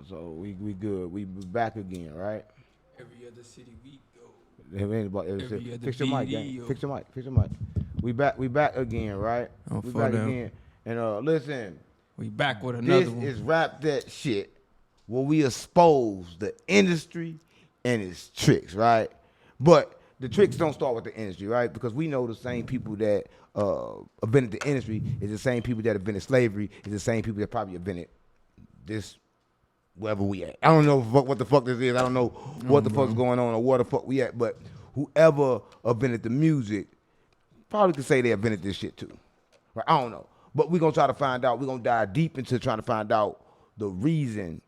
So we good. We back again, right? Every other city we go. Every other Fix your mic, gang. video. Fix your mic. Fix your mic. We back again, right? Oh, We for back them. again. And listen, We back with another this one. is Rap That Shit, where we expose the industry and its tricks, right? But the tricks don't start with the industry, right? Because we know the same people that invented the industry is the same people that invented slavery, is the same people that probably invented this wherever we at. I don't know what the fuck this is. I don't know what the fuck's going on or where the fuck we at. But whoever invented the music probably could say they invented this shit too. Right? I don't know. But we're going to try to find out. We're going to dive deep into trying to find out the reason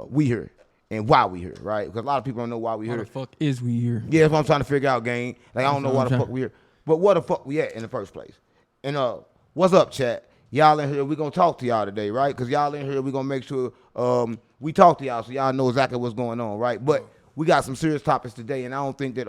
we here and why we here, right? Because a lot of people don't know why we here. Why the fuck is we here? Yeah, that's what I'm trying to figure out, gang. Like, I don't know why the fuck we here. But where the fuck we at in the first place? And what's up, chat? Y'all in here, we going to talk to y'all today, right? Because y'all in here, we going to make sure we talk to y'all so y'all know exactly what's going on, right? But we got some serious topics today, and I don't think that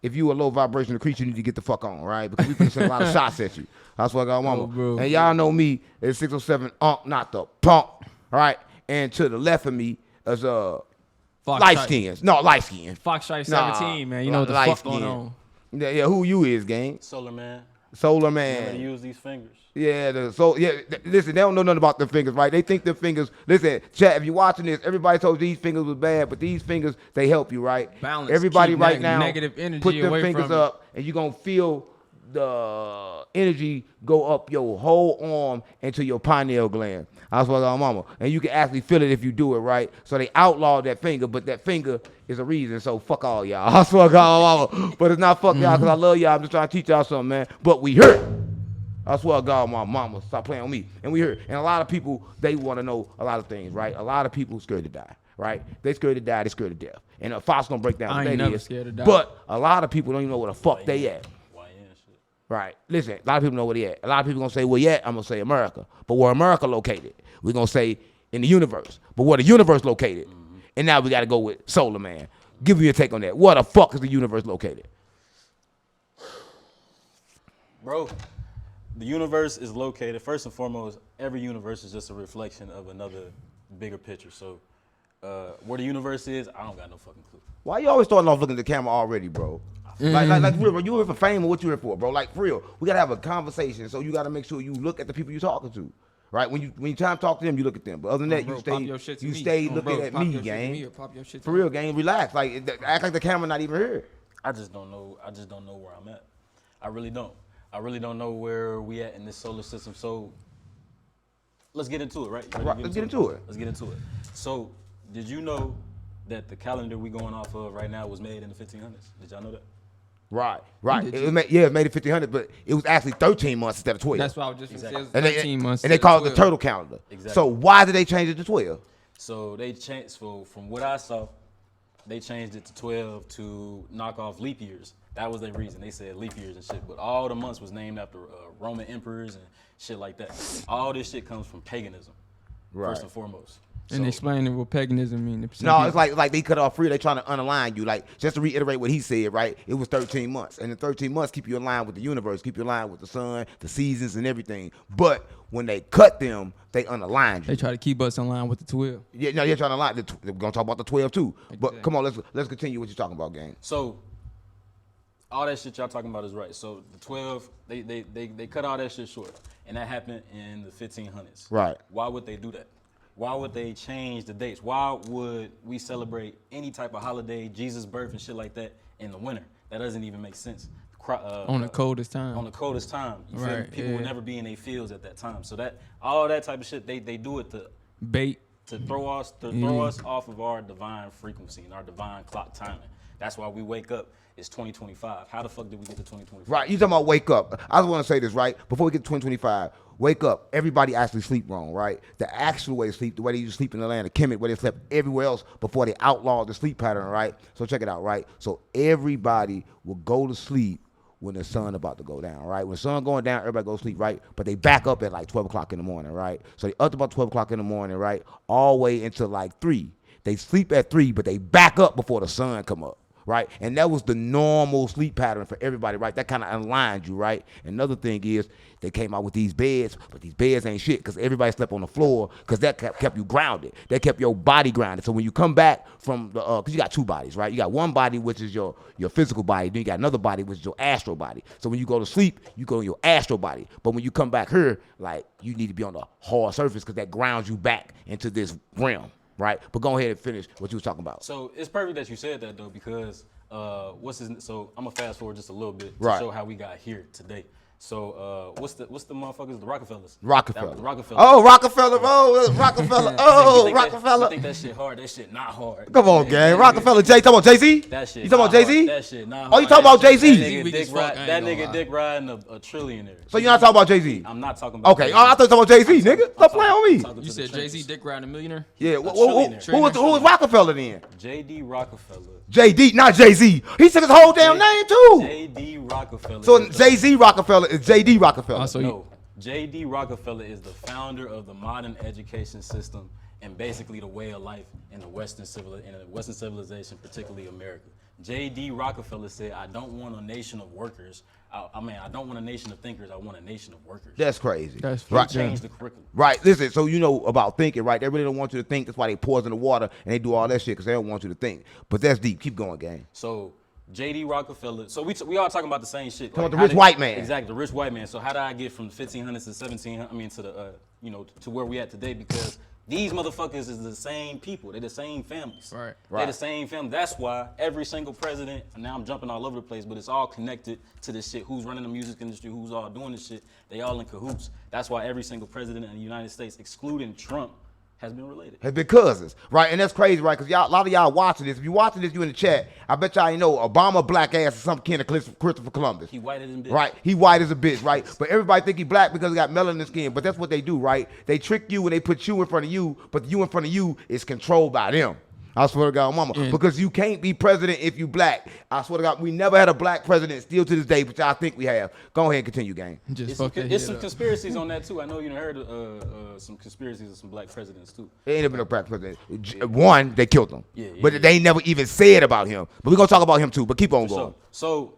if you a low vibrational creature, you need to get the fuck on, right? Because we can send a lot of shots at you. That's what I got, mama. And y'all know me as 607 not the punk, right? And to the left of me is light skins. No, light skin. Foxtrot 17, man. You know what the fuck going on. Yeah, who you is, gang? Solar Man. Solar I'm Man. gonna use these fingers. Yeah, listen, they don't know nothing about the fingers, right? They think the fingers, listen, chat, if you're watching this, everybody told you these fingers was bad, but these fingers, they help you, right? Balance. Everybody Keep right now, negative energy put them away fingers from up, and you're going to feel the energy go up your whole arm into your pineal gland. That's what I'm mama. And you can actually feel it if you do it, right? So they outlawed that finger, but that finger is a reason, so fuck all y'all. I swear to God, mama. But it's not fuck y'all, because I love y'all. I'm just trying to teach y'all something, man. But we hurt. I swear to God, my mama, stop playing on me. And we heard, and a lot of people, they want to know a lot of things, right? A lot of people scared to die, right? They scared to die, they scared to death. And Fox gonna break down what that is. Scared to die. But a lot of people don't even know where the fuck they at. YN shit. Right. Listen, a lot of people know where they at. A lot of people gonna say, well, yeah, I'm gonna say America. But where America located? We're gonna say in the universe. But where the universe located? Mm-hmm. And now we gotta go with Solar Man. Give me your take on that. Where the fuck is the universe located? Bro, the universe is located, first and foremost, every universe is just a reflection of another bigger picture. So where the universe is, I don't got no fucking clue. Why you always starting off looking at the camera already, bro? Like real, bro, you here for fame or what you here for, bro? Like, for real, we gotta have a conversation, so you gotta make sure you look at the people you're talking to, right? When you try to talk to them, you look at them. But other than that, you stay looking at me, gang. For real, gang, relax. Like, act like the camera not even here. I just don't know where I'm at. I really don't. I really don't know where we at in this solar system. So let's get into it, right? Let's get into it. Let's get into it. So did you know that the calendar we going off of right now was made in the 1500s? Did y'all know that? Right. It was made in 1500, but it was actually 13 months instead of 12. That's why I was just Exactly. saying 13 months. And they call it the turtle calendar. Exactly. So why did they change it to 12? So they changed, so from what I saw, they changed it to 12 to knock off leap years. That was their reason. They said leap years and shit, but all the months was named after Roman emperors and shit like that. All this shit comes from paganism, first and foremost. And explaining what paganism means. No, it's like they cut off free. They trying to unalign you. Like, just to reiterate what he said, right? It was 13 months. And the 13 months keep you in line with the universe, keep you in line with the sun, the seasons, and everything. But when they cut them, they unaligned you. They try to keep us in line with the 12. Yeah, no, they're trying to align. We're going to talk about the 12 too. But come on, let's continue what you're talking about, gang. So all that shit y'all talking about is right. So the 12, they cut all that shit short. And that happened in the 1500s. Right. Why would they do that? Why would they change the dates? Why would we celebrate any type of holiday, Jesus' birth and shit like that in the winter? That doesn't even make sense. On the coldest time. On the coldest time. You feel me? People would never be in their fields at that time. So that all that type of shit, they do it to bait. To throw us off of our divine frequency and our divine clock timing. That's why we wake up. It's 2025. How the fuck did we get to 2025? Right, you talking about wake up. I just want to say this, right? Before we get to 2025, wake up. Everybody actually sleep wrong, right? The actual way to sleep, the way they used to sleep in the land of Kemet, where they slept everywhere else before they outlawed the sleep pattern, right? So check it out, right? So everybody will go to sleep when the sun about to go down, right? When the sun going down, everybody go to sleep, right? But they back up at like 12 o'clock in the morning, right? So they up about 12 o'clock in the morning, right? All the way until like 3. They sleep at 3, but they back up before the sun come up. right? And that was the normal sleep pattern for everybody, right? That kind of aligned you, right? Another thing is they came out with these beds, but these beds ain't shit because everybody slept on the floor because that kept you grounded. That kept your body grounded. So when you come back from the, because you got two bodies, right? You got one body, which is your physical body. Then you got another body, which is your astral body. So when you go to sleep, you go in your astral body. But when you come back here, like, you need to be on the hard surface because that grounds you back into this realm, right? But go ahead and finish what you was talking about. So it's perfect that you said that, though, because so I'm gonna fast forward just a little bit to Right. show how we got here today. So what's the motherfuckers? The Rockefellers. Rockefeller. The Rockefellers. Oh, Rockefeller. Oh, Rockefeller. Oh, Rockefeller. I think that shit hard. That shit not hard. Come on, gang. Rockefeller. Jay, talking about Jay-Z? That shit. You talking about Jay-Z? That shit not hard. Oh, you talking about Jay-Z? That nigga dick riding a trillionaire. So you're not talking about Jay-Z? I'm not talking about Okay. Jay-Z. Oh, I thought you were talking about Jay-Z, nigga. Stop playing on me. You said Jay-Z dick riding a millionaire? Yeah. trillionaire. Who was Rockefeller then? J.D. Rockefeller. J.D., not Jay-Z. He took his whole damn name, too. J.D. Rockefeller. So Jay-Z Rockefeller is J.D. Rockefeller. No, J.D. Rockefeller is the founder of the modern education system and basically the way of life in the Western civilization, particularly America. J.D. Rockefeller said, "I don't want a nation of workers. I don't want a nation of thinkers. I want a nation of workers." That's crazy. That's right. Change the curriculum. Right. Listen, so you know about thinking, right? They really don't want you to think. That's why they poison the water and they do all that shit because they don't want you to think. But that's deep. Keep going, gang. So J.D. Rockefeller. So we all talking about the same shit. Talking about the rich white man. Exactly, the rich white man. So how did I get from the 1500s to 1700? I mean, to the to where we at today? Because these motherfuckers is the same people. They're the same families. Right. They're the same family. That's why every single president, and now I'm jumping all over the place, but it's all connected to this shit. Who's running the music industry, who's all doing this shit, they all in cahoots. That's why every single president in the United States, excluding Trump, has been related. Has been cousins, right? And that's crazy, right? Because y'all, a lot of y'all watching this. If you watching this, you in the chat. I bet y'all know Obama black ass is some kin of Christopher Columbus. He whiter than bitch. Right? He white as a bitch, right? But everybody think he black because he got melanin skin. But that's what they do, right? They trick you when they put you in front of you, but you in front of you is controlled by them. I swear to God, mama. Because you can't be president if you black. I swear to God, we never had a black president still to this day, but y'all think we have. Go ahead and continue, gang. Just It's some conspiracies on that too. I know you done heard some conspiracies of some black presidents too. There ain't never been a black president. One, they killed him. Yeah, but they ain't never even said about him. But we're going to talk about him too, but keep on going. So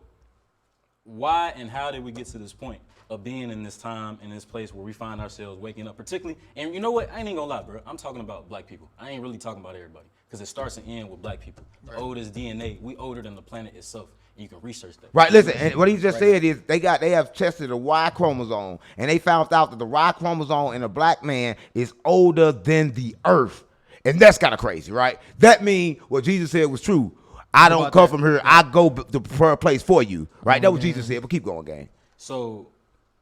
why and how did we get to this point of being in this time, in this place where we find ourselves waking up, particularly, and you know what, I ain't gonna lie, bro, I'm talking about black people. I ain't really talking about everybody, because it starts and ends with black people. The oldest DNA, we older than the planet itself, and you can research that. Right, listen, and what he just said is they have tested the Y chromosome, and they found out that the Y chromosome in a black man is older than the earth. And that's kind of crazy, right? That means what Jesus said was true. I don't come from here, I go to prepare a place for you, right? That's what Jesus said, but keep going, gang. So,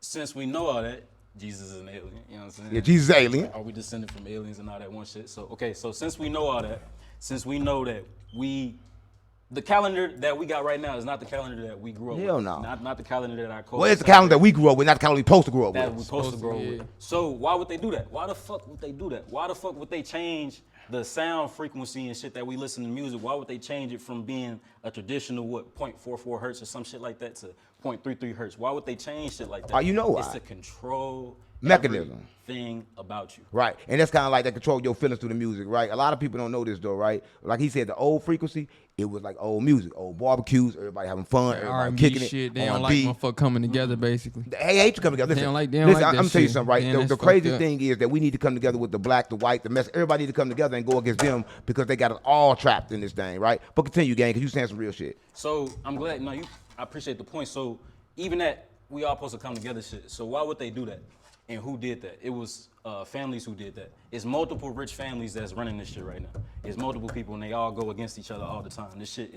since we know all that, Jesus is an alien, you know what I'm saying? Yeah, Jesus is alien. Are we descended from aliens and all that one shit? So, okay, so since we know all that, since we know that the calendar that we got right now is not the calendar that we grew up Hell with. no. Not the calendar that our Well, it's the calendar that we grew up with, not the calendar we supposed to grow up that with. we're supposed to grow with. So why would they do that? Why the fuck would they do that? Why the fuck would they change the sound frequency and shit that we listen to music? Why would they change it from being a traditional 0.44 hertz or some shit like that to 0.33 hertz? Why would they change shit like that? Oh, you know why. It's to control Mechanism. everything about you. Right, and that's kind of like they control your feelings through the music, right? A lot of people don't know this though, right? Like he said, the old frequency, it was like old music, old barbecues, everybody having fun, everybody R&B kicking shit. it. They don't R&B. like motherfucker coming together, basically. They hate to come together. Listen, They don't like listen, that I'm gonna tell you shit. something, right? Man, The that's crazy fucked up. thing is that we need to come together with the black, the white, the mess. Everybody need to come together and go against them because they got us all trapped in this thing, right? But continue, gang, because you saying some real shit. So I'm glad. No, I appreciate the point. So even that we all supposed to come together, shit. So why would they do that? And who did that? It was families who did that. It's multiple rich families that's running this shit right now. It's multiple people, and they all go against each other all the time. This shit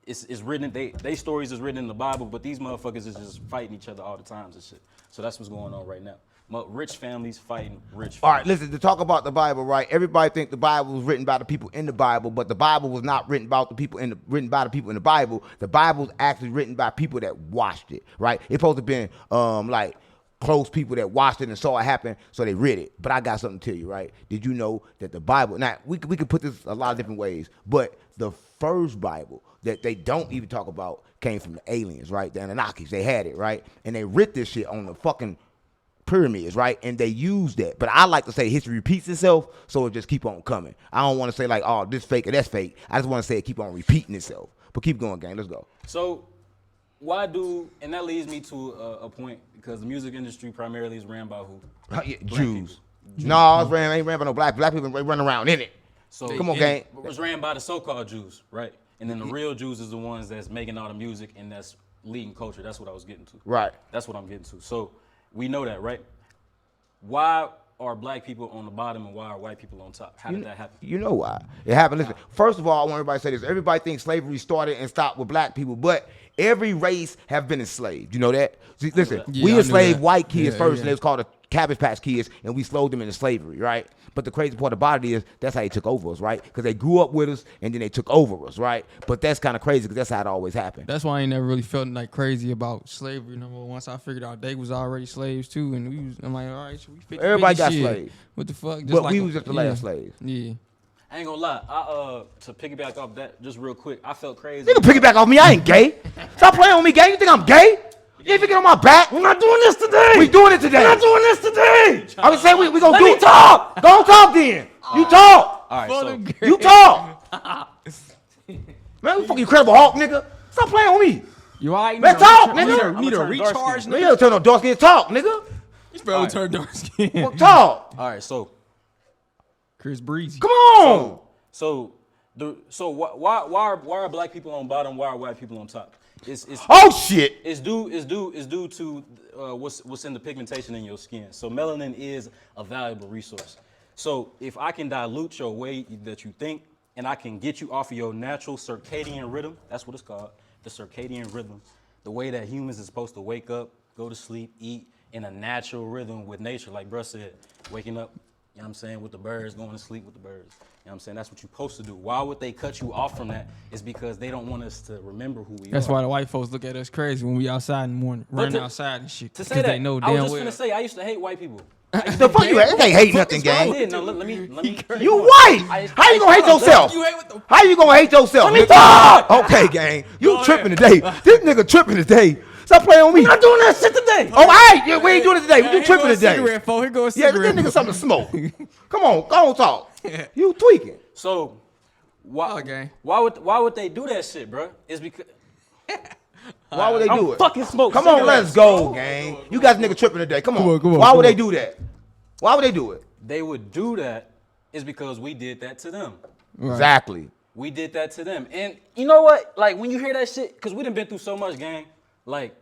it's written. They stories is written in the Bible, but these motherfuckers is just fighting each other all the times and shit. So that's what's going on right now. Rich families fighting rich families. All right, listen, to talk about the Bible, right? Everybody think the Bible was written by the people in the Bible, but the Bible was not written by the people in the Bible. The Bible was actually written by people that watched it, right? It's supposed to have been like close people that watched it and saw it happen, so they read it. But I got something to tell you, right? Did you know that the Bible, now we could put this a lot of different ways, but the first Bible that they don't even talk about came from the aliens, right? The Anunnakis, they had it, right? And they writ this shit on the fucking pyramids, right? And they use that. But I like to say history repeats itself, so it just keep on coming. I don't want to say like, oh, this fake or that's fake. I just want to say it keep on repeating itself. But keep going, gang. Let's go. So why do, and that leads me to a point, because the music industry primarily is ran by who? Jews. No, ain't ran by no black people. They run around in it. So come on, gang. It was ran by the so-called Jews, right? And then the real Jews is the ones that's making all the music and that's leading culture. That's what I was getting to. Right. That's what I'm getting to. So we know that, right? Why are black people on the bottom and why are white people on top? How did that happen? You know why. It happened. Listen, first of all, I want everybody to say this. Everybody thinks slavery started and stopped with black people, but every race have been enslaved. You know that? See, listen, we enslaved white kids first, and it was called the Cabbage Patch Kids, and we slowed them into slavery, right? But the crazy part about it is that's how they took over us, right? Because they grew up with us, and then they took over us, right? But that's kind of crazy because that's how it always happened. That's why I ain't never really felt like crazy about slavery no more. Once I figured out they was already slaves too, and I'm like, all right, so we 50 Everybody got shit. slaves. What the fuck? Just But like we was just the last slaves. Yeah. I ain't gonna lie. To piggyback off that, just real quick, I felt crazy. Nigga, piggyback off me. I ain't gay. Stop playing with me, gay. You think I'm gay? You ain't get on my back. We're not doing this today. We doing it today. We're not doing this today. I was saying we gonna do it. Talk. Don't talk then. You talk. All right, so You talk. Man, we fucking Incredible Hulk, nigga. Stop playing with me. You alright? Man, talk, nigga. Need a turn dark recharge, skin. Man, you turn on dark skin. Talk, nigga. This bro turned dark skin. Well, talk. all right, so Chris Breezy. Come on. Why are black people on bottom? Why are white people on top? It's Oh shit. It's due to what's in the pigmentation in your skin. So melanin is a valuable resource. So if I can dilute your way that you think, and I can get you off of your natural circadian rhythm, that's what it's called, the circadian rhythm, the way that humans is supposed to wake up, go to sleep, eat in a natural rhythm with nature, like bruh said, waking up, you know what I'm saying, with the birds, going to sleep with the birds. You know what I'm saying? That's what you're supposed to do. Why would they cut you off from that? It's because they don't want us to remember who we are. That's why the white folks look at us crazy when we outside in the morning, running outside and shit. To say that, they know I was damn just well. gonna say, I used to hate white people. The fuck you at? They ain't hate nothing, I gang. did. No, let me. You white. How you gonna hate yourself? How you gonna hate yourself? Let me talk. Okay, gang. You tripping today. This nigga tripping today. Stop playing with me. We're not doing that shit today. Oh, all right. Yeah, we ain't doing it today. You tripping today. Cigarette, folks. Here goes Yeah, cigarette. this nigga something to smoke. Come on, go on, talk. You tweaking. So, why? Okay. Why would they do that shit, bro? It's because Why would they do it? fucking smoke. Come on, let's go, gang. You guys nigga tripping today. Come on. Come on, Why come would they on. do that? Why would they do it? They would do that is because we did that to them. Right. Exactly. We did that to them. And you know what? Like, when you hear that shit, because we done been through so much, gang. Like,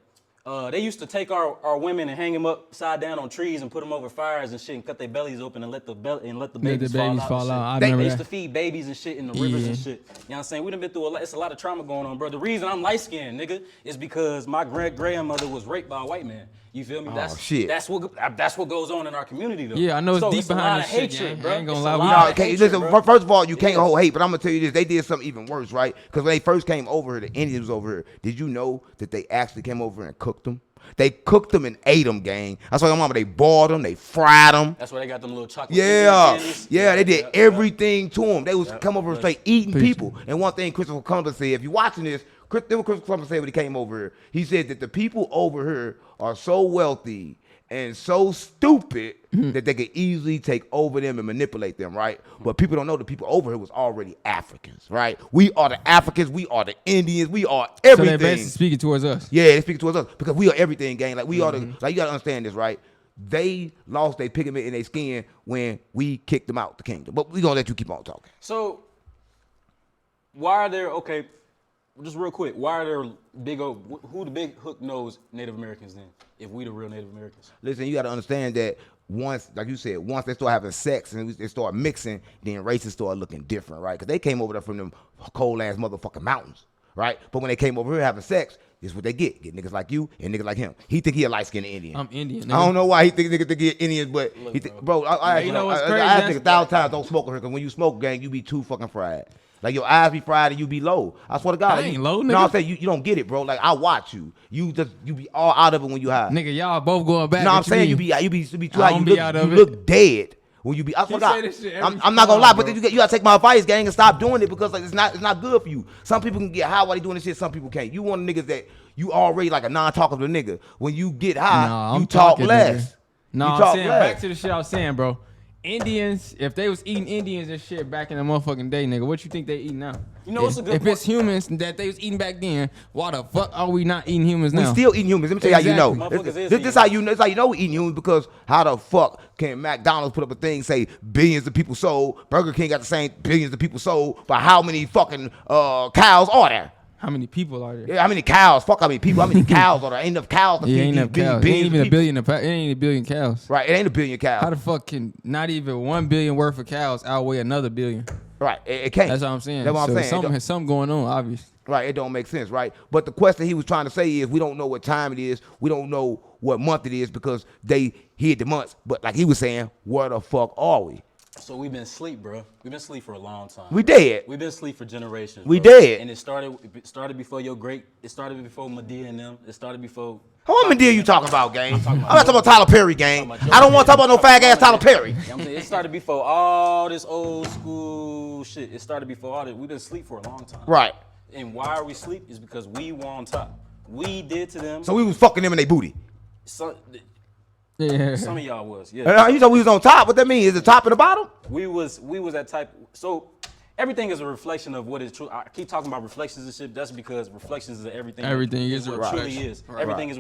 they used to take our women and hang them upside down on trees and put them over fires and shit and cut their bellies open and let the babies fall out. I They remember used to that. feed babies and shit in the rivers and shit. You know what I'm saying? We done been through a lot. It's a lot of trauma going on, bro. The reason I'm light skinned, nigga, is because my grandmother was raped by a white man. You feel me? Shit. That's what goes on in our community, though. Yeah, I know it's deep a behind lot this of shit, hatred, gang. bro. I ain't gonna It's lie, a we lot not- of Okay, hatred, listen. bro. First of all, you can't hold hate, but I'm gonna tell you this: they did something even worse, right? Because when they first came over here, the Indians was over here. Did you know that they actually came over here and cooked them? They cooked them and ate them, gang. That's why your mama, they boiled them, they fried them. That's why they got them little chocolate. Yeah, candies. yeah, they did Yeah. everything to them. They was come over and straight eating people. And one thing Christopher Columbus said, if you're watching this, Christopher Columbus said when he came over here, he said that the people over here are so wealthy and so stupid that they could easily take over them and manipulate them, right? But people don't know the people over here was already Africans, right? We are the Africans, we are the Indians, we are So everything. they basically speaking towards us. Yeah, they speak towards us because we are everything, gang. Like we are the, like you gotta understand this, right? They lost their pigment in their skin when we kicked them out the kingdom. But we gonna let you keep on talking. So, why are there, okay, just real quick, why are there who the big hook nosed Native Americans then, if we the real Native Americans? Listen, you gotta understand that once, like you said, once they start having sex and they start mixing, then races start looking different, right? Because they came over there from them cold ass motherfucking mountains, right? But when they came over here having sex, this is what they get niggas like you and niggas like him. He think he a light skinned Indian. I'm Indian. I don't know why he think niggas think he Indian, but Look, he think, bro. bro, I You know what's I crazy? think 1,000 times don't smoke her because when you smoke, gang, you be too fucking fried. Like your eyes be fried and you be low. I swear to God. I like, ain't you, low, No, nigga. I'm saying you don't get it, bro. Like I watch you. You be all out of it when you high. Nigga, y'all both going back. No, I'm What saying you mean? be too I high. don't You be out of it. look dead when you be. I swear to say God. this shit every I'm not gonna time, lie, but bro. then you gotta take my advice, gang, and stop doing it because like it's not good for you. Some people can get high while they doing this shit. Some people can't. You want niggas that you already like a non-talkative nigga. When you get high, Nah, you I'm talk talking, less. nigga. No, You I'm talk saying less. back to the shit I was saying, bro. Indians, if they was eating Indians and shit back in the motherfucking day, nigga, what you think they eat now? You know what's a good If it's humans that they was eating back then, why the fuck are we not eating humans We now? still eating humans. Let me tell you how you know. Motherfuckers is This how you know. This how you know we eating humans because how the fuck can McDonald's put up a thing say billions of people sold? Burger King got the same billions of people sold, but how many fucking cows are there? How many people are there? Yeah, how many cows? Fuck how many people? How many cows are there? Ain't enough cows to Yeah, feed ain't these enough cows. It ain't even a billion. It ain't a billion cows. Right, it ain't a billion cows. How the fuck can not even 1 billion worth of cows outweigh another billion? Right, it can't. That's what I'm saying. That's what I'm saying. Something going on, obviously. Right, it don't make sense, right? But the question he was trying to say is we don't know what time it is. We don't know what month it is because they hid the months. But like he was saying, where the fuck are we? So we've been asleep, bro. We've been asleep for a long time. We dead. We've been asleep for generations. We bro. dead. And it started before your great. It started before Medea and them. It started before. How much Medea you talking about, gang? I'm not talking about Joe Tyler Perry, gang. I'm talking I don't want to talk about no fag ass Tyler Perry. You know what I'm saying? It started before all this old school shit. It started before all that. We've been asleep for a long time. Right. And why are we asleep? Is because we were on top. We did to them. So we was fucking them in their booty. Some Yeah. of y'all was. Yeah. You know we was on top. What that mean? Is the top and the bottom? We was that type. So everything is a reflection of what is true. I keep talking about reflections and shit. That's because reflections is everything. Everything is a what truly reflection. is. Right. Everything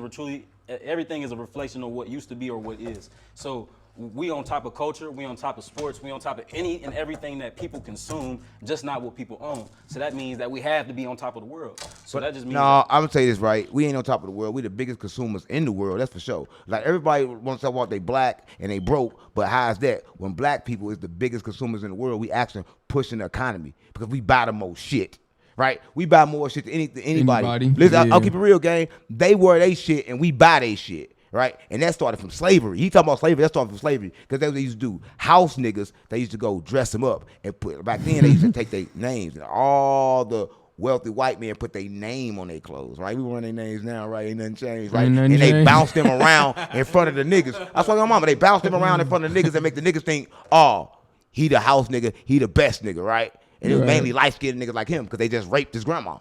is a reflection of what used to be or what is. So we on top of culture, we on top of sports, we on top of any and everything that people consume, just not what people own. So that means that we have to be on top of the world. So that just means No, I'm gonna tell you this right. We ain't on top of the world. We the biggest consumers in the world. That's for sure. Like everybody wants to talk about they black and they broke, but how is that? When black people is the biggest consumers in the world, we actually pushing the economy because we buy the most shit. Right? We buy more shit than anybody. Listen, Yeah. I'll keep it real, gang. They wear they shit and we buy they shit. Right? And that started from slavery. He talking about slavery, that started from slavery. Because that's what they used to do. House niggas, they used to go dress them up and put, back then they used to take their names. And all the wealthy white men put their name on their clothes, right? We wearing their names now, right? Ain't nothing changed, right? Ain't nothing And they changed. bounce them around in front of the niggas. That's why your mama, they bounce them around in front of the niggas and make the niggas think, oh, he the house nigga, he the best nigga, right? And it was Right. mainly light-skinned niggas like him because they just raped his grandma.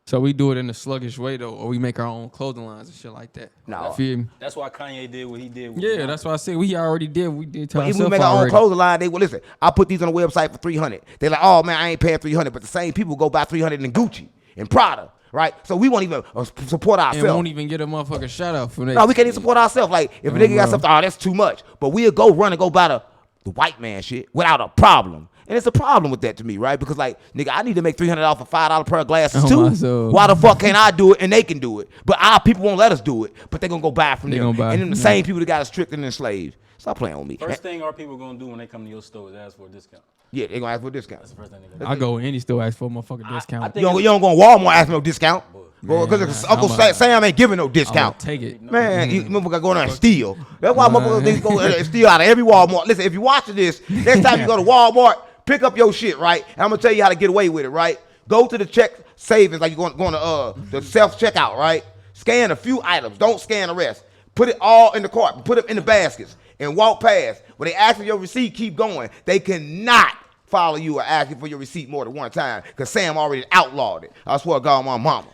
So we do it in a sluggish way though, or we make our own clothing lines and shit like that. No. You feel me? that's why Kanye did what he did. With Yeah, that's why I said we already did. We did to But even we ourselves make our own already. clothing line, they will listen. I put these on the website for $300. They're like, oh man, I ain't paying $300, but the same people go buy $300 in Gucci and Prada, right? So we won't even support And ourselves. won't even get a motherfucking shout out for that. No, we can't even support ourselves. Like if a nigga got bro. something, oh that's too much. But we'll go run and go buy the white man shit without a problem. And it's a problem with that to me, right? Because like, nigga, I need to make $300 for $5 pair of glasses Oh, too. my soul. Why the fuck can't I do it and they can do it? But our people won't let us do it. But they gonna go buy from They them. gonna buy, And then the yeah. same people that got us tricked and enslaved. Stop playing with me. First thing our people gonna do when they come to your store is ask for a discount. Yeah, they gonna ask for a discount. That's the first thing they gonna do. I go in any store ask for a motherfucking discount. I You think don't go to Walmart ask for no discount. Well, Man, because I'm Uncle Sam ain't giving no discount. Take it. Man, you motherfucker go there and steal. That's why motherfuckers niggas go and steal out of every Walmart. Listen, if you're watching this, next time you go to Walmart, pick up your shit, right? And I'm gonna tell you how to get away with it, right? Go to the check savings, like you're going to the self-checkout, right? Scan a few items. Don't scan the rest. Put it all in the cart. Put it in the baskets and walk past. When they ask for your receipt, keep going. They cannot follow you or ask you for your receipt more than one time because Sam already outlawed it. I swear to God, my mama.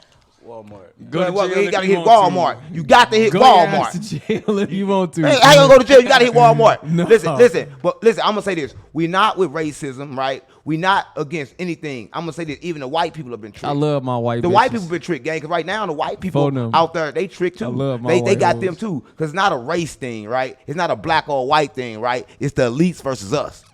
Walmart. Go to jail You if gotta you hit want to. Walmart. You got to hit Go your ass Walmart. to jail if you want to. Hey, how you gonna go to jail? You gotta hit Walmart. No. Listen, I'm gonna say this. We're not with racism, right? We're not against anything. I'm gonna say this, even the white people have been tricked. I love my white The bitches. white people been tricked, gang, because right now the white people For them. out there, they tricked too. I love my they white got hoes. them too. Because it's not a race thing, right? It's not a black or white thing, right? It's the elites versus us.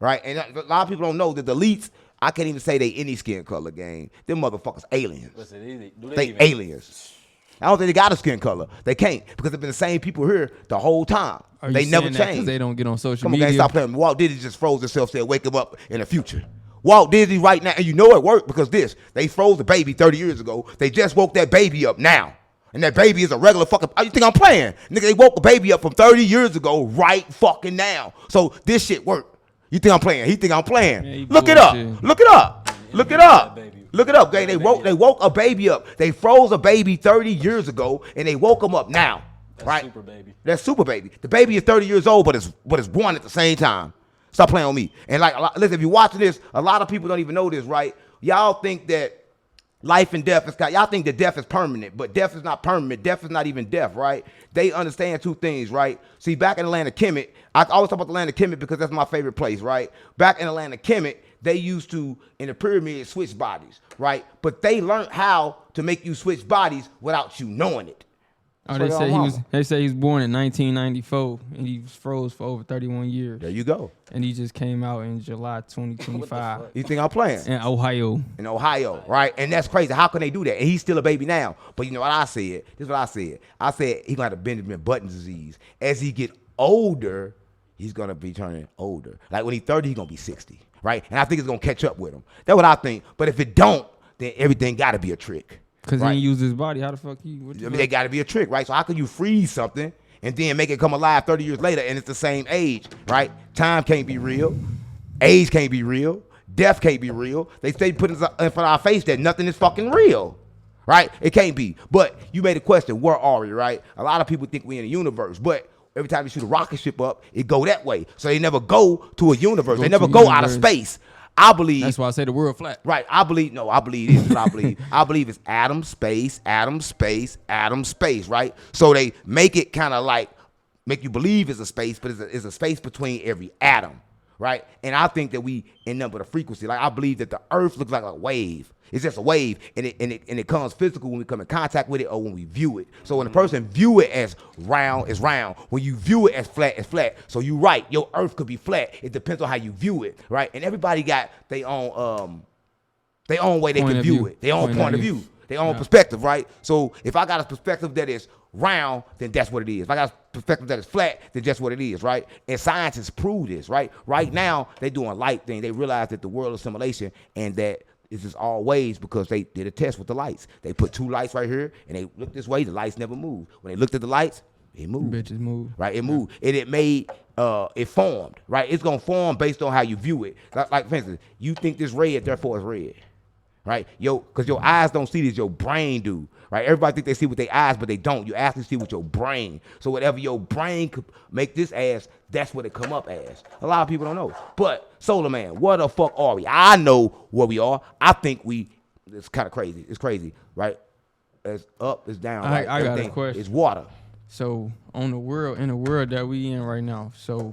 Right? And a lot of people don't know that the elites, I can't even say they any skin color, gang. Them motherfuckers aliens. Listen, do They even- aliens. I don't think they got a skin color. They can't because they've been the same people here the whole time. Are you They never saying that 'cause changed. they don't get on social Come on, media. gang, stop playing. Walt Disney just froze himself, said, wake him up in the future. Walt Disney right now, and you know it worked because they froze the baby 30 years ago. They just woke that baby up now. And that baby is a regular fucking, oh, you think I'm playing? Nigga, they woke a baby up from 30 years ago right fucking now. So this shit worked. You think I'm playing? He think I'm playing. Yeah, he Look it up. bullshit. Look it up. Look it up. baby. Look it up, gang. They woke a baby up. They froze a baby 30 years ago, and they woke him up now. That's Right? super baby. That's super baby. The baby is 30 years old, but it's born at the same time. Stop playing with me. And like, listen, if you're watching this, a lot of people don't even know this, right? Y'all think that Life and death is kind. Y'all think that death is permanent, but death is not permanent. Death is not even death, right? They understand two things, right? See, back in the land of Kemet, I always talk about the land of Kemet because that's my favorite place, right? Back in the land of Kemet, they used to, in the pyramid, switch bodies, right? But they learned how to make you switch bodies without you knowing it. Oh, they say he was. They say he was born in 1994 and he was froze for over 31 years. There you go. And he just came out in July 2025 You think I'm playing? in Ohio. In Ohio, right? And that's crazy. How can they do that? And he's still a baby now. But you know what I said? This is what I said. I said he's gonna have a Benjamin Button disease. As he get older, he's gonna be turning older. Like when he's 30, he's gonna be 60, right? And I think it's gonna catch up with him. That's what I think. But if it don't, then everything gotta be a trick. Cause right? he didn't use his body. How the fuck he? They gotta be a trick, right? So how can you freeze something and then make it come alive 30 years later and it's the same age, right? Time can't be real. Age can't be real. Death can't be real. They say put in front of our face that nothing is fucking real, right? It can't be. But you made a question, where are we, right? A lot of people think we in a universe, but every time you shoot a rocket ship up, it go that way. So they never go to a universe. They never go out of space. I believe that's why I say the world flat. Right. I believe this is what I believe. I believe it's atom, space, atom, space, atom, space, right? So they make it kind of like make you believe it's a space, but it's a space between every atom, right? And I think that we in number the frequency. Like I believe that the earth looks like a wave. It's just a wave, and it comes physical when we come in contact with it or when we view it. So when a person view it as round, it's round. When you view it as flat, it's flat. So you're right, your earth could be flat. It depends on how you view it, right? And everybody got their own way they can view it, their own point of view, their own perspective, right? So if I got a perspective that is round, then that's what it is. If I got a perspective that is flat, then that's what it is, right? And scientists prove this, right? Right now, they doing light thing. They realize that the world is simulation and that it's just all waves because they did a test with the lights. They put two lights right here, and they looked this way. The lights never moved. When they looked at the lights, it moved. Bitches moved. Right, it moved. And it made, it formed, right? It's going to form based on how you view it. Like, for instance, you think this red, therefore it's red, right? Because your eyes don't see this, your brain do, right? Everybody think they see with their eyes, but they don't. You actually see with your brain. So whatever your brain could make this as, that's what it come up as. A lot of people don't know. But Solar Man, where the fuck are we? I know where we are. I think it's kind of crazy. It's crazy, right? It's up, it's down. Right? I got a question. It's water. So in the world that we in right now, so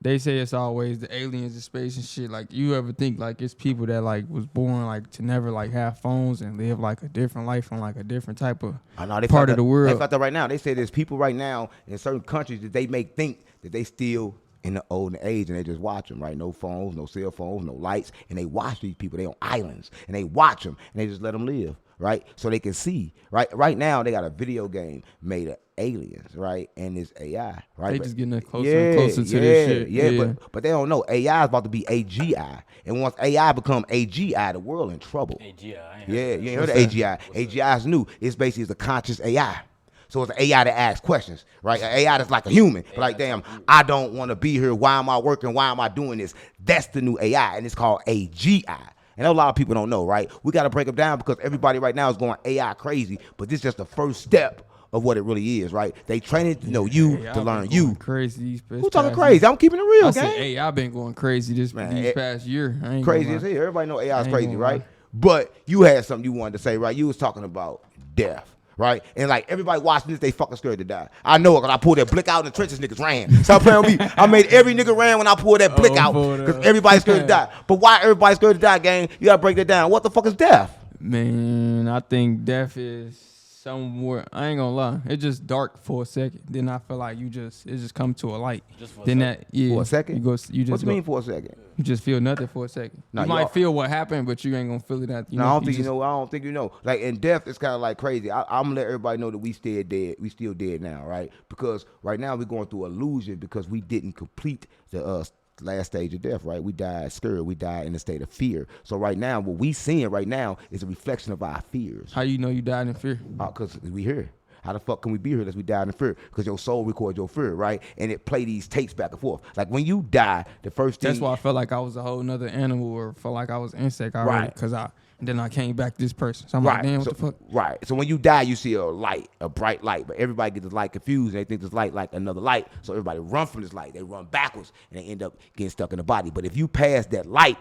they say it's always the aliens in space and shit. Like, you ever think like it's people that like was born like to never like have phones and live like a different life on like a different type of part of the world? They got that right now. They say there's people right now in certain countries that they make think that they still in the olden age and they just watch them, right? No phones, no cell phones, no lights, and they watch these people. They on islands and they watch them and they just let them live, right? So they can see, right? Right now they got a video game made of aliens, right? And it's AI, right? They just getting closer and closer to this shit. Yeah, but they don't know. AI is about to be AGI. And once AI become AGI, the world in trouble. AGI. You ain't heard of AGI. AGI is new. It's basically a conscious AI. So it's an AI that asks questions, right? An AI that's like a human. Like, damn, I don't want to be here. Why am I working? Why am I doing this? That's the new AI, and it's called AGI. And a lot of people don't know, right? We got to break them down because everybody right now is going AI crazy, but this is just the first step of what it really is, right? They train it to know you, to learn you. Crazy. Who talking crazy? I'm keeping it real, I gang. said, hey, I've been going crazy these past year. I ain't Crazy as hell. Everybody know AI is crazy, right? But you had something you wanted to say, right? You was talking about death. Right? And like everybody watching this, they fucking scared to die. I know it because I pulled that blick out in the trenches, niggas ran. Stop playing with me. I made every nigga ran when I pulled that blick out because everybody's scared to die. But why everybody's scared to die, gang? You gotta break that down. What the fuck is death? Man, I think death is somewhere. I ain't gonna lie. It's just dark for a second. Then I feel like it just come to a light. Just for a then second. For a second? You just What you mean for a second? You just feel nothing for a second. Nah, you might feel what happened, but you ain't gonna feel it after. I don't think you know. I don't think you know. Like in death, it's kind of like crazy. I'm gonna let everybody know that we still dead. We still dead now, right? Because right now we're going through illusion because we didn't complete the last stage of death, right? We died scared. We died in a state of fear. So right now, what we seeing right now is a reflection of our fears. How you know you died in fear? Because we here. How the fuck can we be here unless we died in fear? Because your soul records your fear, right? And it play these tapes back and forth. Like when you die, the first thing. That's why I felt like I was a whole nother animal, or felt like I was an insect already. Right. Because then I came back to this person. So I'm like, damn, what the fuck? Right. So when you die, you see a light, a bright light, but everybody gets the light confused and they think this light like another light. So everybody run from this light. They run backwards and they end up getting stuck in the body. But if you pass that light,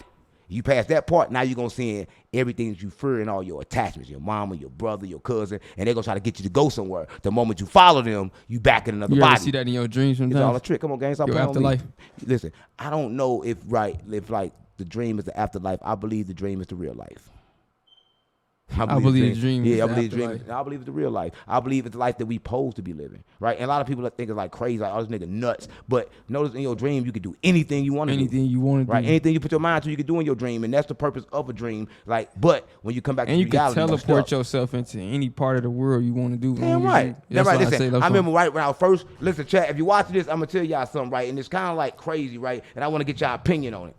You pass that part, now you're gonna see everything that you fear and all your attachments, your mama, your brother, your cousin, and they're gonna try to get you to go somewhere. The moment you follow them, you back in another You body. ever see that in your dreams sometimes? It's all a trick. Come on, gang, stop Your playing afterlife. on me. Listen, I don't know if like the dream is the afterlife. I believe the dream is the real life. I believe the dream is Yeah, I the believe the dream. afterlife. I believe it's the real life. I believe it's the life that we supposed to be living, right? And a lot of people think it's like crazy, like, oh, this nigga nuts. But notice in your dream, you can do anything you want to do. Anything you want to Right? do. Anything you put your mind to, you can do in your dream, and that's the purpose of a dream. Like, but when you come back And to you can reality, teleport stuck. yourself into any part of the world you want to do. Damn right. That's right. why Listen, I remember right when I was first, listen, chat, if you watch this, I'm going to tell y'all something, right? And it's kind of like crazy, right? And I want to get y'all opinion on it.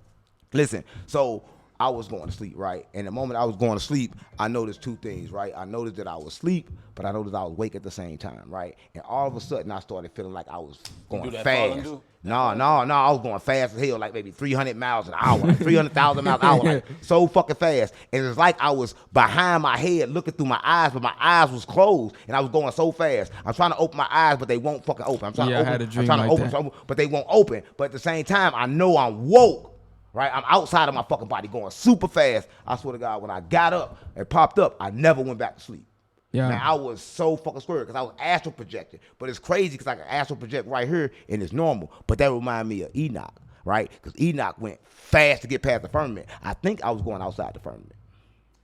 Listen, so I was going to sleep, right? And the moment I was going to sleep, I noticed two things, right? I noticed that I was asleep, but I noticed I was awake at the same time, right? And all of a sudden, I started feeling like I was going fast. No, I was going fast as hell, like maybe 300 miles an hour, like 300,000 miles an hour, like so fucking fast. And it's like I was behind my head looking through my eyes, but my eyes was closed, and I was going so fast. I'm trying to open my eyes, but they won't fucking open. I'm trying to open, I had a dream I'm trying to like open, that. but they won't open. But at the same time, I know I'm woke. Right, I'm outside of my fucking body going super fast. I swear to God, when I got up and popped up, I never went back to sleep. Yeah. Man, I was so fucking scared because I was astral projecting. But it's crazy because I can astral project right here and it's normal. But that reminded me of Enoch, right? Because Enoch went fast to get past the firmament. I think I was going outside the firmament.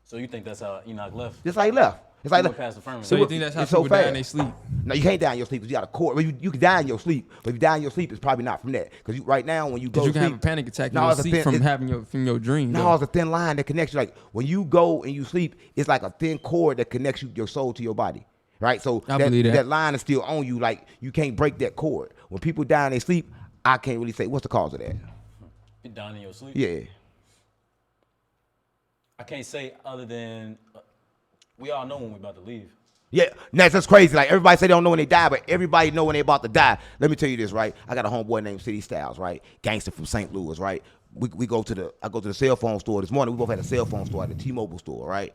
So you think that's how Enoch left? Just like he left. It's like He went past the firmament. So you think that's how it's so people die in fast. their sleep? No, you can't die in your sleep because you got a cord. Well, you can die in your sleep, but if you die in your sleep, it's probably not from that. Because right now, when you go Because you to can sleep, have a panic attack in No, your it's a sleep thin- from your dream. No, though. it's a thin line that connects you. Like when you go and you sleep, it's like a thin cord that connects your soul to your body. Right? So I believe that. that line is still on you. Like you can't break that cord. When people die in their sleep, I can't really say what's the cause of that. You dying in your sleep? Yeah. I can't say other than we all know when we're about to leave. Yeah, that's crazy. Like everybody say they don't know when they die, but everybody know when they about to die. Let me tell you this, right? I got a homeboy named City Styles, right? Gangster from St. Louis, right? I go to the cell phone store this morning. We both had a cell phone store at the T-Mobile store, right?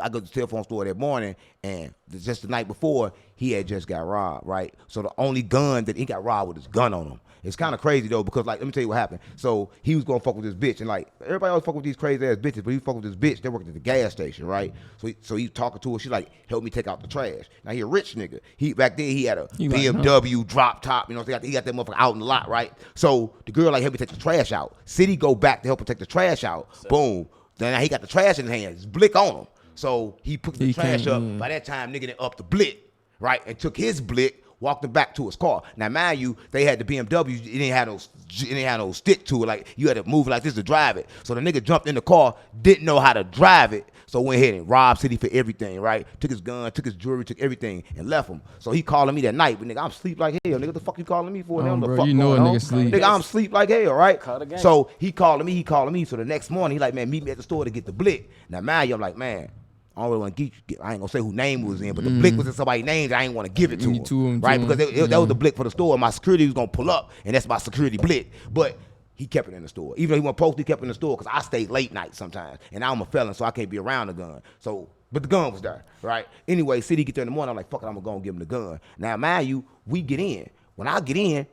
I go to the cell phone store that morning, and just the night before, he had just got robbed, right? So the only gun that he got robbed with his gun on him. It's kind of crazy though, because like let me tell you what happened. So he was gonna fuck with this bitch, and like everybody always fuck with these crazy ass bitches, but he fuck with this bitch. They worked at the gas station, right? So he talking to her. She's like, help me take out the trash. Now he a rich nigga. Back then he had a BMW drop top. You know, so he got that motherfucker out in the lot, right? So the girl like help me take the trash out. City go back to help him take the trash out. Boom. Then now he got the trash in his hands. It's blick on him. So he put the trash up. By that time, nigga up the blick, right, and took his blick. Walked him back to his car. Now, mind you, they had the BMW. It didn't have no stick to it. Like you had to move like this to drive it. So the nigga jumped in the car, didn't know how to drive it. So went ahead and robbed City for everything, right? Took his gun, took his jewelry, took everything, and left him. So he calling me that night, but nigga, I'm sleep like hell. Nigga, what the fuck you calling me for? Bro, the fuck you know going a on? nigga sleep. Nigga, I'm sleep like hell, right? Call the gang. So he calling me. So the next morning, he like, man, meet me at the store to get the blick. Now, mind you, I'm like, man, I don't really want to get. I ain't gonna say who name was in, but the blick was in somebody's name. I ain't want to give it to him, right? Because that was the blick for the store. My security was gonna pull up, and that's my security blick. But he kept it in the store, even though he wasn't supposed to. He kept it in the store because I stayed late night sometimes, and I'm a felon, so I can't be around the gun. So, but the gun was there, right? Anyway, City get there in the morning. I'm like, fuck it, I'm gonna go and give him the gun. Now, mind you, we get in. When I get in,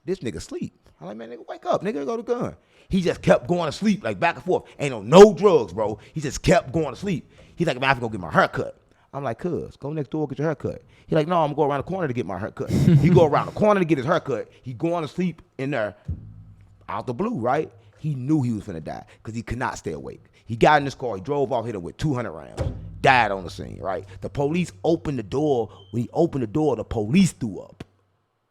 this nigga sleep. I'm like, man, nigga, wake up, nigga, go to the gun. He just kept going to sleep, like back and forth. Ain't on no drugs, bro. He just kept going to sleep. He's like, man, I have to go get my haircut. I'm like, cuz, go next door, get your haircut. He's like, no, I'm gonna go around the corner to get my haircut. He go around the corner to get his haircut. He going to sleep in there, out the blue, right? He knew he was finna die because he could not stay awake. He got in his car, he drove off, hit him with 200 rounds, died on the scene, right? The police opened the door. When he opened the door, the police threw up.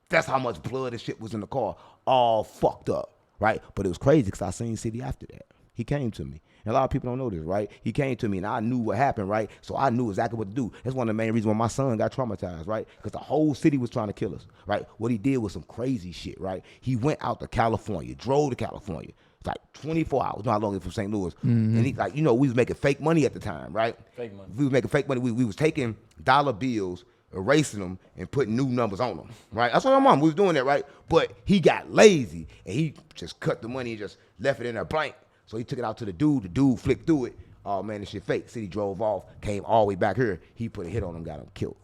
That's how much blood and shit was in the car, all fucked up, right? But it was crazy because I seen City after that. He came to me. And a lot of people don't know this, right? He came to me and I knew what happened, right? So I knew exactly what to do. That's one of the main reasons why my son got traumatized, right? Because the whole city was trying to kill us, right? What he did was some crazy shit, right? He went out to California, drove to California. It's like 24 hours, not long from St. Louis. Mm-hmm. And he, like, you know, we was making fake money at the time, right? Fake money. We was making fake money. We was taking dollar bills, erasing them, and putting new numbers on them, right? That's what my mom, we was doing that, right? But he got lazy, and he just cut the money and just left it in there blank. So he took it out to the dude flicked through it. Oh man, this shit fake. City drove off, came all the way back here. He put a hit on him, got him killed.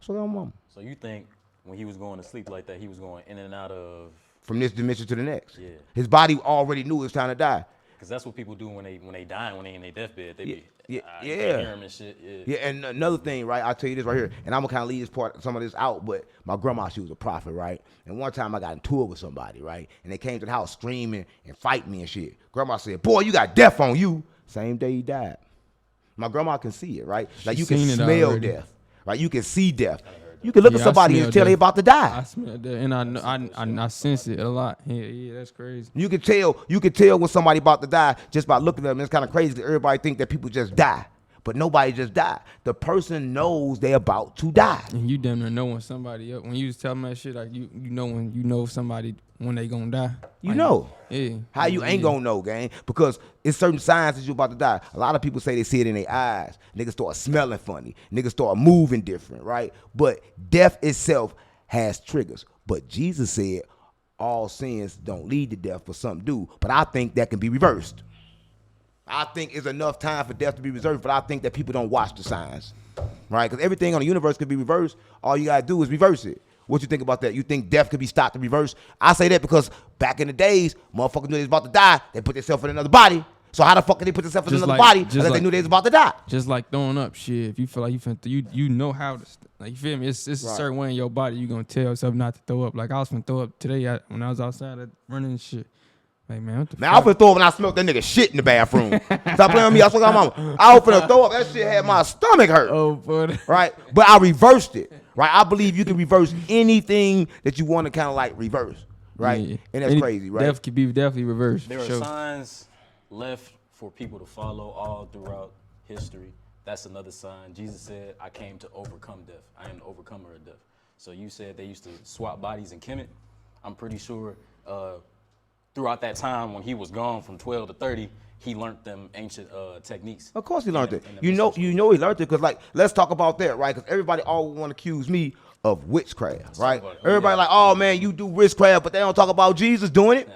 So my mom. So you think when he was going to sleep like that, he was going in and out of... From this dimension to the next. Yeah. His body already knew it was time to die. Because that's what people do when they die, when they in their deathbed. They be, Yeah, you can't hear them and shit. Yeah, and another thing, right? I'll tell you this right here, and I'm gonna kind of leave some of this out, but my grandma, she was a prophet, right? And one time I got into it with somebody, right? And they came to the house screaming and fighting me and shit. Grandma said, "Boy, you got death on you." Same day he died. My grandma can see it, right? Like you can smell death, right? You can see death. You can look at somebody and tell they about to die. I smell that, and I sense it a lot. Yeah, that's crazy. You can tell when somebody about to die just by looking at them. It's kind of crazy because everybody think that people just die, but nobody just died. The person knows they're about to die. And you damn near know when somebody else, when you just tell them that shit, like you know when you know somebody when they gonna die. You like, know. Yeah. How you ain't gonna know, gang? Because it's certain signs that you about to die. A lot of people say they see it in their eyes. Niggas start smelling funny. Niggas start moving different, right? But death itself has triggers. But Jesus said all sins don't lead to death, but some do. But I think that can be reversed. I think it's enough time for death to be reserved, but I think that people don't watch the signs, right? Because everything on the universe could be reversed. All you gotta do is reverse it. What you think about that? You think death could be stopped and reversed? I say that because back in the days, motherfuckers knew they was about to die. They put themselves in another body. So how the fuck can they put themselves in another body unless they knew they was about to die? Just like throwing up shit. If you feel like you know how to, like, you feel me? It's a certain way in your body you gonna tell yourself not to throw up. Like I was finna throw up today when I was outside running and shit. Like, man, what the fuck? I was finna throw up when I smelled that nigga shit in the bathroom. Stop playing with me. I was talking to my mama. I was finna throw up. That shit had my stomach hurt. Oh, buddy. Right? But I reversed it. Right? I believe you can reverse anything that you want to kind of like reverse. Right? Yeah. And that's crazy, right? Death can be definitely reversed. There are signs left for people to follow all throughout history. That's another sign. Jesus said, I came to overcome death. I am the overcomer of death. So you said they used to swap bodies and Kemet. I'm pretty sure throughout that time when he was gone from 12 to 30, he learned them ancient techniques. Of course he learned it. You know he learned it because, like, let's talk about that, right? Because everybody always want to accuse me of witchcraft, right? Everybody like, oh, man, you do witchcraft, but they don't talk about Jesus doing it.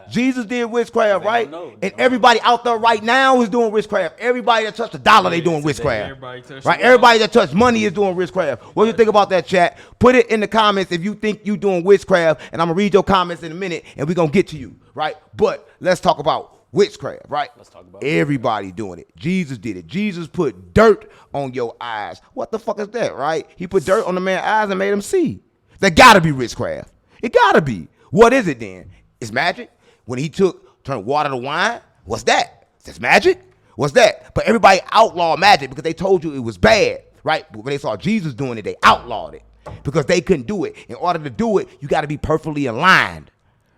Jesus did witchcraft, right? And everybody out there right now is doing witchcraft. Everybody that touched a dollar, they doing witchcraft. Right? Everybody that touched money is doing witchcraft. What do you think about that, chat? Put it in the comments if you think you doing witchcraft, and I'm gonna read your comments in a minute, and we're gonna get to you, right? But let's talk about witchcraft, right? Let's talk about everybody doing it. Jesus did it. Jesus put dirt on your eyes. What the fuck is that, right? He put dirt on the man's eyes and made him see. That gotta be witchcraft. It gotta be. What is it then? It's magic. When he turned water to wine, what's that? That's magic? What's that? But everybody outlawed magic because they told you it was bad, right? But when they saw Jesus doing it, they outlawed it because they couldn't do it. In order to do it, you got to be perfectly aligned,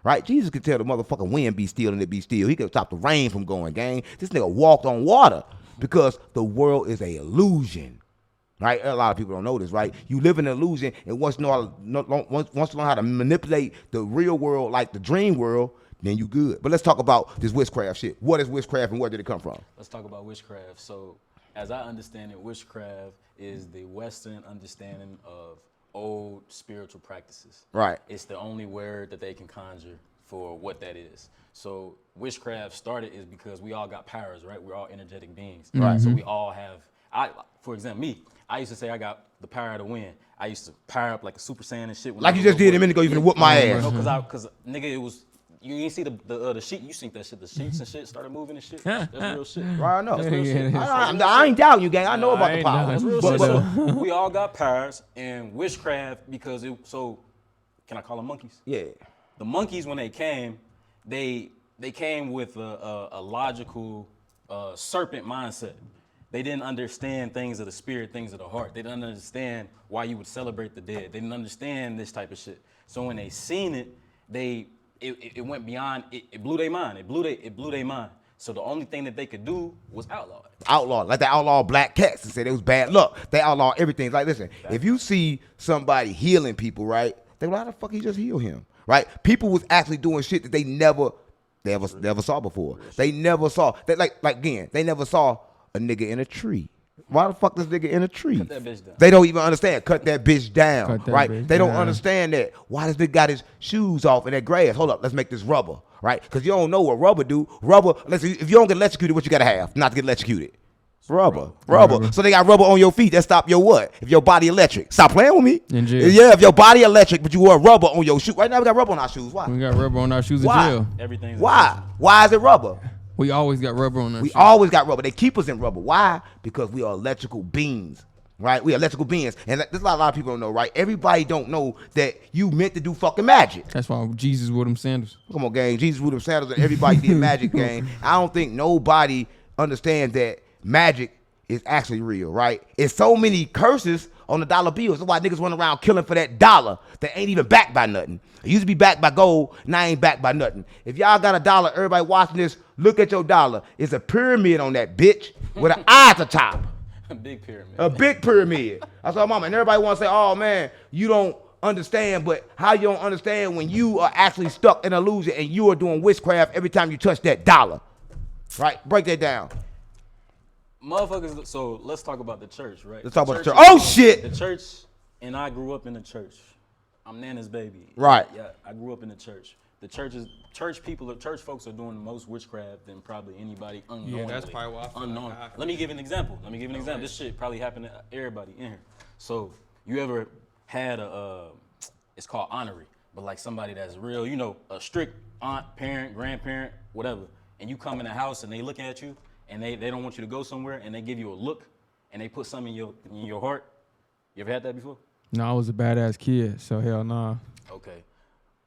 right? Jesus could tell the motherfucking wind be still and it be still. He could stop the rain from going, gang. This nigga walked on water because the world is an illusion. Right, a lot of people don't know this, right? You live in an illusion, and once you learn how to manipulate the real world, like the dream world, then you good. But let's talk about this witchcraft shit. What is witchcraft and where did it come from? Let's talk about witchcraft. So, as I understand it, witchcraft is the Western understanding of old spiritual practices. Right. It's the only word that they can conjure for what that is. So, witchcraft started is because we all got powers, right? We're all energetic beings. Right. So we all have, for example, me, I used to say I got the power of the wind. I used to power up like a Super Saiyan and shit. Like you just did a minute ago, you finna whoop my ass. No, because nigga, it was, you ain't see the sheet, you seen that shit, the sheets and shit started moving and shit. That's real shit. Right, I know. That's real shit. I ain't doubting you, gang. I know about the power. That's real shit. So we all got powers, and witchcraft, because can I call them monkeys? Yeah. The monkeys, when they came came with a logical serpent mindset. They didn't understand things of the spirit, things of the heart. They didn't understand why you would celebrate the dead. They didn't understand this type of shit. So when they seen it, it went beyond. It blew their mind. It blew their mind. So the only thing that they could do was outlaw it. Outlaw, like they outlaw black cats and said it was bad luck. They outlaw everything. Like, listen, if you see somebody healing people, right? They like, how the fuck he just heal him, right? People was actually doing shit that they never saw before. They never saw. They never saw a nigga in a tree. Why the fuck this nigga in a tree? Cut that bitch down. They don't even understand. Cut that bitch down, right? They don't understand that. Why does nigga got his shoes off in that grass? Hold up, let's make this rubber, right? Because you don't know what rubber do. Rubber, listen, if you don't get electrocuted, what you gotta have not to get electrocuted? Rubber. So they got rubber on your feet that stop your what? If your body electric. Stop playing with me. Yeah, if your body electric, but you wear rubber on your shoe. Right now we got rubber on our shoes. Why? We got rubber on our shoes in jail. Everything's why? Why is it rubber? We always got rubber on us. We always got rubber. They keep us in rubber. Why? Because we are electrical beings, right? We are electrical beings. And there's a lot of people don't know, right? Everybody don't know that you meant to do fucking magic. That's why Jesus wore them sandals. Come on, gang. Jesus wore them sandals and everybody did magic, gang. I don't think nobody understands that magic is actually real, right? It's so many curses on the dollar bills. That's why niggas run around killing for that dollar that ain't even backed by nothing. It used to be backed by gold, now ain't backed by nothing. If y'all got a dollar, everybody watching this, look at your dollar. It's a pyramid on that bitch with an eye at the top. A big pyramid. A big pyramid. I saw mama, and everybody want to say, oh man, you don't understand, but how you don't understand when you are actually stuck in illusion and you are doing witchcraft every time you touch that dollar. Right? Break that down. Motherfuckers, so let's talk about the church, right? Let's talk about the church. Oh shit! The church, and I grew up in the church. I'm Nana's baby. Right. Yeah, I grew up in the church. The church folks are doing the most witchcraft than probably anybody unknowingly. Yeah, that's probably why I feel unknown. like Let me give an example. This shit probably happened to everybody in here. So you ever had it's called honorary, but like somebody that's real, a strict aunt, parent, grandparent, whatever, and you come in the house and they look at you and they don't want you to go somewhere and they give you a look and they put something in your heart. You ever had that before? No, I was a badass kid, so hell nah. Okay.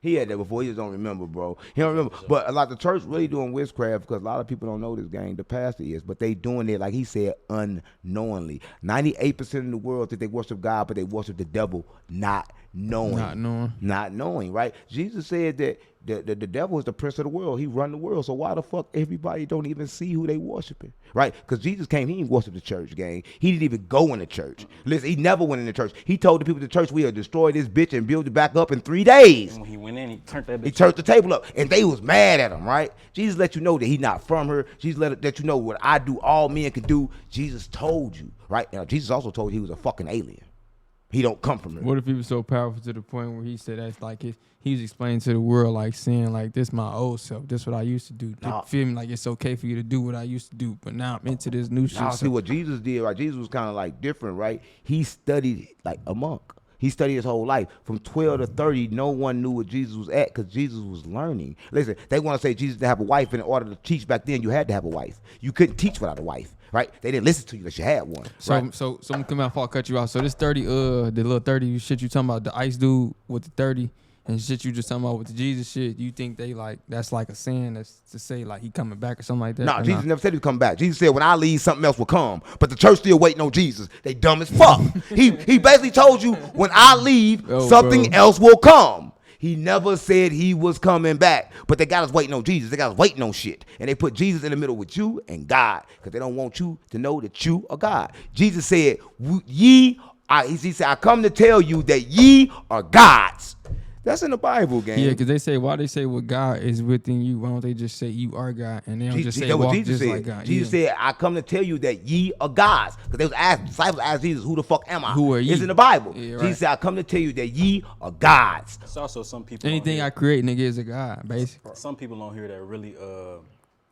He had that before. He just don't remember, bro. He don't remember. But a lot of the church really doing witchcraft because a lot of people don't know this, gang. The pastor is, but they doing it, like he said, unknowingly. 98% of the world think they worship God, but they worship the devil, not knowing. Not knowing, right? Jesus said that the devil is the prince of the world. He run the world. So why the fuck everybody don't even see who they worshiping, right? Because Jesus came, he didn't worship the church, gang. He didn't even go in the church. Listen, he never went in the church. He told the people at the church, we'll destroy this bitch and build it back up in 3 days. And when he went in, he turned that bitch. He turned the table up, and they was mad at him, right? Jesus let you know that he not from her. Jesus let you know what I do, all men can do. Jesus told you, right? Now, Jesus also told you he was a fucking alien. He don't come from her. What if he was so powerful to the point where he said that's like he was explaining to the world, like saying like, this my old self, this what I used to do. Nah. Feel me? Like it's okay for you to do what I used to do, but now I'm into this new shit. Now, see what Jesus did, right? Jesus was kind of like different, right? He studied like a monk. He studied his whole life. From 12 to 30, no one knew what Jesus was at because Jesus was learning. Listen, they want to say Jesus didn't have a wife, and in order to teach back then, you had to have a wife. You couldn't teach without a wife, right? They didn't listen to you unless you had one. So, right? so I'm coming out before I cut you off. So this 30, the little 30 shit you talking about, the ice dude with the 30 and shit you just talking about with the Jesus shit, you think they like, that's like a sin that's to say like he coming back or something like that? No, Jesus never said he would come back. Jesus said when I leave, something else will come. But the church still waiting on Jesus. They dumb as fuck. he basically told you when I leave, something else will come. He never said he was coming back. But they got us waiting on Jesus. They got us waiting on shit. And they put Jesus in the middle with you and God because they don't want you to know that you are God. Jesus said, he said, I come to tell you that ye are gods. That's in the Bible, gang. Yeah, because they say, why they say what God is within you? Why don't they just say you are God? And they don't just say walk just like God. Jesus said, I come to tell you that ye are gods. Because they was asked, disciples asked Jesus, who the fuck am I? Who are ye? It's in the Bible. Yeah, right. Jesus said, I come to tell you that ye are gods. It's also some people. Anything I create, nigga, is a God, basically. Some people on here that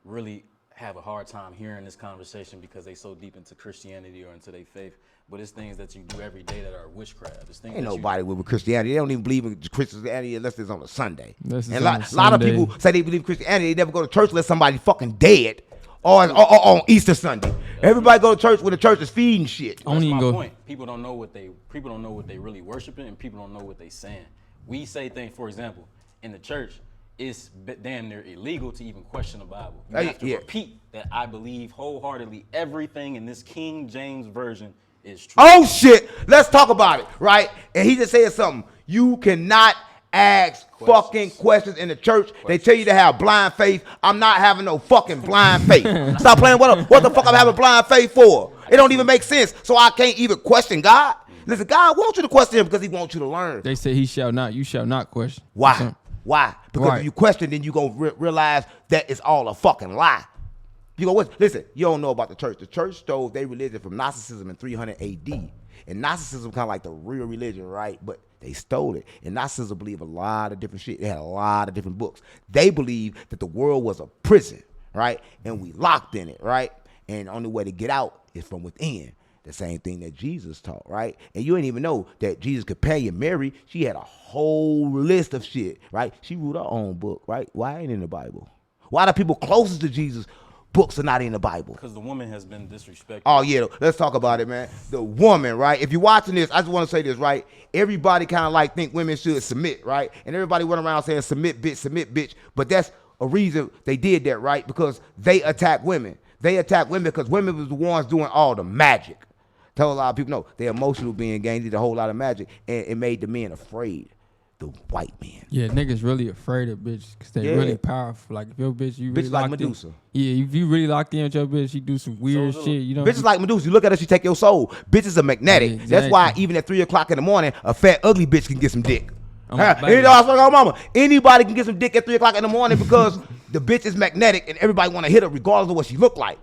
really have a hard time hearing this conversation because they so deep into Christianity or into their faith. But it's things that you do every day that are witchcraft. It's things Ain't that nobody with Christianity. They don't even believe in Christianity unless it's on a Sunday. Unless it's And on a a lot of Sunday. people say they believe in Christianity. They never go to church unless somebody fucking dead. Or on Easter Sunday. Everybody go to church when the church is feeding shit. I don't That's even my go. point. People don't know what they really worshiping, and people don't know what they saying. We say things, for example, in the church, it's damn near illegal to even question the Bible. You have to repeat that I believe wholeheartedly everything in this King James version is true. Oh shit, let's talk about it, right? And he just said something. You cannot ask fucking questions in the church. They tell you to have blind faith. I'm not having no fucking blind faith. Stop playing. What the fuck I'm having blind faith for? It don't even make sense. So I can't even question God. Listen, God wants you to question him because he wants you to learn. They say you shall not question. Why? Why? Because Right. if you question, then you going to realize that it's all a fucking lie. You go, listen, you don't know about the church. The church stole their religion from Gnosticism in 300 AD. And Gnosticism kind of like the real religion, right? But they stole it. And Gnosticism believe a lot of different shit. They had a lot of different books. They believe that the world was a prison, right? And we locked in it, right? And the only way to get out is from within. The same thing that Jesus taught, right? And you ain't even know that Jesus' companion, Mary, she had a whole list of shit, right? She wrote her own book, right? Why ain't it in the Bible? Why the people closest to Jesus books are not in the Bible? Because the woman has been disrespected. Oh, yeah. Let's talk about it, man. The woman, right? If you're watching this, I just want to say this, right? Everybody kind of like think women should submit, right? And everybody went around saying submit, bitch. But that's a reason they did that, right? Because they attack women. They attack women because women was the ones doing all the magic. Tell a lot of people, no, they're emotional being gained, did a whole lot of magic, and it made the men afraid. The white men. Yeah, niggas really afraid of bitches because they really powerful. Like if your bitch, you really bitches like locked Medusa. in. Yeah, if you really locked in with your bitch, she do some weird shit. You know, bitches like Medusa. You look at her, she take your soul. Bitches are magnetic. Yeah, exactly. That's why even at 3 o'clock in the morning, a fat ugly bitch can get some dick. Oh, my You know, I was like, oh mama, anybody can get some dick at 3 o'clock in the morning because the bitch is magnetic and everybody want to hit her regardless of what she look like.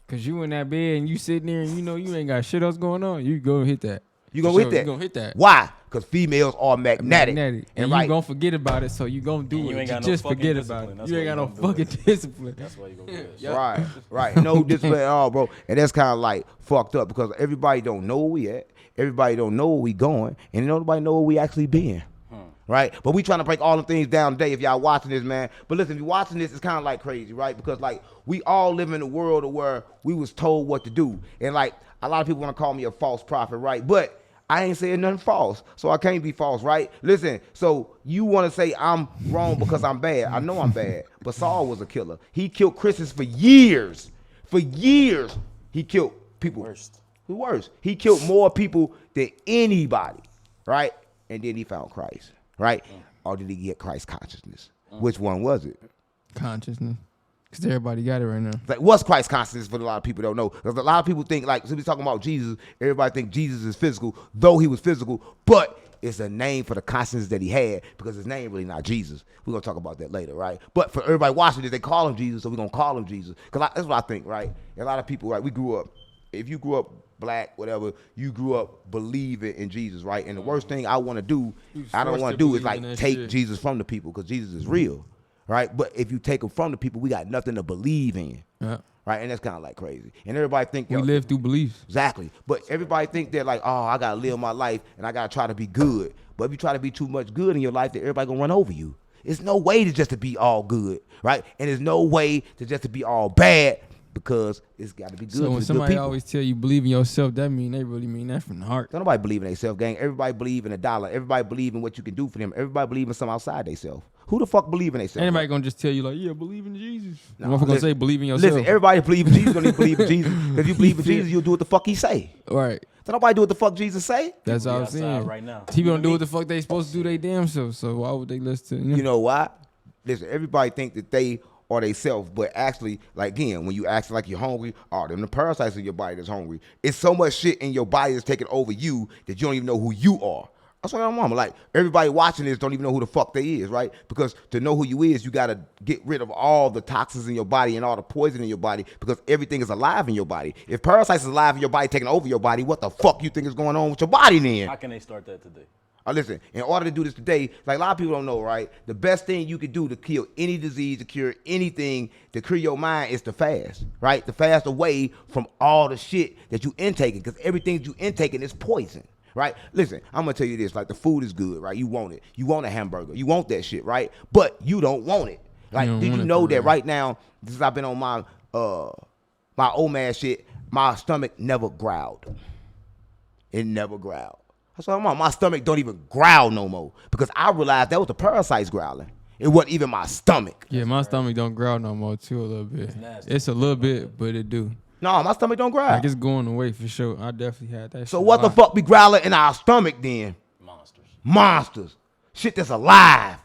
Cause you in that bed and you sitting there and you know you ain't got shit else going on, you go hit that. You gonna hit that. You gonna hit that. Why? Because females are magnetic. And And you right. gonna forget about it, so you gonna do And you it. ain't got You no just fucking forget discipline. about it. That's You why ain't got you no gonna do fucking it. discipline. That's why you gonna do that. Right. No discipline at all, bro. And that's kind of like fucked up because everybody don't know where we at. Everybody don't know where we going. And nobody know where we actually been. Right? But we trying to break all the things down today if y'all watching this, man. But listen, if you're watching this, it's kind of like crazy, right? Because like we all live in a world where we was told what to do. And like a lot of people want to call me a false prophet, right? But I ain't saying nothing false, so I can't be false, right? Listen, so you want to say I'm wrong because I'm bad. I know I'm bad, but Saul was a killer. He killed Christians for years. For years, he killed people. Worse. He killed more people than anybody, right? And then he found Christ, right? Or did he get Christ consciousness? Which one was it? Consciousness. Because everybody got it right now. Like, what's Christ consciousness for a lot of people don't know? Because a lot of people think, like, so we talking about Jesus, everybody think Jesus is physical, though he was physical, but it's a name for the consciousness that he had because his name really not Jesus. We're going to talk about that later, right? But for everybody watching this, they call him Jesus, so we're going to call him Jesus. Because that's what I think, right? A lot of people, right, we grew up, if you grew up black, whatever, you grew up believing in Jesus, right? And the worst thing I want to do, I don't want to do is like take Jesus from the people because Jesus is real, right? But if you take him from the people, we got nothing to believe in, right? And that's kind of like crazy. And everybody think we live through beliefs. Exactly. But everybody think they're like, oh, I got to live my life and I got to try to be good. But if you try to be too much good in your life, then everybody going to run over you. It's no way to just to be all good, right? And there's no way to just to be all bad. Because it's got to be good. So when somebody always tell you believe in yourself, that mean they really mean that from the heart. Don't nobody believe in themselves, gang. Everybody believe in a dollar. Everybody believe in what you can do for them. Everybody believe in something outside themselves. Who the fuck believe in themselves? Anybody gonna just tell you like, yeah, believe in Jesus? No, Motherfucker gonna say believe in yourself. Listen, everybody believe in Jesus. Don't even believe in Jesus. If you believe in Jesus, you'll do what the fuck he say. Right. Don't nobody do what the fuck Jesus say. That's all I'm saying. Right now. People don't do what the fuck they supposed to do they damn self. So why would they listen to You know why? Listen, everybody think that they or they self, but actually, like again, when you act like you're hungry, them the parasites in your body that's hungry. It's so much shit in your body that's taking over you that you don't even know who you are. That's what I'm on. Like everybody watching this don't even know who the fuck they is, right? Because to know who you is, you gotta get rid of all the toxins in your body and all the poison in your body because everything is alive in your body. If parasites is alive in your body, taking over your body, what the fuck you think is going on with your body then? How can they start that today? Listen, in order to do this today, like a lot of people don't know, right? The best thing you can do to kill any disease, to cure anything, to cure your mind is to fast, right? To fast away from all the shit that you intaking because everything you intaking is poison, right? Listen, I'm going to tell you this. Like the food is good, right? You want it. You want a hamburger. You want that shit, right? But you don't want it. Like, did you know that right now, since I've been on my old man shit, my stomach never growled. It never growled. That's what I'm on. My stomach don't even growl no more because I realized that was the parasites growling. It wasn't even my stomach. Yeah, my stomach don't growl no more too a little bit. It's a little bit, but it do. No, my stomach don't growl. Like it's going away for sure. I definitely had that. So what the fuck be growling in our stomach then? Monsters. Shit that's alive.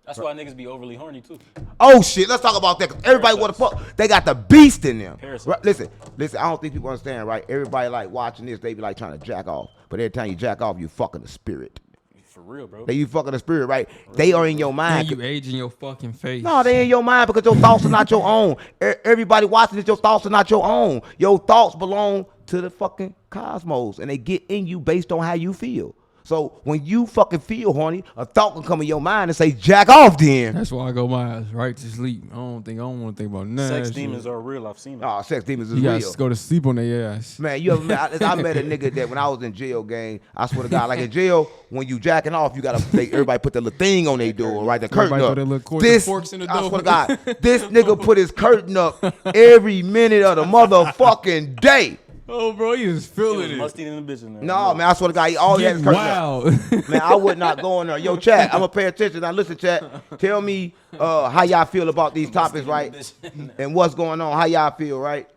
That's why niggas be overly horny too. Oh shit, let's talk about that. Cause everybody what the fuck? They got the beast in them. Right, listen. I don't think people understand, right? Everybody like watching this, they be like trying to jack off. But every time you jack off, you fucking the spirit. For real, bro. You fucking the spirit, right? They are in your mind. And you age in your fucking face. No, they in your mind because your thoughts are not your own. Everybody watching this, your thoughts are not your own. Your thoughts belong to the fucking cosmos, and they get in you based on how you feel. So when you fucking feel horny, a thought can come in your mind and say, jack off then. That's why I go my ass right to sleep. I don't want to think about nothing. Sex demons are real. I've seen them. Oh, sex demons is You real. gotta go to sleep on their ass. Man, you ever met, I met a nigga that when I was in jail, gang, I swear to God, like in jail, when you jacking off, you gotta everybody put the little thing on their door, right? The curtain Everybody up. throw their little cords, This, the forks in the I door. swear to God, this nigga put his curtain up every minute of the motherfucking day. Oh, bro, you just It feeling was it. musty in the bitch in there. No, man, I swear to God, he always had his curtain Wild. up. Man, I would not go in there. Yo, chat, I'm gonna pay attention. Now listen, chat, tell me how y'all feel about these topics, right? And what's going on, how y'all feel, right?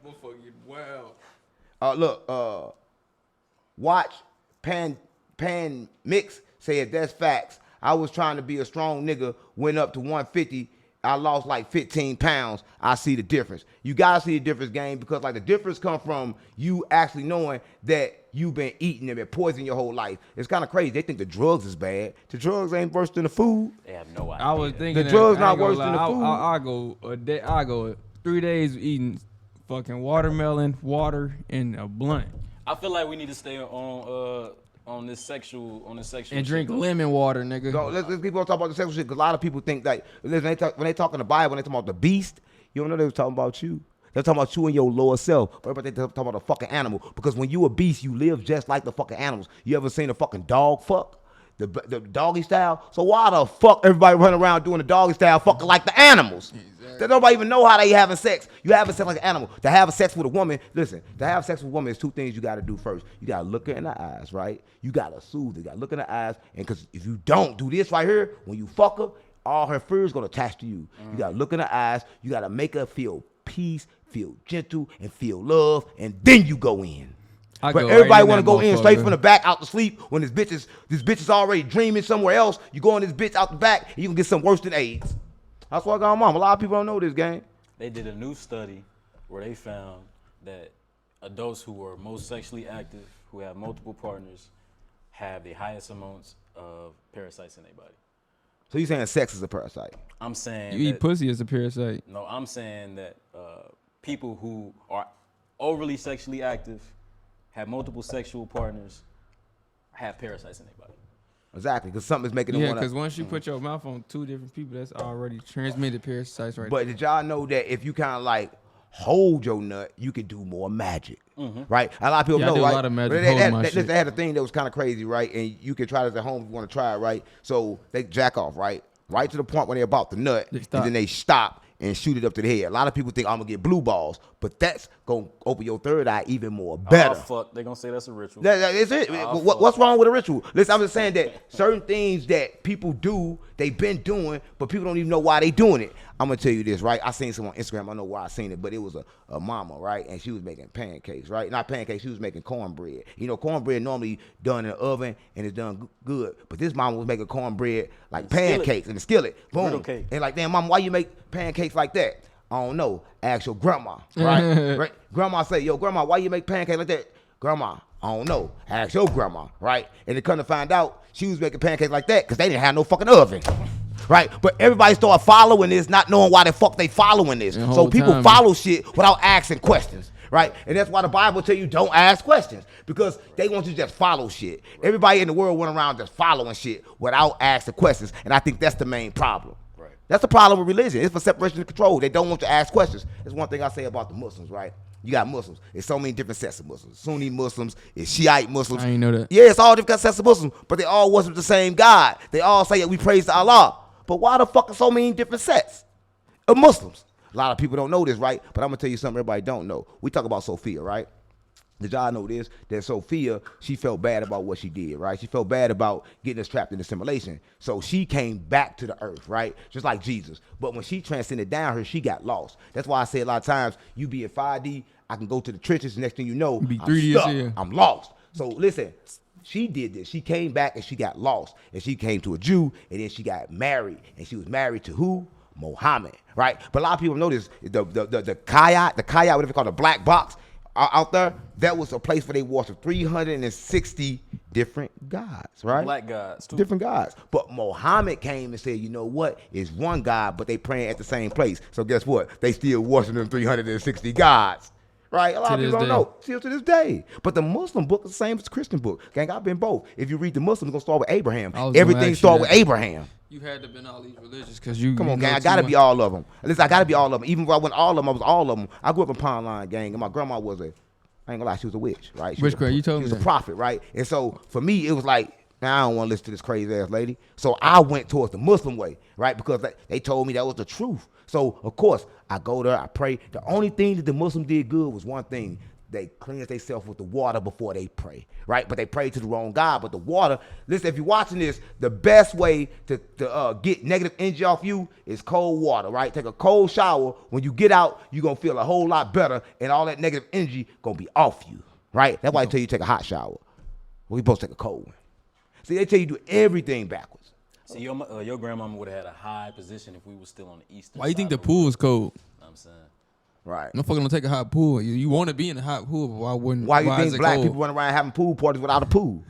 Wow. Look, watch Pan Mix said that's facts. I was trying to be a strong nigga, went up to 150. I lost like 15 pounds. I see the difference. You gotta see the difference, gang, because like the difference come from you actually knowing that you've been eating them and poisoning your whole life. It's kind of crazy. They think the drugs is bad. The drugs ain't worse than the food. They have no idea. I was thinking The drugs that, I not ain't gonna worse than the lie, food. I go a day. I go 3 days eating fucking watermelon, water, and a blunt, I feel like we need to stay on this sexual and shit, drink though. lemon water, nigga. So let's keep on talking about the sexual shit, because a lot of people think like, listen, when they talk in the Bible, when they talk about the beast, you don't know they was talking about you. They're talking about you and your lower self. But they talking about a fucking animal. Because when you a beast, you live just like the fucking animals. You ever seen a fucking dog fuck? The doggy style? So why the fuck everybody running around doing the doggy style fucking like the animals? That nobody even know how they having sex. You having sex like an animal. To have sex with a woman, listen, to have sex with a woman is two things you got to do first. You got to look her in the eyes, right? You got to soothe her. You got to look in the eyes. And because if you don't do this right here, when you fuck her, all her fear is going to attach to you. You got to look in the eyes. You got to make her feel peace, feel gentle, and feel love. And then you go in. But everybody want to go in straight from the back out to sleep when this bitch is already dreaming somewhere else. You go in this bitch out the back, and you can get something worse than AIDS. That's what I got, mom. A lot of people don't know this, gang. They did a new study where they found that adults who are most sexually active, who have multiple partners, have the highest amounts of parasites in their body. So you saying sex is a parasite? I'm saying You eat pussy as a parasite. No, I'm saying that people who are overly sexually active, have multiple sexual partners, have parasites in their body. Exactly, because something is making them Yeah, want to. because once you put your mouth on 2 different people, that's already transmitted parasites right But did y'all know that if you kind of like hold your nut, you can do more magic, right? A lot of people Yeah, I know, do a right? lot of magic But holding my they shit. had a thing that was kind of crazy, right? And you can try this at home if you want to try it, right? So they jack off, right? Right to the point when they're about to nut, and then they stop and shoot it up to the head. A lot of people think I'm gonna get blue balls, but that's gonna open your third eye even more better. Oh, fuck. They're going to say that's a ritual. That is it. What's wrong with a ritual? Listen, I'm just saying that certain things that people do, they've been doing, but people don't even know why they doing it. I'm gonna tell you this, right? I seen someone on Instagram. I don't know why I seen it, but it was a mama, right? And she was making pancakes, right? Not pancakes. She was making cornbread. You know, cornbread normally done in the oven and it's done good, but this mama was making cornbread like pancakes in the skillet. Boom. And like, damn, mama, why you make pancakes like that? I don't know. Ask your grandma, right? Right? Grandma say, yo, grandma, why you make pancakes like that? Grandma, I don't know. Ask your grandma, right? And they come to find out she was making pancakes like that because they didn't have no fucking oven. Right? But everybody started following this, not knowing why the fuck they following this. So people follow shit without asking questions. Right? And that's why the Bible tell you don't ask questions, because they want you to just follow shit. Everybody in the world went around just following shit without asking questions. And I think that's the main problem. Right. That's the problem with religion. It's for separation and control. They don't want you to ask questions. That's one thing I say about the Muslims, right? You got Muslims. It's so many different sets of Muslims. Sunni Muslims, it's Shiite Muslims. I ain't know that. Yeah, it's all different sets of Muslims, but they all worship the same God. They all say that we praise to Allah. But why the fuck are so many different sets of Muslims? A lot of people don't know this, right? But I'm going to tell you something everybody don't know. We talk about Sophia, right? Did y'all know this? That Sophia, she felt bad about what she did, right? She felt bad about getting us trapped in the simulation. So she came back to the earth, right? Just like Jesus. But when she transcended down here, she got lost. That's why I say a lot of times, you be in 5D, I can go to the trenches, next thing you know, Be I'm 3D stuck. here. I'm lost. So listen, she did this. She came back and she got lost. And she came to a Jew, and then she got married. And she was married to who? Muhammad, right? But a lot of people know this. The Kayat, whatever they call the black box out there, that was a place where they worship 360 different gods, right? Black gods, too. Different gods. But Muhammad came and said, you know what? It's one God, but they praying at the same place. So guess what? They still worship them 360 gods. Right? A lot of To people this don't day. know. Still to this day. But the Muslim book is the same as the Christian book. Gang, I've been both. If you read the Muslim, it's going to start with Abraham. I was gonna Everything ask you start with that. Abraham. You had to been all these religions because you. Come you on, know gang. I too got to much. be all of them. At least I got to be all of them. Even if I wasn't all of them, I was all of them. I grew up in Pond Line, gang, and my grandma was I ain't gonna lie, she was a witch, right? Witchcraft, you told me She was that. a prophet, right? And so for me, it was like, nah, I don't want to listen to this crazy ass lady. So I went towards the Muslim way, right? Because they told me that was the truth. So of course, I go there, I pray. The only thing that the Muslim did good was one thing. They cleanse themselves with the water before they pray, right? But they prayed to the wrong God. But the water, listen, if you're watching this, the best way to get negative energy off you is cold water, right? Take a cold shower. When you get out, you're going to feel a whole lot better, and all that negative energy going to be off you, right? That's why I tell you take a hot shower. Well, we supposed to take a cold one. See, they tell you do everything backwards. See, your grandmama would have had a high position if we were still on the eastern Why you side think the of pool is cold? Know what I'm saying? Right. No fucking gonna take a hot pool. You want to be in a hot pool, but why wouldn't? Why you is think it black cold? people run around having pool parties without a pool?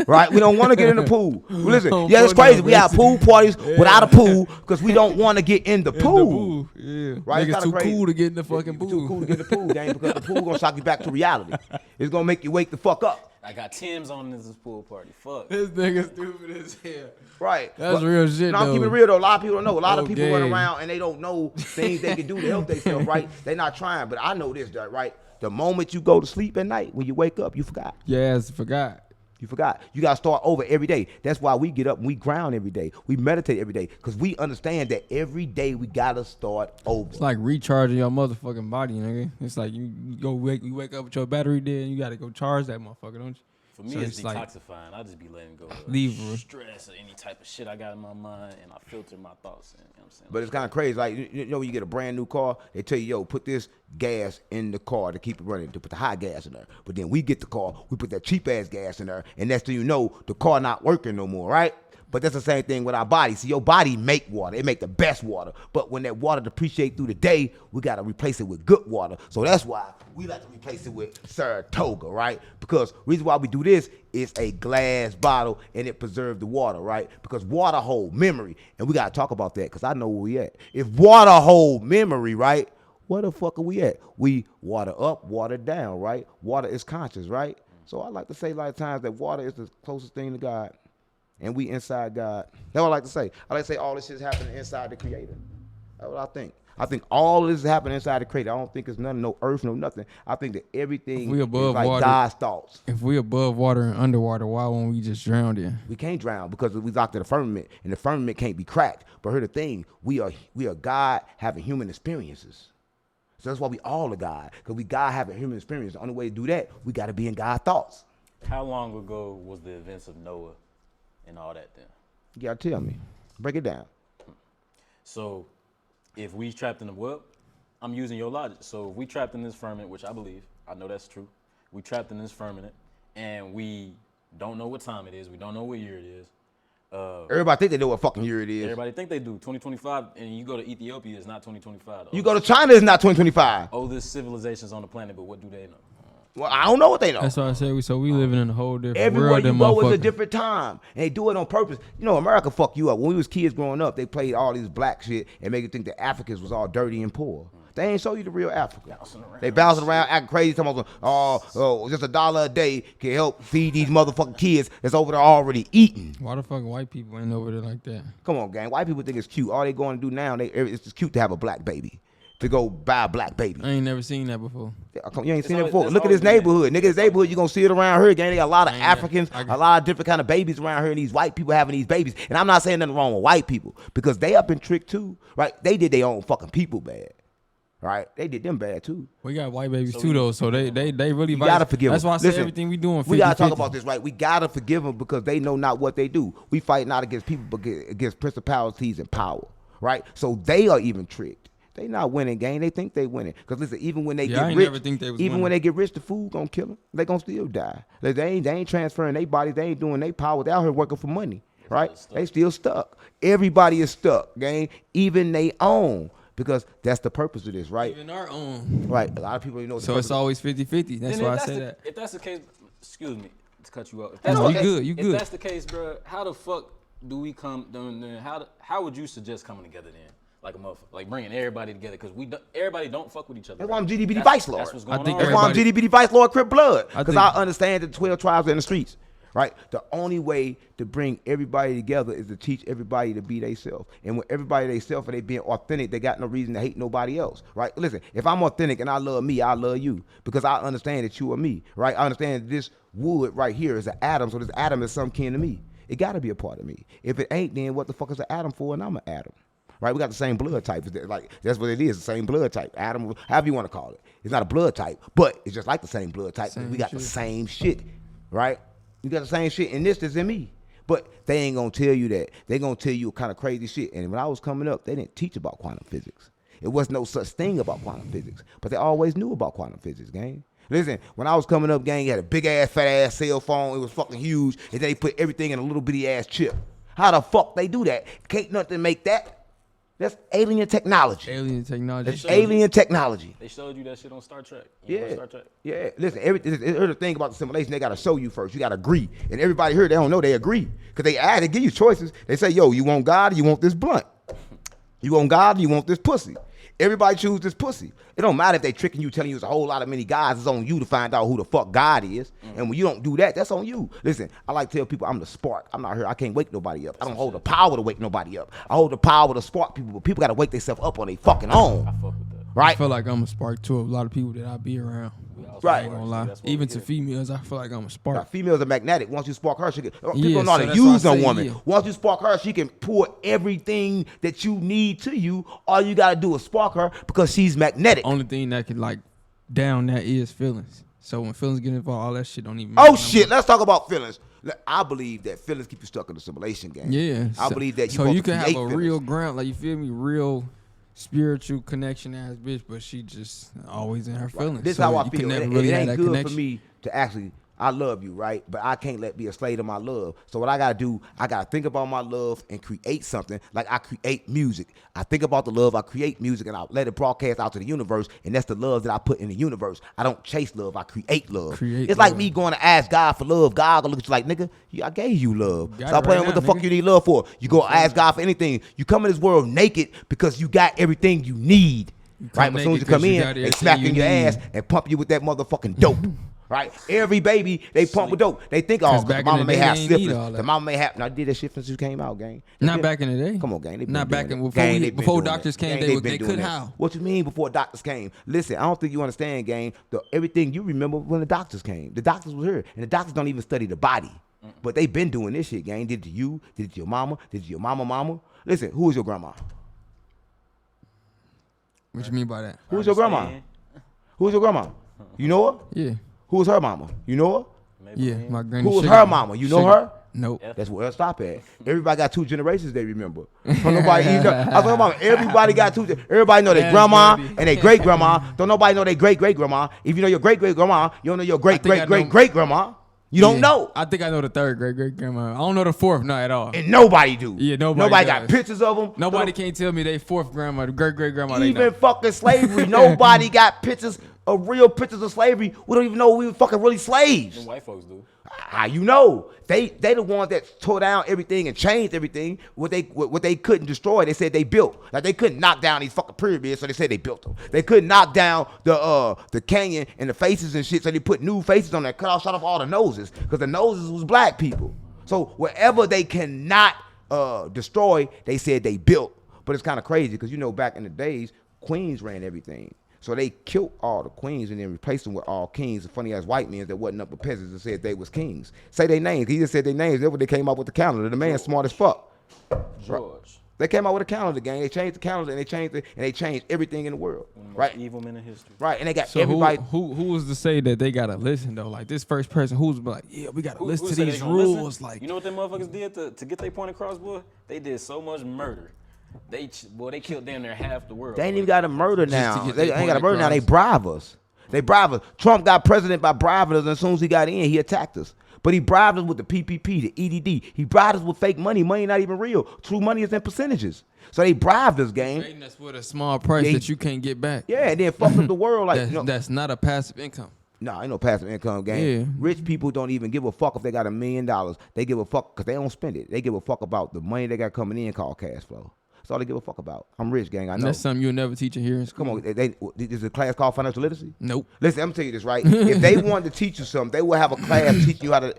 Right? We don't want to get in the pool. Well, listen, Oh, yeah, it's fuck crazy. no, We have pool parties without a pool because we don't want to get in the In pool. the pool. Yeah. Right? It's Niggas kinda too crazy. cool to get in the fucking pool. Too cool to get in the pool, gang, because the pool gonna shock you back to reality. It's gonna make you wake the fuck up. I got Tim's on this pool party. Fuck. This nigga stupid as hell. Right. That's real shit, No, I'm though. keeping it real though. A lot of people don't know. A lot of people run Okay. around and they don't know things they can do to help themselves, right? They not trying. But I know this, right? The moment you go to sleep at night, when you wake up, you forgot. Yes, forgot. You forgot. You got to start over every day. That's why we get up and we ground every day. We meditate every day because we understand that every day we got to start over. It's like recharging your motherfucking body, nigga. It's like you wake up with your battery dead and you gotta go charge that motherfucker, don't you? For me, So it's it's like- detoxifying. I just be letting go of Leave, bro. stress or any type of shit I got in my mind, and I filter my thoughts. You know what I'm saying? But it's kind of crazy. Like, you know, when you get a brand new car, they tell you, yo, put this gas in the car to keep it running, to put the hot gas in there. But then we get the car, we put that cheap ass gas in there, and next thing you know, the car not working no more, right? But that's the same thing with our body. See, your body make water. It make the best water. But when that water depreciate through the day, we got to replace it with good water. So that's why we like to replace it with Saratoga, right? Because reason why we do this is a glass bottle and it preserves the water, right? Because water hold memory. And we got to talk about that because I know where we at. If water hold memory, right? Where the fuck are we at? We water up, water down, right? Water is conscious, right? So I like to say a lot of times that water is the closest thing to God. And we inside God. That's what I like to say. I like to say all this shit's happening inside the Creator. That's what I think. I think all this is happening inside the Creator. I don't think it's nothing, no earth, no nothing. I think that everything We is above like water. God's thoughts. If we above water and underwater, why won't we just drown in? We can't drown because we locked in the firmament, and the firmament can't be cracked. But here's the thing: we are God having human experiences. So that's why we all are God, because we God having human experience. The only way to do that, we got to be in God's thoughts. How long ago was the events of Noah and all that then? You gotta tell me. Break it down. So if we trapped in the well, I'm using your logic. So if we trapped in this firmament, which I believe, I know that's true. We trapped in this firmament and we don't know what time it is. We don't know what year it is. Everybody think they know what fucking year it is. Everybody think they do. 2025, and you go to Ethiopia, it's not 2025. You go to China, it's not 2025. Oldest civilizations on the planet, but what do they know? Well, I don't know what they know. That's why I said we living in a whole different Everywhere world you than go is a motherfucker. different time. And they do it on purpose. You know, America fuck you up. When we was kids growing up, they played all these black shit and make you think that Africans was all dirty and poor. They ain't show you the real Africa. They bouncing around, acting crazy, talking about, just $1 a day can help feed these motherfucking kids that's over there already eating. Why the fuck white people ain't over there like that? Come on, gang. White people think it's cute. All they going to do now, it's just cute to have a black baby. To go buy a black baby. I ain't never seen that before. You ain't seen it always- before. it's Look at this always been neighborhood. Nigga, this neighborhood, you gonna see it around here, gang. They got a lot of ain't Africans, never- a lot of different kind of babies around here, and these white people having these babies. And I'm not saying nothing wrong with white people, because they have been tricked too, right? They did their own fucking people bad, right? They did them bad too. We got white babies too though, so they really. You gotta forgive them. That's why I say Listen, everything we doing. 50, we gotta talk 50. about this, right? We gotta forgive them because they know not what they do. We fight not against people, but against principalities and power, right? So they are even tricked. They not winning, gang. They think they winning. Because listen, even when they I get ain't rich, never think they was even winning. when they get rich, the food gonna kill them. They gonna still die. They ain't transferring their bodies. They ain't doing their power. They out here working for money, right? They still stuck. Everybody is stuck, gang. Even they own. Because that's the purpose of this, right? Even our own. Right. A lot of people don't know. So it's always 50-50. That's Then why I if say that. If that's the case, excuse me to cut you off. If No, that's you the good, you if good. that's the case, bro, how the fuck do we come? How would you suggest coming together then? like a motherfucker, like bringing everybody together because everybody don't fuck with each other. That's why I'm GDBD Vice Lord. That's what's going think on. That's why I'm GDBD Vice Lord Crip Blood. Because I think- understand the 12 tribes in the streets. Right? The only way to bring everybody together is to teach everybody to be themselves. And when everybody themselves and they being authentic, they got no reason to hate nobody else. Right? Listen, if I'm authentic and I love me, I love you. Because I understand that you are me. Right? I understand that this wood right here is an atom, so this atom is some kin to me. It gotta be a part of me. If it ain't, then what the fuck is an atom for? And I'm an atom. Right? We got the same blood type. Like that's what it is, the same blood type. Atom, however you want to call it. It's not a blood type, but it's just like the same blood type. Same we got shit. the same shit. Right? You got the same shit in this that's in me. But they ain't gonna tell you that. They gonna tell you kind of crazy shit. And when I was coming up, they didn't teach about quantum physics. It was no such thing about quantum physics. But they always knew about quantum physics, gang. Listen, when I was coming up, gang, you had a big ass, fat ass cell phone. It was fucking huge. And then they put everything in a little bitty ass chip. How the fuck they do that? Can't nothing make that. That's alien technology. Alien technology. That's alien technology. They showed you that shit on Star Trek. Yeah, Star Trek. yeah. Listen, here's the thing about the simulation. They gotta show you first. You gotta agree, and everybody here they don't know they agree because they give you choices. They say, "Yo, you want God or you want this blunt? You want God or you want this pussy?" Everybody choose this pussy. It don't matter if they tricking you, telling you it's a whole lot of many guys. It's on you to find out who the fuck God is. And when you don't do that, that's on you. Listen, I like to tell people I'm the spark. I'm not here. I can't wake nobody up. I don't hold the power to wake nobody up. I hold the power to spark people, but people got to wake themselves up on their fucking own. I fuck with that. I Right? feel like I'm a spark to a lot of people that I be around. Right. I ain't gonna lie. That's what Even we to get. females, I feel like I'm a Now, spark. females are magnetic. Once you spark her, she can. People Yeah, don't know how so to that's why I use a say, woman. yeah. Once you spark her, she can pour everything that you need to you. All you gotta do is spark her because she's magnetic. Only thing that can like down that is feelings. So when feelings get involved, all that shit don't even. Oh matter no shit! more. Let's talk about feelings. I believe that feelings keep you stuck in the simulation game. Yeah. I so- believe that so supposed you to can have create a feelings. real ground, like you feel me, real spiritual connection ass bitch, but she just always in her feelings. This is so how I you feel. can never It really have ain't that good connection. for me to actually. I love you, right? But I can't be a slave to my love. So what I gotta do, I gotta think about my love and create something. Like I create music. I think about the love, I create music, and I let it broadcast out to the universe. And that's the love that I put in the universe. I don't chase love, I create love. Create it's like love. me going to ask God for love. God gonna look at you like, nigga, I gave you love. Got Stop it playing right what now, the fuck nigga. you need love for. You go ask God for anything. You come in this world naked because you got everything you need. Right? But as soon as you naked come 'cause you in, got they everything smack you in your need. ass and pump you with that motherfucking dope. Right? Every baby, they pump with dope. They think, oh, 'Cause 'cause back the in mama the may day, have they ain't need syphilis. all that. The mama may have. Now, I did that shit since you came out, gang. Not back in the day. Come on, gang. They been Not back doing in that. before Gang, we- they been before doing doctors that. came, Gang, they been could doing that. how? What you mean before doctors came? Listen, I don't think you understand, gang. Everything you remember when the doctors came. The doctors were here, and the doctors don't even study the body. But they been doing this shit, gang. Did it to you? Did it to your mama? Did it to your mama? Listen, who is your grandma? What you mean by that? Who is your grandma? Understand? Who is your grandma? You know her? Yeah. Who is her mama? You know her? Maybe Yeah. My granny. Who is Sugar- her mama? You know Sugar- her? Nope. Yeah. That's where I stop at. Everybody got two generations they remember. Don't nobody even know. I was talking about everybody got two. Everybody know their Yes, grandma baby. and their great grandma. Don't nobody know their great great grandma. If you know your great great grandma, you don't know your great think I great great know- great grandma. You don't Yeah. know, I think I know the third great grandma. I don't know the fourth, not at all. and nobody do. Yeah, nobody got does. pictures of them. Nobody can't tell me they fourth grandma, the great grandma. They Even know. fucking slavery. Nobody got pictures of real pictures of slavery. We don't even know we were fucking really slaves. Them white folks do. How you know? They the ones that tore down everything and changed everything. What they couldn't destroy, they said they built. Like they couldn't knock down these fucking pyramids, so they said they built them. They couldn't knock down the canyon and the faces and shit, so they put new faces on there, shot off all the noses, because the noses was black people. So wherever they cannot destroy, they said they built. But it's kind of crazy because back in the days, queens ran everything. So they killed all the queens and then replaced them with all kings. Funny ass white men that wasn't up with peasants and said they was kings. Say their names. He just said their names. That's what they came up with the calendar. The man smart as fuck. George. They came out with a calendar, gang. They changed the calendar and they changed everything in the world. Right? Evil men in history. Right. And they got So everybody. who was to say that they gotta listen though? Like this first person who's like, yeah, we gotta listen to said they these gonna rules. listen? Like, you know what them motherfuckers did to get their point across, boy? They did so much murder. They killed damn near half the world. They ain't even got a murder to now. get They their ain't got a point murder now. They across. bribe us. They bribe us. Trump got president by bribing us, and as soon as he got in, he attacked us. But he bribed us with the PPP, the EDD. He bribed us with fake money. Money not even real. True money is in percentages. So they bribed us, gang. trading us with a small price Yeah, that you can't get back. Yeah, and then fucked up the world. Like, That's not a passive income. No, ain't no passive income game. Yeah. Rich people don't even give a fuck if they got $1 million. They give a fuck because they don't spend it. They give a fuck about the money they got coming in called cash flow. That's all they give a fuck about. I'm rich, gang. I And know. that's something you'll never teach in here in school. Come on, is a class called financial literacy? Nope. Listen, I'm gonna tell you this, right? If they wanted to teach you something, they would have a class teaching you how to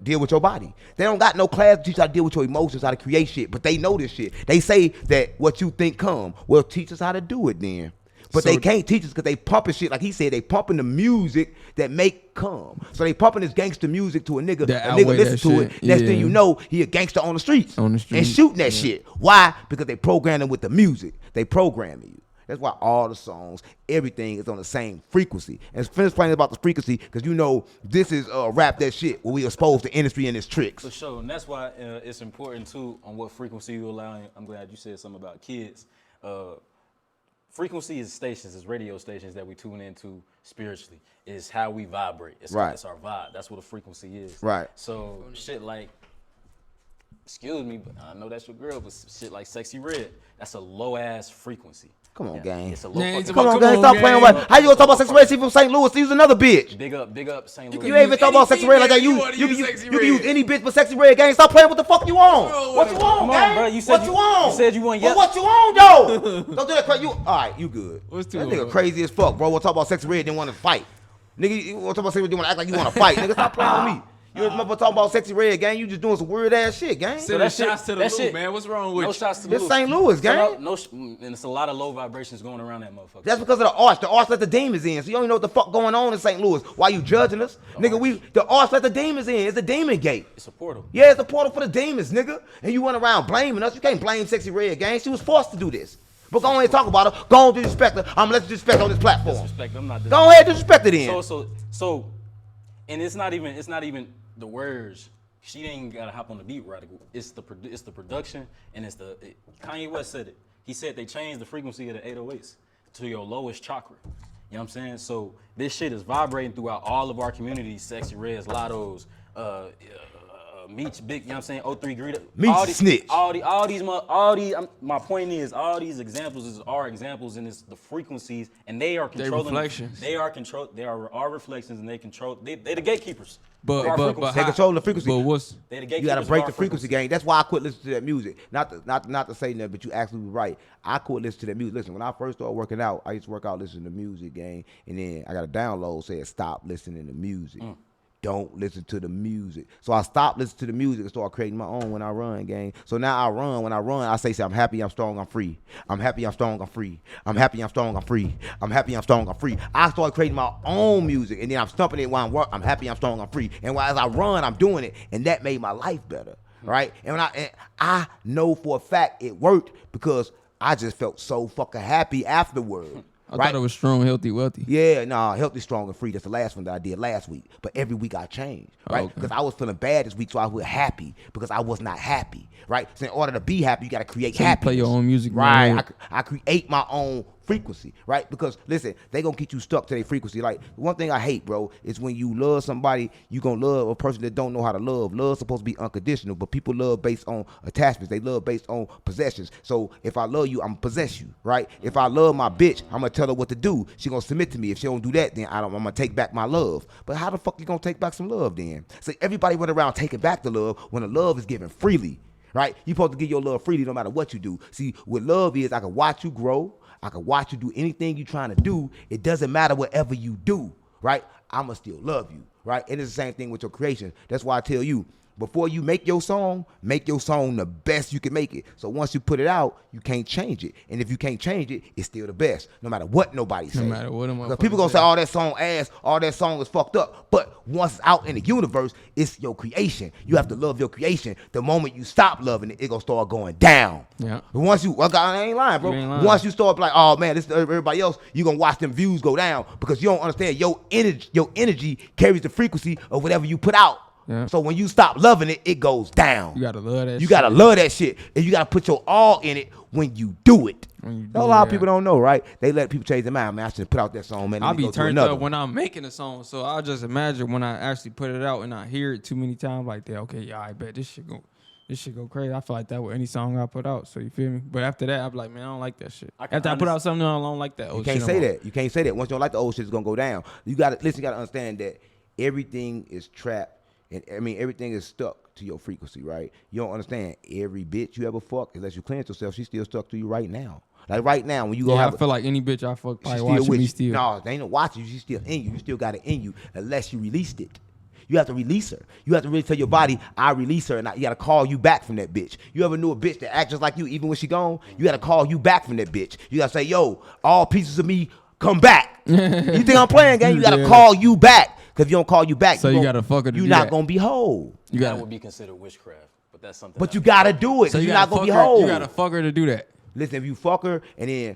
deal with your body. They don't got no class to teach you how to deal with your emotions, how to create shit, but they know this shit. They say that what you think come. Well, teach us how to do it then. But So- they can't teach us because they pumping shit, like he said, they pumping the music that make come. So they pumping this gangster music to a nigga. That A nigga outweigh listen that to it. shit. Next Yeah. thing you know, he a gangster on the streets. On the And street. shooting that shit. Why? Because they programming with the music. They programming you. That's why all the songs, everything is on the same frequency. And finish playing about the frequency because you know this is rap that shit where we expose the industry and its tricks. For sure, and that's why it's important too on what frequency you allow. I'm glad you said something about kids. Frequency is stations, is radio stations that we tune into spiritually. It's how we vibrate. It's our vibe. That's what a frequency is. Right. So shit like, excuse me, but I know that's your girl, but shit like Sexy Red, that's a low ass frequency. Come on, gang. It's a low Yeah, fucking it's Come on, Come gang. on, Stop gang. playing with How you gonna talk about Sexy Red? She from St. Louis. She's another bitch. Big up St. Louis. You ain't even talk about Sexy Red like that. You can use any bitch but Sexy Red, gang. Stop playing what the fuck you on. What you on, Come on, gang? bro. You said What you on? You said you want Well, yet. what you on, though? Don't do that crazy. All right, you good. What's That too nigga hard? crazy as fuck, bro. We'll talk about Sexy Red, didn't want to fight. Nigga, you want to talk about Sexy Red, you want to act like you want to fight. Nigga, stop playing with me. You remember talking about Sexy Red, gang? You just doing some weird ass shit, gang. Send that the shit- shots to the that loop, shit- man. What's wrong with No you? shots to This Louis. St. Louis, gang. And it's a lot of low vibrations going around that motherfucker. That's because of the arch. The arch let the demons in. So you don't even know what the fuck going on in St. Louis. Why you judging us? Nigga, the arch let the demons in. It's a demon gate. It's a portal. Yeah, it's a portal for the demons, nigga. And you went around blaming us. You can't blame Sexy Red, gang. She was forced to do this. But go ahead and talk about her. Go on, disrespect her. I'm gonna let you disrespect on this platform. Disrespect. I'm not. Go ahead, disrespect it then. So, and it's not even the words. She ain't gotta hop on the beat radical. It's the production and Kanye West said it. He said they changed the frequency of the 808s to your lowest chakra. You know what I'm saying? So this shit is vibrating throughout all of our communities. Sexy Reds, Lottos, Meech, Big. You know what I'm saying? 03 Greeter. Meech snitch. My point is, all these examples are examples, and it's the frequencies, and they are controlling. reflections. They are our reflections, and they control. They the gatekeepers. But of our frequency. They control the frequency. But what's They the You gatekeepers. gotta of break our the frequency, gang. That's why I quit listening to that music. Not to say nothing, but you absolutely right. I quit listening to that music. Listen, when I first started working out, I used to work out listening to music, gang. And then I got a download said stop listening to music. Don't listen to the music. So I stopped listening to the music and started creating my own when I run, gang. So now I run. When I run, I say, I'm happy, I'm strong, I'm free. I'm happy, I'm strong, I'm free. I'm happy, I'm strong, I'm free. I'm happy, I'm strong, I'm free. I started creating my own music, and then I'm stumping it while I'm working. I'm happy, I'm strong, I'm free. And while as I run, I'm doing it, and that made my life better, right? And I know for a fact it worked because I just felt so fucking happy afterward. I thought it was strong, healthy, wealthy. Yeah, nah, healthy, strong, and free. That's the last one that I did last week. But every week I changed, right? Okay. Because I was feeling bad this week, so I was happy because I was not happy, right? So in order to be happy, you got to create So you happiness. play your own music, right? man. I create my own frequency, right? Because listen, they gonna get you stuck to their frequency. Like one thing I hate, bro, is when you love somebody, you gonna love a person that don't know how to love. Love's supposed to be unconditional, but people love based on attachments. They love based on possessions. So if I love you, I'm gonna possess you, right? If I love my bitch, I'm gonna tell her what to do. She gonna submit to me. If she don't do that, then I'm gonna take back my love. But how the fuck you gonna take back some love then? So everybody went around taking back the love when the love is given freely, right? You supposed to give your love freely no matter what you do. See, what love is, I can watch you grow. I can watch you do anything you're trying to do. It doesn't matter whatever you do, right? I'ma still love you, right? And it's the same thing with your creation. That's why I tell you, before you make your song the best you can make it. So once you put it out, you can't change it. And if you can't change it, it's still the best, no matter what nobody says. No matter what Because people gonna say, oh, that song ass, all that song is fucked up. But once it's out in the universe, it's your creation. You have to love your creation. The moment you stop loving it, it gonna start going down. Yeah. But once you, well, I ain't lying, bro. You ain't lying. Once you start like, oh man, this is everybody else, you gonna watch them views go down because you don't understand your energy carries the frequency of whatever you put out. Yeah. So when you stop loving it, it goes down. You gotta love that You shit. gotta love that shit. And you gotta put your all in it when you do it. When you A do lot of that. people don't know, right? They let people change their mind. Man, I should put out that song, man. I'll Let me be go do turned another up one. when I'm making a song, so I'll just imagine when I actually put it out and I hear it too many times, like that. Okay, yeah, I bet this shit go crazy. I feel like that with any song I put out. So you feel me? But after that, I'm like, man, I don't like that shit. After I put out something, I don't like that. You can't say that. You can't say that. Once you don't like the old shit, it's gonna go down. You gotta listen. You gotta understand that everything is trapped And I mean, everything is stuck to your frequency, right? You don't understand. Every bitch you ever fuck, unless you cleanse yourself, she's still stuck to you right now. Like right now, when you go I feel like any bitch I fuck probably she's watching with me you. still. No, they ain't no watching you. She's still in you. You still got it in you, unless you released it. You have to release her. You have to really tell your body, I release her, and you got to call you back from that bitch. You ever knew a bitch that act just like you, even when she gone? You got to call you back from that bitch. You got to say, yo, all pieces of me, come back. You think I'm playing, gang? You got to call you back. Because if you don't call you back, So you got to fuck her to you're do not that. going to be whole. That would be considered witchcraft, but that's something. But you got to do it. So So you you're not gotta going to be fuck her. whole. You got to fuck her to do that. Listen, if you fuck her, and then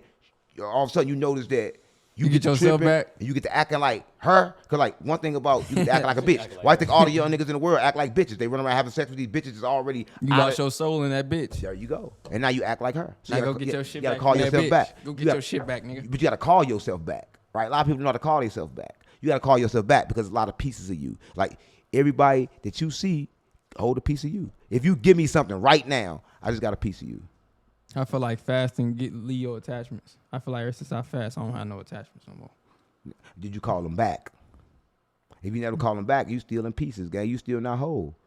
all of a sudden you notice that You get to yourself tripping, back? and you get to acting like her. Because, like, one thing about you get to acting like a bitch. Why I think all the young niggas in the world act like bitches? They run around having sex with these bitches that's already You lost your soul in that bitch. There you go. And now you act like her. So Now you go gotta, get your shit you back. gotta call from that yourself bitch. back. Go You get gotta- your shit back, nigga. But you got to call yourself back, right? A lot of people know how to call themselves back. You got to call yourself back because a lot of pieces of you. Like, everybody that you see hold a piece of you. If you give me something right now, I just got a piece of you. I feel like fasting leave your attachments. I feel like ever since I fast, I don't have no attachments no more. Did you call them back? If you never call them back, you still in pieces, gang. You still not whole.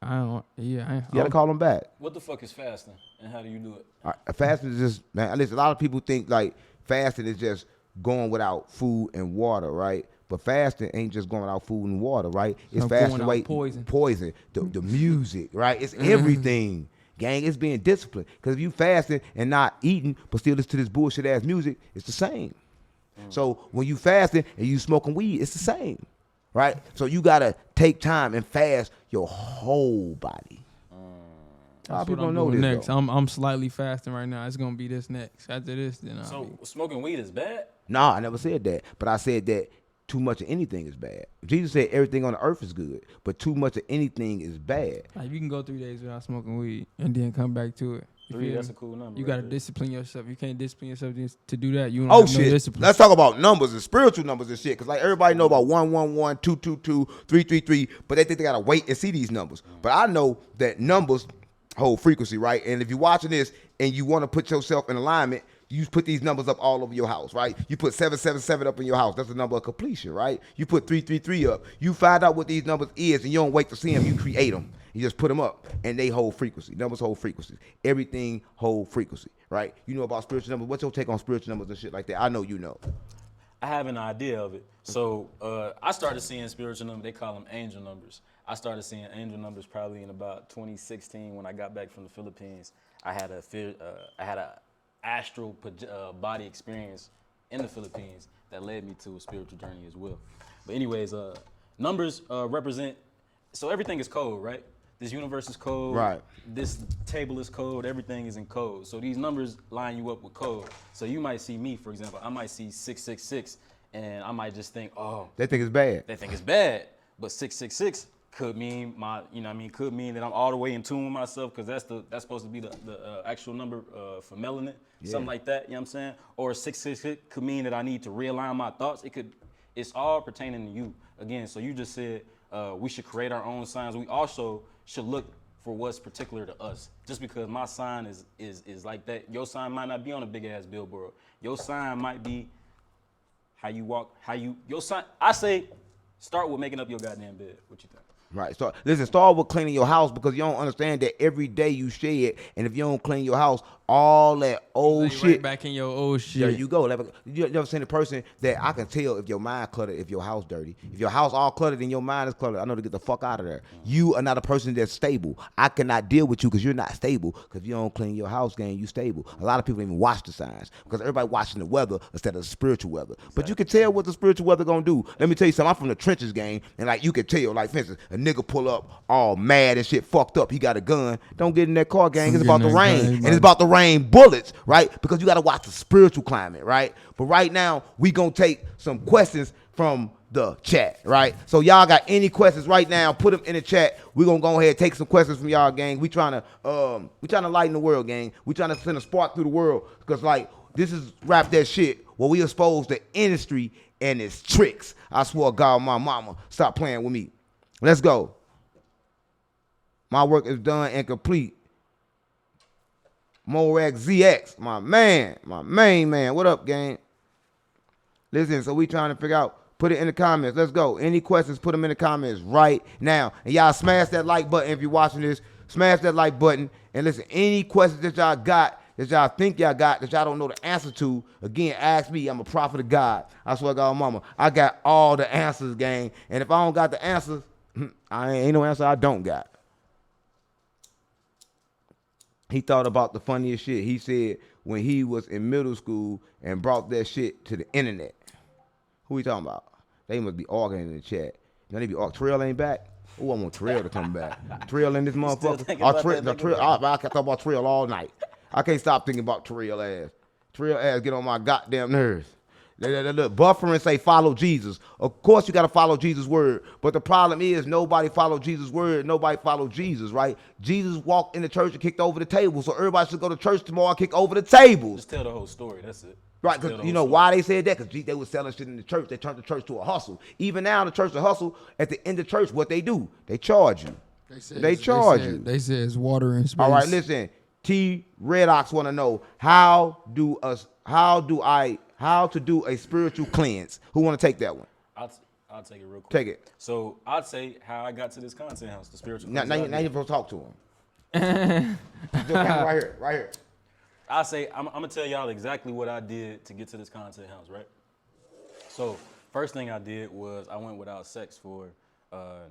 I don't. Yeah. You got to call them back. What the fuck is fasting, and how do you do it? Fasting is just, man, listen, a lot of people think like fasting is just going without food and water, right? But fasting ain't just going without food and water, right? It's going fasting out away poison. the music, right? It's everything. Gang, it's being disciplined. Because if you fasting and not eating, but still listen to this bullshit ass music, it's the same. So when you fasting and you smoking weed, it's the same, right? So you gotta take time and fast your whole body. A lot of people don't know this. Next, Though. I'm slightly fasting right now. It's gonna be this next. After this, then I'll So be. smoking weed is bad? Nah, I never said that. But I said that too much of anything is bad. Jesus said everything on the earth is good, but too much of anything is bad. Like, you can go 3 days without smoking weed and then come back to it. You 3, feel that's me? a cool number. You right gotta there. discipline yourself. You can't discipline yourself to do that. You don't Oh have shit! no discipline. Let's talk about numbers and spiritual numbers and shit. Cause like everybody know about 111, 222, 333, but they think they gotta wait and see these numbers. But I know that numbers hold frequency, right? And if you're watching this and you want to put yourself in alignment, you put these numbers up all over your house, right? You put 777 up in your house. That's the number of completion, right? You put 333 up. You find out what these numbers is, and you don't wait to see them. You create them. You just put them up, and they hold frequency. Numbers hold frequency. Everything hold frequency, right? You know about spiritual numbers. What's your take on spiritual numbers and shit like that? I know you know. I have an idea of it. So I started seeing spiritual numbers. They call them angel numbers. I started seeing angel numbers probably in about 2016 when I got back from the Philippines. I had a astral body experience in the Philippines that led me to a spiritual journey as well. But anyways, numbers represent. So everything is code, right? This universe is code. Right. This table is code. Everything is in code. So these numbers line you up with code. So you might see me, for example. I might see 666, and I might just think, oh, They think it's bad. they think it's bad. But 666 could mean could mean that I'm all the way in tune with myself, because that's supposed to be the actual number for melanin, something like that. You know what I'm saying? Or 666 could mean that I need to realign my thoughts. It's all pertaining to you. Again, so you just said we should create our own signs. We also should look for what's particular to us. Just because my sign is like that, your sign might not be on a big ass billboard. Your sign might be how you walk, your sign. I say, start with making up your goddamn bed. What you think? Right. So listen, start with cleaning your house, because you don't understand that every day you shed, and if you don't clean your house, all that old Lay shit. right back in your old shit. There you go. Like, you ever seen a person that I can tell if your mind cluttered, if your house dirty, if your house all cluttered and your mind is cluttered, I know to get the fuck out of there. You are not a person that's stable. I cannot deal with you because you're not stable. Because if you don't clean your house, gang, you stable. A lot of people don't even watch the signs because everybody watching the weather instead of the spiritual weather. But you can tell what the spiritual weather gonna do. Let me tell you something. I'm from the trenches, gang, and like you can tell, like for instance, a nigga pull up all mad and shit, fucked up. He got a gun. Don't get in that car, gang. It's about to rain, and it's about to rain bullets, right? Because you got to watch the spiritual climate, right? But right now, we gonna take some questions from the chat, right? So y'all got any questions right now, put them in the chat. We're gonna go ahead and take some questions from y'all, gang. We trying to lighten the world, gang. We trying to send a spark through the world, because like this is rap that shit where we expose the industry and its tricks. I swear to God, my mama, stop playing with me. Let's go. My work is done and complete. Morex ZX, my man, my main man. What up, gang? Listen, so we trying to figure out Put it in the comments. Let's go. Any questions, put them in the comments right now. And y'all smash that like button if you're watching this. Smash that like button. And listen, any questions that y'all got, that y'all think y'all got, that y'all don't know the answer to, again, ask me. I'm a prophet of God. I swear to God, mama, I got all the answers, gang. And if I don't got the answers, I ain't no answer I don't got. He thought about the funniest shit. He said when he was in middle school and brought that shit to the internet. Who we talking about? They must be arguing in the chat. Now they be arguing. Trail ain't back. Oh, I want Trail to come back. Trail in this motherfucker. I can talk about Trail all night. I can't stop thinking about Trail ass. Trail ass get on my goddamn nerves. Look, buffering say follow Jesus. Of course you got to follow Jesus' word. But the problem is nobody follow Jesus' word. Nobody follow Jesus, right? Jesus walked in the church and kicked over the table. So everybody should go to church tomorrow and kick over the tables. Just tell the whole story. That's it. Right, because you know why they said that? Because they were selling shit in the church. They turned the church to a hustle. Even now, the church a hustle. At the end of church, what they do? They charge you. They charge you. They say it's water and space. All right, listen. T Red Ox want to know how to do a spiritual cleanse. Who want to take that one? I'll take it real quick. Take it. So I'd say how I got to this content house, the spiritual. Now you're supposed to talk to him. Right here. I say I'm gonna tell y'all exactly what I did to get to this content house, right? So first thing I did was I went without sex for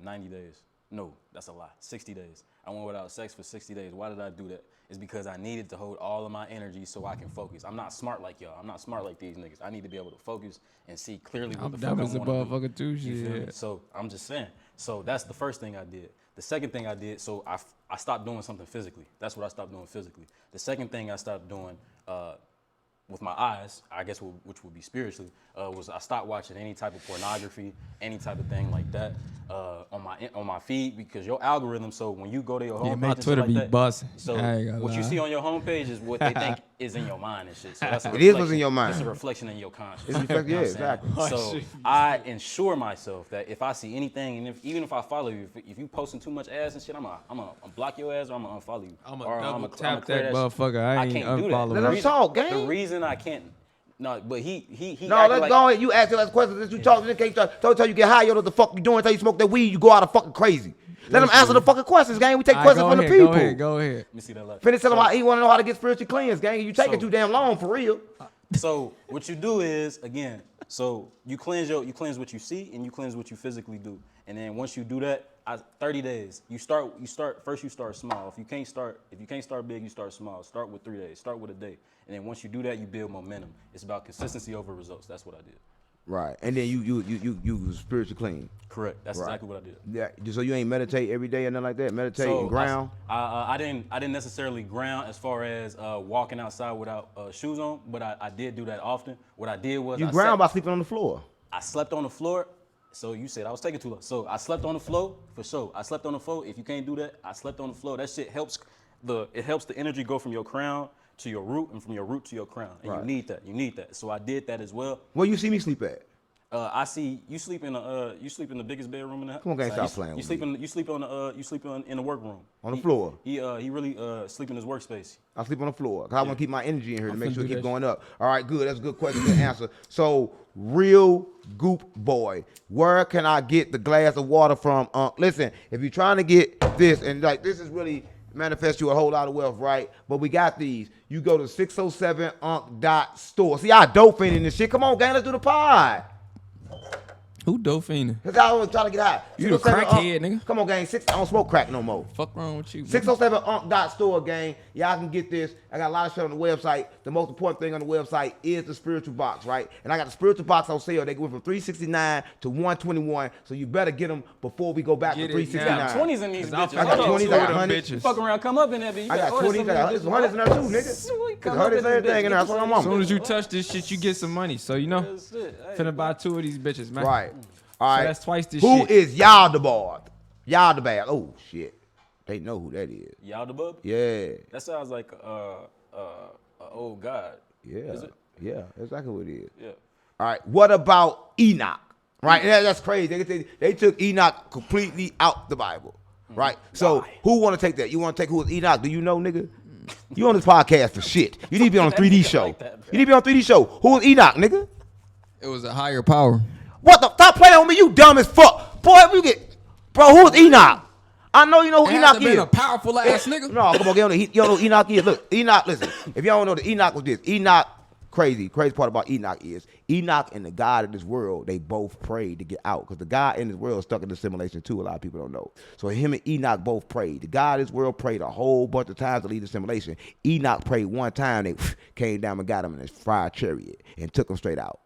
90 days. No, that's a lie. 60 days. I went without sex for 60 days. Why did I do that? It's because I needed to hold all of my energy so I can focus. I'm not smart like y'all. I'm not smart like these niggas. I need to be able to focus and see clearly what the fuck I want to do. Motherfucker too, shit. So I'm just saying. So that's the first thing I did. The second thing I did, so I stopped doing something physically. That's what I stopped doing physically. The second thing I stopped doing with my eyes, I guess, which would be spiritually, was I stopped watching any type of pornography, any type of thing like that on my feed, because your algorithm. So when you go to your homepage, my Twitter be busting. So what you see on your homepage is what they think is in your mind and shit. So that's it is what's in your mind. It's a reflection in your conscience. Yeah, exactly. So I ensure myself that if I see anything, and even if I follow you, if you posting too much ass and shit, I'm gonna block your ass or I'm gonna unfollow you. I'm gonna tap that motherfucker. I can't do that. Let him talk, gang. The reason I can't. No, but he. No, let's go ahead. You ask your last question. Since you talk, you can't tell you get high. Yo, what the fuck you doing? Until you smoke that weed, you go out of fucking crazy. Let him answer the fucking questions, gang. We take questions from the people. Go ahead. Let me see that left. Finish telling him he want to know how to get spiritually cleansed, gang. You taking too damn long for real. So what you do is, again, so you cleanse what you see and you cleanse what you physically do. And then once you do that, 30 days. You start small. If you can't start big, you start small. Start with 3 days. Start with a day. And then once you do that, you build momentum. It's about consistency over results. That's what I did. Right. And then you spiritually clean. Correct. That's exactly what I did. Yeah. So you ain't meditate every day or nothing like that? Meditate and ground? I didn't necessarily ground as far as walking outside without shoes on, but I did do that often. What I did was you ground by sleeping on the floor. I slept on the floor. So you said I was taking too long. So I slept on the floor for sure. I slept on the floor. If you can't do that, I slept on the floor. That shit helps the energy go from your crown to your root and from your root to your crown. And you need that. You need that. So I did that as well. Where you see me sleep at? I see you sleep in the biggest bedroom in the house. Come on, guys, stop playing with me. You sleep in the workroom. On the floor. He really sleep in his workspace. I sleep on the floor. Cause I want to keep my energy in here to make sure it keep going up. All right, good. That's a good question to answer. So, real goop boy, where can I get the glass of water from? Listen, if you're trying to get this, and like this is really manifest you a whole lot of wealth, right? But we got these. You go to 607unk.store. See, I dope in this shit. Come on, gang, let's do the pod. Who dolphining? Cause I was trying to get high. You the crackhead, nigga. Come on, gang. I don't smoke crack no more. Fuck wrong with you? 607unk.store, gang. Y'all can get this. I got a lot of shit on the website. The most important thing on the website is the spiritual box, right? And I got the spiritual box on sale. They go from $369 to $121. So you better get them before we go back to $369. I got 20s in these bitches. I got 20s. I got 100s. Fuck around, come up in there, bitch. I got 20s. I got 100s in there too, nigga. Cause 100s everything in there. That's what I'm on. As soon as you touch this shit, you get some money. So you know, finna buy 2 of these bitches, man. Right. All right. So that's twice this shit. Who is Yaldabad? Yaldabad. Oh shit. They know who that is. Yaldabad? Yeah. That sounds like old god. Yeah. Is it? Yeah, exactly what it is. Yeah. All right. What about Enoch? Right? Yeah, that's crazy. They took Enoch completely out the Bible. Right? So who want to take that? You want to take who is Enoch? Do you know, nigga? You on this podcast for shit. You need to be on a 3D show. You need to be on a 3D show. Who is Enoch, nigga? It was a higher power. What the stop playing with me. You dumb as fuck. Boy, you get... Bro, who's Enoch? I know you know who Enoch is. Been a powerful ass nigga. No, come on, you don't know who Enoch is. Look, Enoch, listen. If y'all don't know, the Enoch was this. Enoch, crazy part about Enoch is Enoch and the God of this world, they both prayed to get out. Because the God in this world is stuck in the simulation too. A lot of people don't know. So him and Enoch both prayed. The God of this world prayed a whole bunch of times to leave the simulation. Enoch prayed one time, they came down and got him in his fried chariot and took him straight out.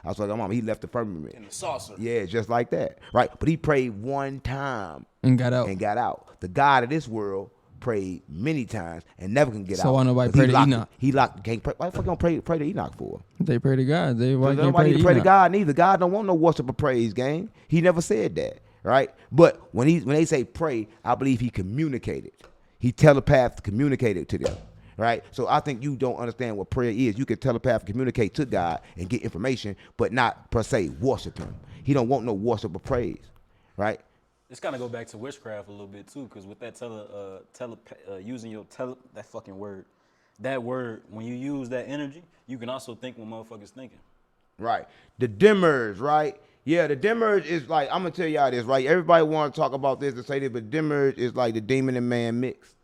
I was like, Mom, he left the firmament. In the saucer. Yeah, just like that. Right? But he prayed one time. And got out. The God of this world prayed many times and never can get out. So why nobody pray to Enoch? He locked. Can't pray. Why the fuck don't pray to Enoch for? They pray to God. Why can't Nobody pray pray to to God neither. God don't want no worship or praise, gang. He never said that, right? But when they say pray, I believe he communicated. He telepath communicated to them, right? So I think you don't understand what prayer is. You can telepath communicate to God and get information, but not per se worship him. He don't want no worship or praise, right? It's kind of go back to witchcraft a little bit too, because with that using that fucking word, that word, when you use that energy, you can also think what motherfuckers thinking. Right. The dimmers, right? Yeah, the dimmers is like, I'm going to tell y'all this, right? Everybody want to talk about this and say this, but dimmers is like the demon and man mixed,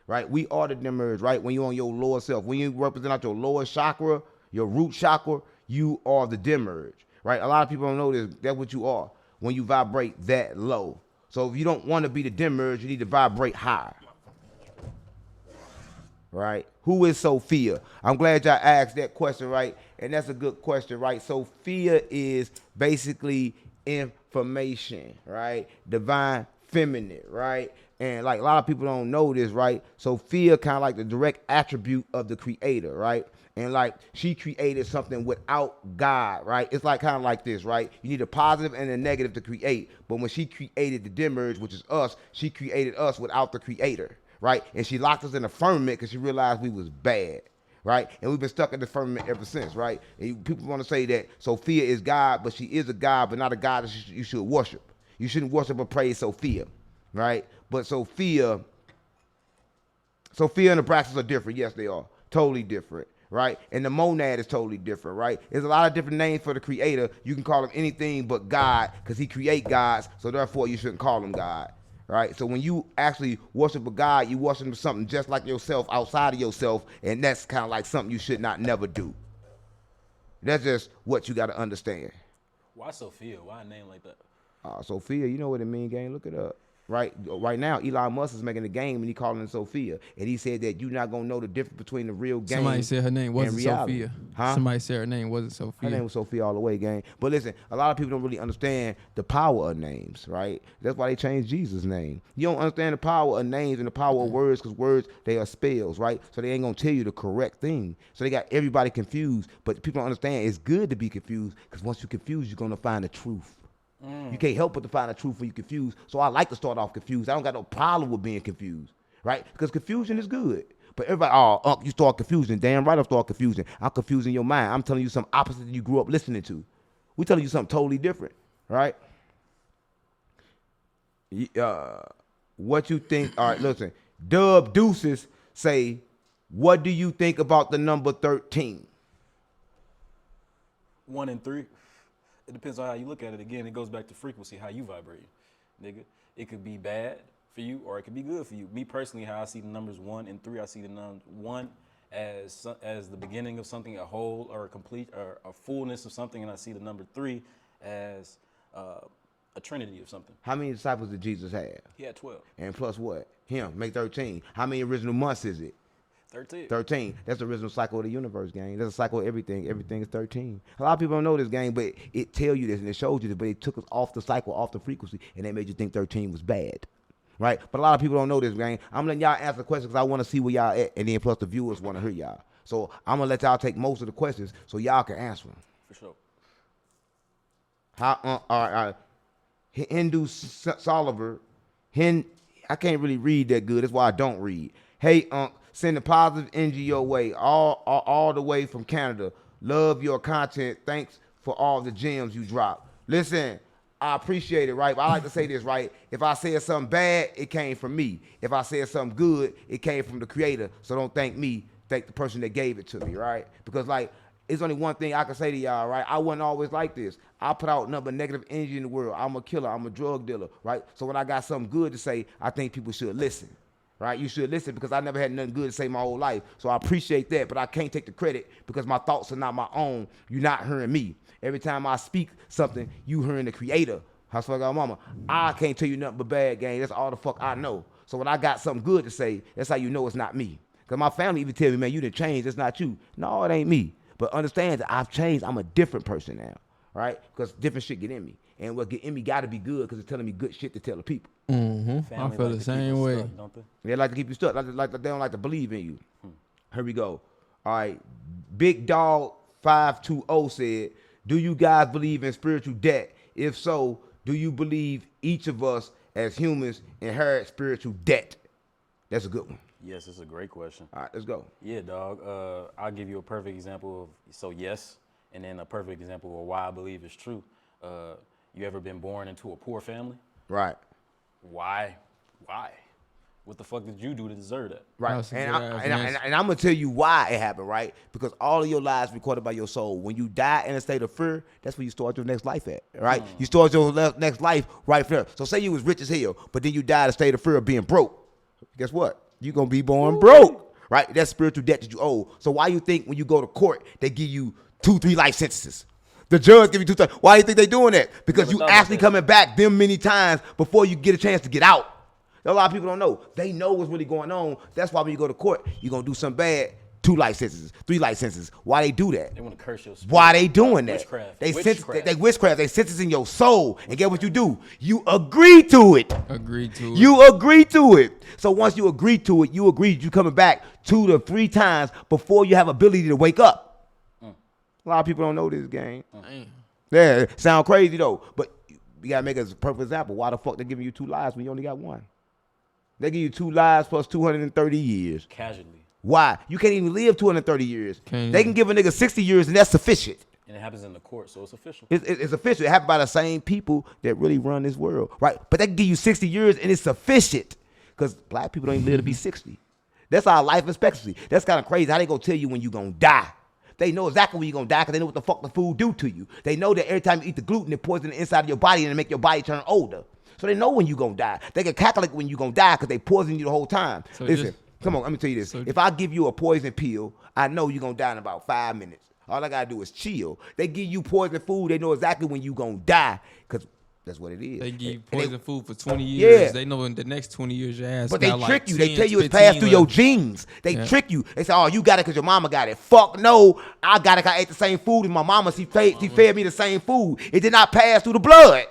right? We are the dimmers, right? When you're on your lower self, when you represent out your lower chakra, your root chakra, you are the dimmers, right? A lot of people don't know this. That's what you are when you vibrate that low. So if you don't want to be the dimmers, you need to vibrate higher. Right? Who is Sophia? I'm glad y'all asked that question, right? And that's a good question, right? Sophia is basically information, right? Divine feminine, right? And like a lot of people don't know this, right? Sophia kind of like the direct attribute of the creator, right? And like she created something without God, right? It's like kind of like this, right? You need a positive and a negative to create. But when she created the dimmers, which is us, she created us without the creator, right? And she locked us in the firmament because she realized we was bad, right? And we've been stuck in the firmament ever since, right? And people want to say that Sophia is God, but she is a God, but not a God that you should worship. You shouldn't worship or praise Sophia, right? But Sophia and the Braxis are different. Yes, they are. Totally different. Right? And the monad is totally different, right? There's a lot of different names for the creator. You can call him anything but God because he create gods, so therefore you shouldn't call him God, right? So when you actually worship a God, you worship something just like yourself outside of yourself, and that's kind of like something you should not never do. That's just what you got to understand. Why Sophia? Why a name like that? Sophia, you know what it means, gang? Look it up. Right now, Elon Musk is making a game and he calling it Sophia. And he said that you're not going to know the difference between the real game. Somebody said her name wasn't Sophia. Huh? Somebody said her name wasn't Sophia. Her name was Sophia all the way, gang. But listen, a lot of people don't really understand the power of names, right? That's why they changed Jesus' name. You don't understand the power of names and the power of words because words, they are spells, right? So they ain't going to tell you the correct thing. So they got everybody confused. But people don't understand it's good to be confused because once you're confused, you're going to find the truth. You can't help but to find the truth when you're confused. So I like to start off confused. I don't got no problem with being confused, right? Because confusion is good. But everybody, you start confusing. Damn right I start confusing. I'm confusing your mind. I'm telling you something opposite that you grew up listening to. We telling you something totally different, right? What you think? All right, listen. Dub Deuces say, what do you think about the number 13? 1 and 3. It depends on how you look at it. Again, it goes back to frequency, how you vibrate, nigga. It could be bad for you or it could be good for you. Me personally, how I see the numbers 1 and 3, I see the number 1 as the beginning of something, a whole or a complete or a fullness of something, and I see the number 3 as a trinity of something. How many disciples did Jesus have? He had 12. And plus what? Him, make 13. How many original months is it? 13. 13. That's the original cycle of the universe, gang. That's a cycle of everything. Everything is 13. A lot of people don't know this, gang, but it tell you this and it shows you this, but it took us off the cycle, off the frequency, and they made you think 13 was bad. Right? But a lot of people don't know this, gang. I'm letting y'all answer questions because I want to see where y'all at, and then plus the viewers want to hear y'all. So I'm going to let y'all take most of the questions so y'all can answer them. For sure. All right. Hindu Soliver. I can't really read that good. That's why I don't read. Hey, send a positive energy your way, all the way from Canada. Love your content. Thanks for all the gems you drop. Listen, I appreciate it, right? But I like to say this, right? If I said something bad, it came from me. If I said something good, it came from the creator. So don't thank me. Thank the person that gave it to me, right? Because, like, it's only one thing I can say to y'all, right? I wasn't always like this. I put out nothing but negative energy in the world. I'm a killer. I'm a drug dealer, right? So when I got something good to say, I think people should listen, right? You should listen because I never had nothing good to say my whole life. So I appreciate that, but I can't take the credit because my thoughts are not my own. You're not hearing me. Every time I speak something, you hearing the creator. How fuck our mama? I can't tell you nothing but bad, gang. That's all the fuck I know. So when I got something good to say, that's how you know it's not me. Because my family even tell me, man, you done changed. It's not you. No, it ain't me. But understand that I've changed. I'm a different person now, right? Because different shit get in me. And what get in me got to be good because it's telling me good shit to tell the people. Mm-hmm. I feel the same way. Stuck, don't they? They like to keep you stuck. They don't like to believe in you. Here we go. All right. Big Dog 520 said, do you guys believe in spiritual debt? If so, do you believe each of us as humans inherit spiritual debt? That's a good one. Yes, it's a great question. All right, let's go. Yeah, dog. I'll give you a perfect example of, so yes, and then a perfect example of why I believe it's true. You ever been born into a poor family? Right. Why? What the fuck did you do to deserve that? Right. And I'm going to tell you why it happened, right? Because all of your lives recorded by your soul. When you die in a state of fear, that's where you start your next life at, right? You start your next life right there. So say you was rich as hell, but then you died in a state of fear of being broke. Guess what? You're going to be born broke, right? That's spiritual debt that you owe. So why you think when you go to court, they give you 2-3 life sentences? The judge give you 2 times. Why do you think they doing that? Because you actually coming back them many times before you get a chance to get out. A lot of people don't know. They know what's really going on. That's why when you go to court, you're going to do something bad. 2 life sentences, 3 life sentences. Why they do that? They want to curse your spirit. Why they doing that? Witchcraft. They witchcraft. They sentence in your soul. And get what you do? You agree to it. You agree to it. So once you agree to it, you agree you coming back 2 to 3 times before you have ability to wake up. A lot of people don't know this game. Yeah, sound crazy though. But you gotta make a perfect example. Why the fuck they giving you 2 lives when you only got 1? They give you 2 lives plus 230 years. Casually. Why? You can't even live 230 years. Can't. They can give a nigga 60 years and that's sufficient. And it happens in the court, so it's official. It's official. It happened by the same people that really run this world, right? But they can give you 60 years and it's sufficient because black people don't even live to be 60. That's our life expectancy. That's kind of crazy. How they gonna tell you when you gonna die? They know exactly when you're gonna die because they know what the fuck the food do to you. They know that every time you eat the gluten, it poisons the inside of your body and it make your body turn older. So they know when you gonna die. They can calculate when you gonna die because they poison you the whole time. So listen, come on, let me tell you this. If I give you a poison pill, I know you're gonna die in about 5 minutes. All I gotta do is chill. They give you poison food, they know exactly when you gonna die because that's what it is. They give you poison food for 20 years. Yeah. They know in the next 20 years your ass. But they got trick like you. 10, They tell you it's 15 passed through your left. genes. They trick you. They say, oh, you got it because your mama got it. Fuck no. I got it because I ate the same food as my mama. She fed me the same food. It did not pass through the blood.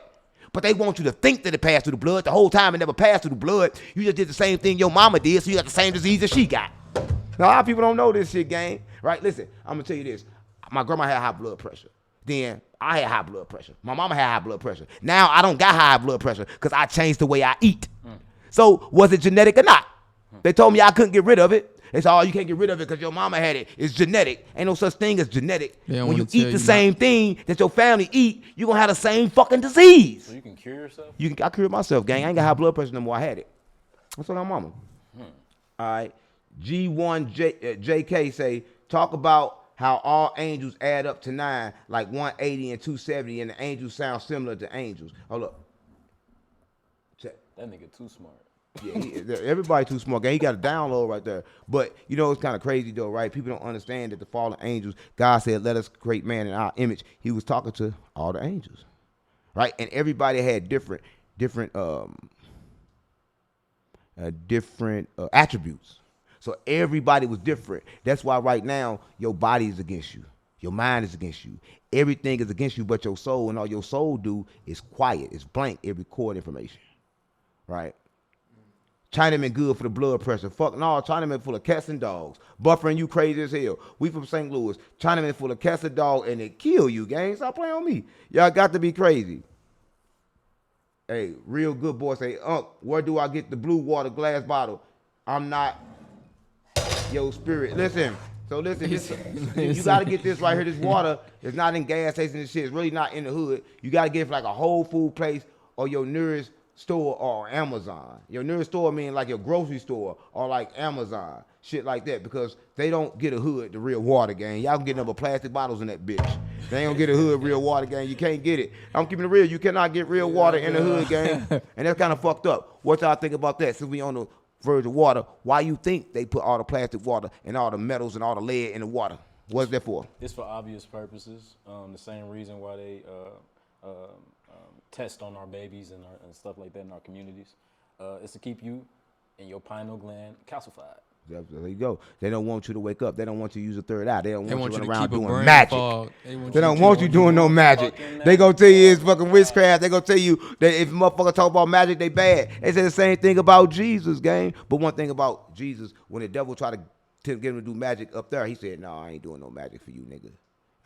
But they want you to think that it passed through the blood. The whole time it never passed through the blood. You just did the same thing your mama did, so you got the same disease that she got. Now, a lot of people don't know this shit, gang. Right? Listen, I'm going to tell you this. My grandma had high blood pressure. Then I had high blood pressure. My mama had high blood pressure. Now I don't got high blood pressure because I changed the way I eat. So was it genetic or not? They told me I couldn't get rid of it. They said, oh, you can't get rid of it because your mama had it. It's genetic. Ain't no such thing as genetic. When you eat the same thing that your family eat, you're going to have the same fucking disease. So you can cure yourself? I cured myself, gang. I ain't got high blood pressure no more. I had it. That's what I'm mama. All right. G1JK say, talk about how all angels add up to 9, like 180 and 270, and the angels sound similar to angels. Hold up. Check. That nigga too smart. Yeah, everybody too smart. Gang, he got a download right there. But, you know, it's kind of crazy, though, right? People don't understand that the fallen angels, God said, let us create man in our image. He was talking to all the angels, right? And everybody had different attributes. So everybody was different. That's why right now your body is against you. Your mind is against you. Everything is against you but your soul, and all your soul do is quiet. It's blank. It record information, right? Chinaman good for the blood pressure. Fuck no, Chinaman full of cats and dogs. Buffering you crazy as hell. We from St. Louis. Chinaman full of cats and dogs, and it kill you, gang. Stop playing on me. Y'all got to be crazy. Hey, real good boy say, where do I get the blue water glass bottle? I'm not your spirit. Listen. So listen, you got to get this right here. This water is not in gas stations and shit. It's really not in the hood. You got to get it from like a Whole Food place or your nearest store or Amazon. Your nearest store mean like your grocery store or like Amazon, shit like that, because they don't get a hood to real water, gang. Y'all can get number plastic bottles in that bitch. They ain't gonna get a hood real water, gang. You can't get it. I'm keeping it real. You cannot get real water in the hood, gang. And that's kind of fucked up. What y'all think about that? Since we on the verge of water, why you think they put all the plastic water and all the metals and all the lead in the water? What's that for? It's for obvious purposes. The same reason why they test on our babies and stuff like that in our communities. It's to keep you and your pineal gland calcified. There you go. They don't want you to wake up. They don't want you to use a third eye. They don't want you to run around keep a doing brain magic. fog. They don't want you doing no magic. They gonna tell you it's fucking witchcraft. They gonna tell you that if motherfuckers talk about magic, they bad. They say the same thing about Jesus, gang. But one thing about Jesus, when the devil tried to get him to do magic up there, he said, "No, I ain't doing no magic for you, nigga.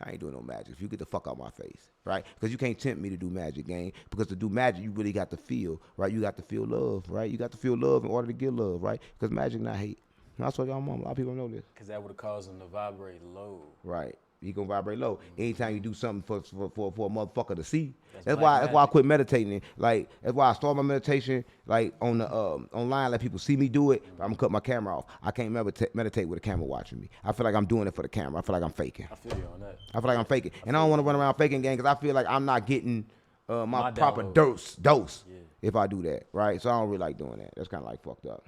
I ain't doing no magic. If you get the fuck out my face, right? Because you can't tempt me to do magic, gang. Because to do magic, you really got to feel, right? You got to feel love, right? You got to feel love in order to get love, right? Because magic not hate. That's what y'all mom. A lot of people don't know this. Because that would have caused them to vibrate low. Right. You gonna vibrate low. Anytime you do something for a motherfucker to see. That's black why I magic. quit meditating. Like that's why I start my meditation like on the online, let people see me do it. But I'm gonna cut my camera off. I can't meditate with a camera watching me. I feel like I'm doing it for the camera. I feel like I'm faking. I feel you on that. I feel like I'm faking, and I don't want to run around faking, gang, because I feel like I'm not getting my proper download. dose Yeah. if I do that, right? So I don't really like doing that. That's kind of like fucked up.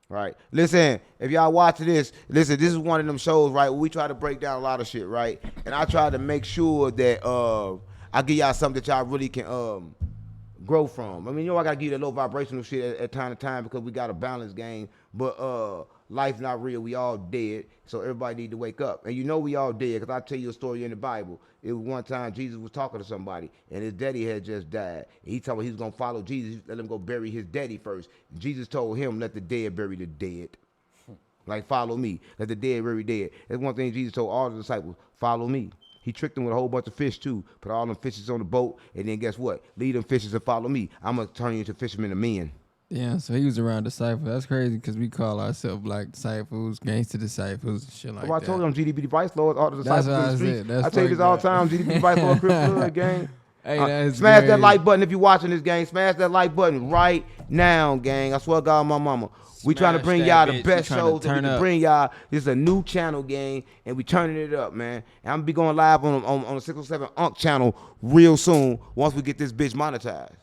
Right. Listen, if y'all watching this, this is one of them shows, right, where we try to break down a lot of shit, right? And I try to make sure that I give y'all something that y'all really can grow from. I mean, I gotta give you that low vibrational shit at time to time because we got a balance game. But life not real. We all dead. So everybody need to wake up. And we all dead because I tell you a story in the Bible. It was one time Jesus was talking to somebody and his daddy had just died. And he told him he was going to follow Jesus. Let him go bury his daddy first. And Jesus told him, let the dead bury the dead. Like, follow me. Let the dead bury dead. That's one thing Jesus told all the disciples, follow me. He tricked them with a whole bunch of fish too. Put all them fishes on the boat. And then guess what? Lead them fishes and follow me. I'm going to turn you into fishermen and men. Yeah, so he was around disciples. That's crazy because we call ourselves black disciples, gangster disciples, and shit like I that. told them GDP Vice Lord, all the disciples in the streets. That's I tell you this all the time. GDP Vice Lord, Crip Blood, gang. Hey, that's smash great. that like button if you're watching this, gang. Smash that like button right now, gang. I swear to God, my mama. We trying to bring y'all the best shows that we can bring y'all. This is a new channel, gang, and we turning it up, man. And I'm gonna be going live on the 607 Unk channel real soon once we get this bitch monetized.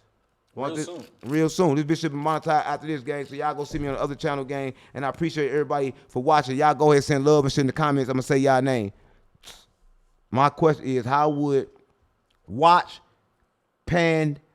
Real soon. This bitch should be monetized after this, gang. So y'all go see me on the other channel, gang. And I appreciate everybody for watching. Y'all go ahead and send love and shit in the comments. I'm gonna say y'all name. My question is, how would Watch Pamix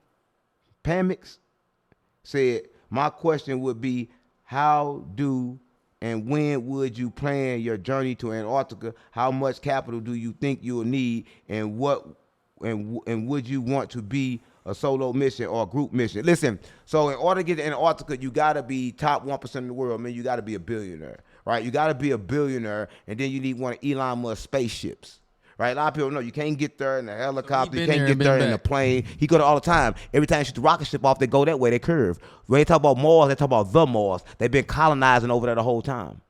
said, my question would be, how do and when would you plan your journey to Antarctica? How much capital do you think you'll need, and would you want to be a solo mission or a group mission? Listen, so in order to get to Antarctica, you gotta be top 1% in the world. I mean, you gotta be a billionaire, right? You gotta be a billionaire, and then you need one of Elon Musk's spaceships. Right, a lot of people know you can't get there in a helicopter, you can't get there in a plane. He go there all the time. Every time you shoot the rocket ship off, they go that way, they curve. When they talk about Mars, they talk about the Mars. They've been colonizing over there the whole time.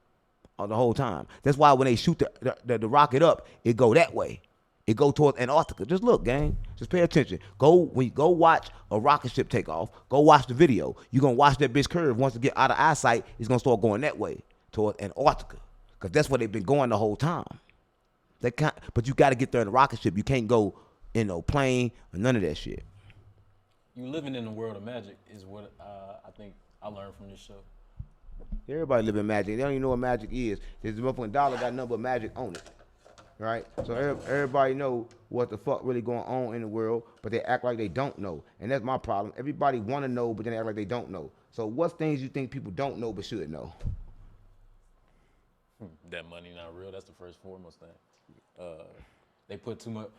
That's why when they shoot the rocket up, it go that way. It go towards Antarctica. Just look, gang. Just pay attention. When you go watch a rocket ship take off, go watch the video. You're going to watch that bitch curve. Once it get out of eyesight, it's going to start going that way towards Antarctica. Because that's where they've been going the whole time. But you got to get there in a rocket ship. You can't go in no plane or none of that shit. You living in the world of magic is what I think I learned from this show. Everybody live in magic. They don't even know what magic is. This motherfucking dollar got nothing but magic on it. Right? So everybody know what the fuck really going on in the world, but they act like they don't know. And that's my problem. Everybody want to know, but then they act like they don't know. So what's things you think people don't know but should know? That money not real. That's the first foremost thing. They put too much.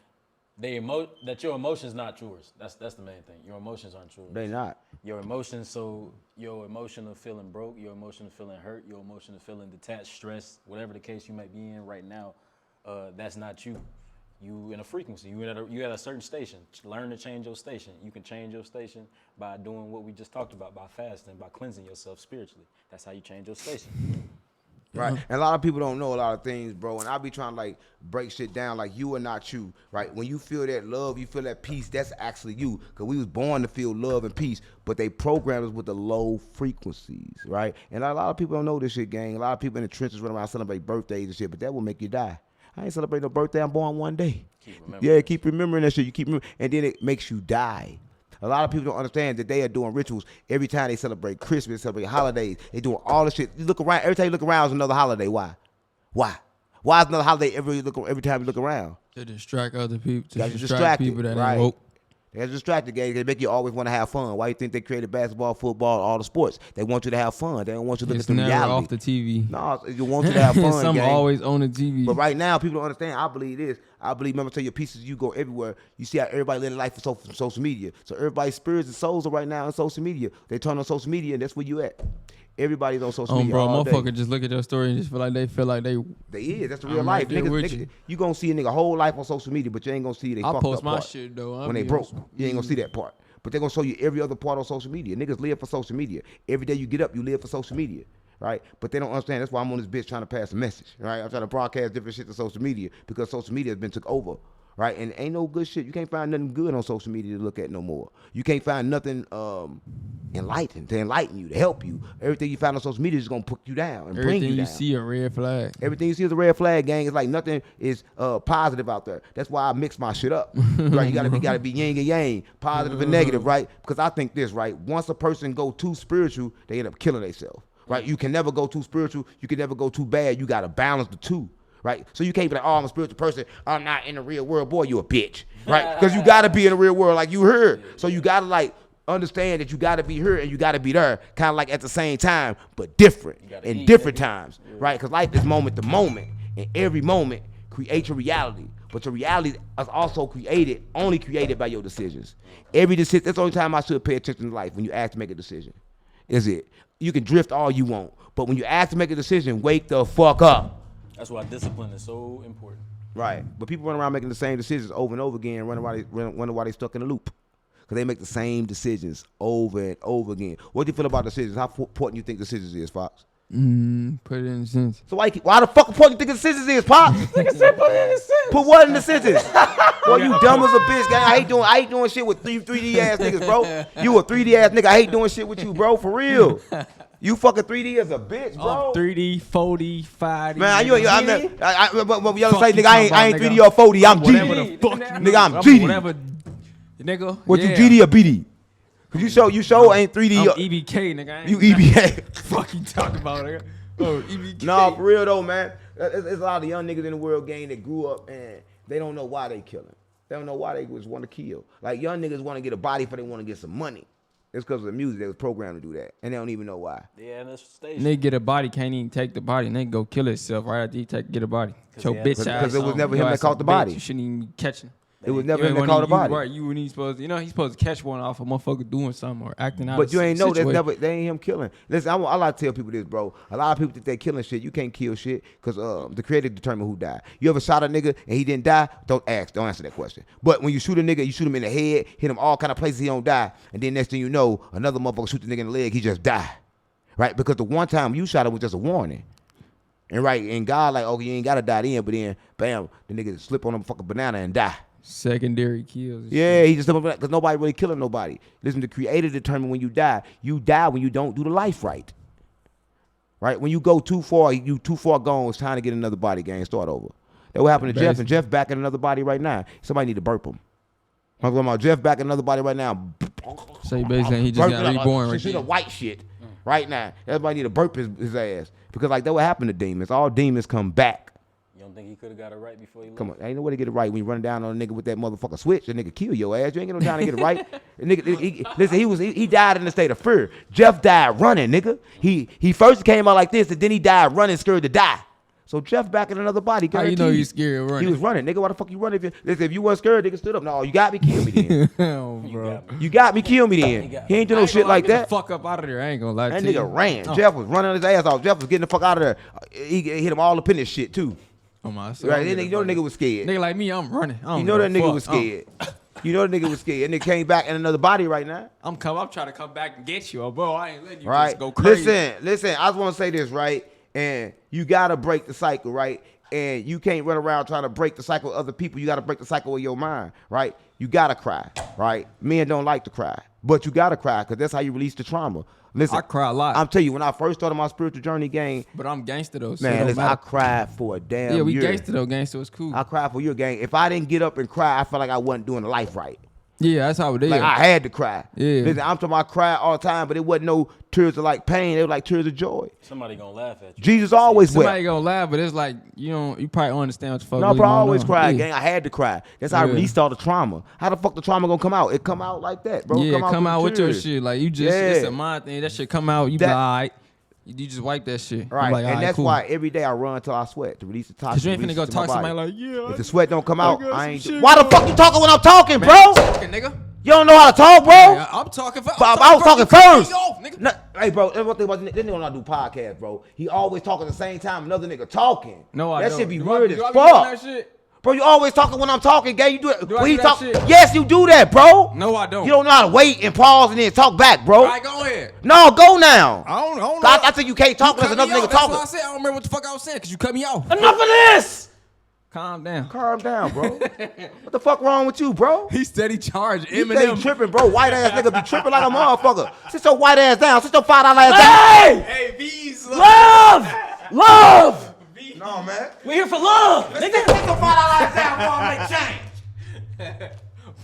That your emotions not yours. That's the main thing. Your emotions aren't yours. They not. Your emotions. So your emotion of feeling broke, your emotion of feeling hurt, your emotion of feeling detached, stressed, whatever the case you may be in right now, that's not you. You in a frequency. You at a certain station. Learn to change your station. You can change your station by doing what we just talked about, by fasting, by cleansing yourself spiritually. That's how you change your station. Right, and a lot of people don't know a lot of things, bro. And I be trying to like break shit down, like you are not you, right? When you feel that love, you feel that peace. That's actually you, cause we was born to feel love and peace, but they programmed us with the low frequencies, right? And a lot of people don't know this shit, gang. A lot of people in the trenches run around celebrate birthdays and shit, but that will make you die. I ain't celebrating no birthday. I'm born one day. Keep remembering that shit. You keep remembering, and then it makes you die. A lot of people don't understand that they are doing rituals every time they celebrate Christmas, celebrate holidays. They doing all the shit. You look around, every time you look around is another holiday. Why? Why is another holiday every time you look around? To distract other people, to distract people that ain't woke. They're distracted, guys. They make you always want to have fun. Why you think they created basketball, football, all the sports? They want you to have fun. They don't want you to look at the reality. It's never off the TV. No, you want you to have fun, Some gang. always on the TV. But right now, people don't understand. I believe this. Remember, tell your pieces, you go everywhere. You see how everybody living life from social media. So everybody's spirits and souls are right now on social media. They turn on social media, and that's where you at. Everybody's on social media. Bro, all motherfucker day. just look at your story and just feel like they They is. That's the real I'm life. right there with Niggas, you gonna see a nigga whole life on social media, but you ain't gonna see they fucked up post my part. shit though. When they broke, you ain't gonna see that part. But they're gonna show you every other part on social media. Niggas live for social media. Every day you get up, you live for social media. Right? But they don't understand. That's why I'm on this bitch trying to pass a message. Right? I'm trying to broadcast different shit to social media because social media has been took over. Right? And ain't no good shit. You can't find nothing good on social media to look at no more. You can't find nothing to enlighten you, to help you. Everything you find on social media is gonna put you down and bring you down. Everything you see a red flag. Everything you see is a red flag, gang. It's like nothing is positive out there. That's why I mix my shit up. Right? You gotta be yin and yang, positive and negative, right? Because I think this, right? Once a person go too spiritual, they end up killing themselves. Right? You can never go too spiritual. You can never go too bad. You gotta balance the two. Right? So you can't be like, oh, I'm a spiritual person. I'm not in the real world. Boy, you a bitch. Right? Because you got to be in the real world like you heard. So you got to like understand that you got to be here and you got to be there kind of like at the same time, but different in different times. Right? Because life is moment to moment. And every moment creates your reality. But your reality is also only created by your decisions. Every decision, that's the only time I should pay attention to life, when you ask to make a decision. Is it? You can drift all you want. But when you ask to make a decision, wake the fuck up. That's why discipline is so important. Right. But people run around making the same decisions over and over again, wonder why they stuck in a loop. Because they make the same decisions over and over again. What do you feel about decisions? How important you think decisions is, Fox? Put it in sense. So why the fuck important you think decisions is, Pop? Put it in sense. Put what in the sentence? Boy, you dumb as a bitch, gang. I hate doing shit with 3D ass niggas, bro. You a 3D ass nigga. I hate doing shit with you, bro. For real. You fucking 3D as a bitch, bro. 3D, 4D, 5D. Man, but y'all say, nigga, I ain't 3D or 4D. I'm GD. Nigga, I'm GD. Whatever, nigga. What you GD or BD? Cause you show ain't 3D. I'm EBK, nigga. You EBK. Fuck you talking about, nigga? Oh, EBK. Nah, for real though, man. There's a lot of young niggas in the world, gang, that grew up and they don't know why they killing. They don't know why they just want to kill. Like young niggas want to get a body for they want to get some money. It's because of the music. They was programmed to do that, and they don't even know why. Yeah, and that's station. They get a body, can't even take the body, and they go kill itself right after you get a body. Your bitch ass. Because it was never him that caught the body. You shouldn't even be catching. It was never him that caught the body. Right, you when he's supposed to, he's supposed to catch one off a motherfucker doing something or acting out. But you ain't know that they ain't him killing. Listen, I like to tell people this, bro. A lot of people think they killing shit. You can't kill shit because the creator determined who died. You ever shot a nigga and he didn't die? Don't answer that question. But when you shoot a nigga, you shoot him in the head, hit him all kind of places, he don't die. And then next thing you know, another motherfucker shoot the nigga in the leg, he just die. Right? Because the one time you shot him was just a warning. And and God like, oh, you ain't gotta die then, but then bam, the nigga slip on a fucking banana and die. Secondary kills. Yeah, he just because nobody really killing nobody. Listen, the creator determined when you die. You die when you don't do the life right. Right? When you go too far, you too far gone. It's time to get another body, gang. Start over. That what happened to Jeff, and Jeff back in another body right now. Somebody need to burp him. I'm talking about Jeff back in another body right now. So basically he just got reborn right there. The white shit right now. Everybody need to burp his ass. Because like that what happened to demons. All demons come back. You don't think he could have got it right before he left? Come on, ain't no way to get it right when you run down on a nigga with that motherfucker switch. The nigga kill your ass. You ain't get no time to get it right. Listen, he died in a state of fear. Jeff died running, nigga. He first came out like this, and then he died running, scared to die. So Jeff back in another body. How you know you scared of running? He was running, nigga. Why the fuck you running? If you weren't scared, nigga stood up. No, you got me, kill me then. Oh, bro. You got me, kill me then. He ain't do no shit like that. Fuck up out of there. I ain't gonna lie to you. That nigga ran. Jeff was running his ass off. Jeff was getting the fuck out of there. He hit him all up in this shit too. Oh my soul. Right, you know the nigga was scared. Nigga like me, I'm running. You know that nigga was scared. You know the nigga was scared. And they came back in another body right now. I'm trying to come back and get you, bro. I ain't letting you just go crazy. Listen. I just want to say this, right? And you gotta break the cycle, right? And you can't run around trying to break the cycle of other people. You gotta break the cycle of your mind, right? You gotta cry, right? Men don't like to cry, but you gotta cry because that's how you release the trauma. Listen, I cry a lot. I'm telling you, when I first started my spiritual journey, gang, But I'm gangster though. So man, it don't listen, I matter. cried for a damn Yeah, we year. gangster though. Gangster was cool. I cried for your gang. If I didn't get up and cry, I felt like I wasn't doing life right. Yeah, that's how it is. Like I had to cry. Yeah. Listen, I'm talking about cry all the time, but it wasn't no tears of like pain. They were like tears of joy. Somebody gonna laugh at you. Jesus always Somebody wept. gonna laugh, but it's like you probably don't understand what the fuck. No, really bro, I going always on. cried, Yeah. gang. I had to cry. That's how I Yeah. released all the trauma. How the fuck the trauma gonna come out? It come out like that, bro. Yeah, come out with your tears. shit. Like you just, it's Yeah. a mind thing. That shit come out. You be That- like, all right. You just wipe that shit. I'm Right, like, all and right, that's cool. why every day I run till I sweat to release the toxin. Cause you ain't finna go release it to my talk to somebody body. like, yeah. If the sweat don't come out, got I some ain't. shit Why the fuck you talking when I'm talking, Man, bro? I'm talking, nigga. You don't know how to talk, bro. Yeah, I'm talking for. But I was talking first. first. Off, nigga. No, hey, bro, that's one thing about this nigga don't do podcast, bro. He always talking at the same time another nigga talking. No, I that don't. shit be Do weird I as be doing that fuck. shit? Bro, you always talking when I'm talking, gang. You do it. Do I when do he that talk, shit? yes, you do that, bro. No, I don't. You don't know how to wait and pause and then talk back, bro. All right, go ahead. No, go now. I don't know. I think you can't talk unless cut me another off. nigga That's what I talking. said. I don't remember what the fuck I was saying because you cut me off. Enough of this. Calm down. Calm down, bro. What the fuck wrong with you, bro? He steady charged. You stay Eminem. tripping, bro. White ass nigga be tripping like a motherfucker. Sit your white ass down. Sit your $5 ass down. Hey, Hey, V's. love, love. No, man. We here for love, nigga. Sit your $5 ass down before I make change.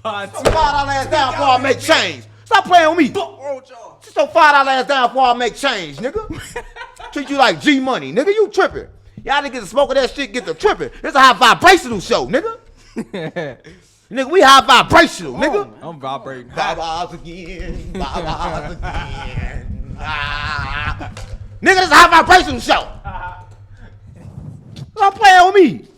$5 ass down before I make change. Stop playing with me. Sit your $5 ass down before I make change, nigga. Treat you like G Money, nigga. You tripping. Y'all niggas the smoke of that shit, get the tripping. This a high vibrational show, nigga. Nigga, we high vibrational, nigga. I'm vibrating. Bye-byes again. Bye-byes again. Ah. Nigga, this is a high vibrational show. Stop playing with me.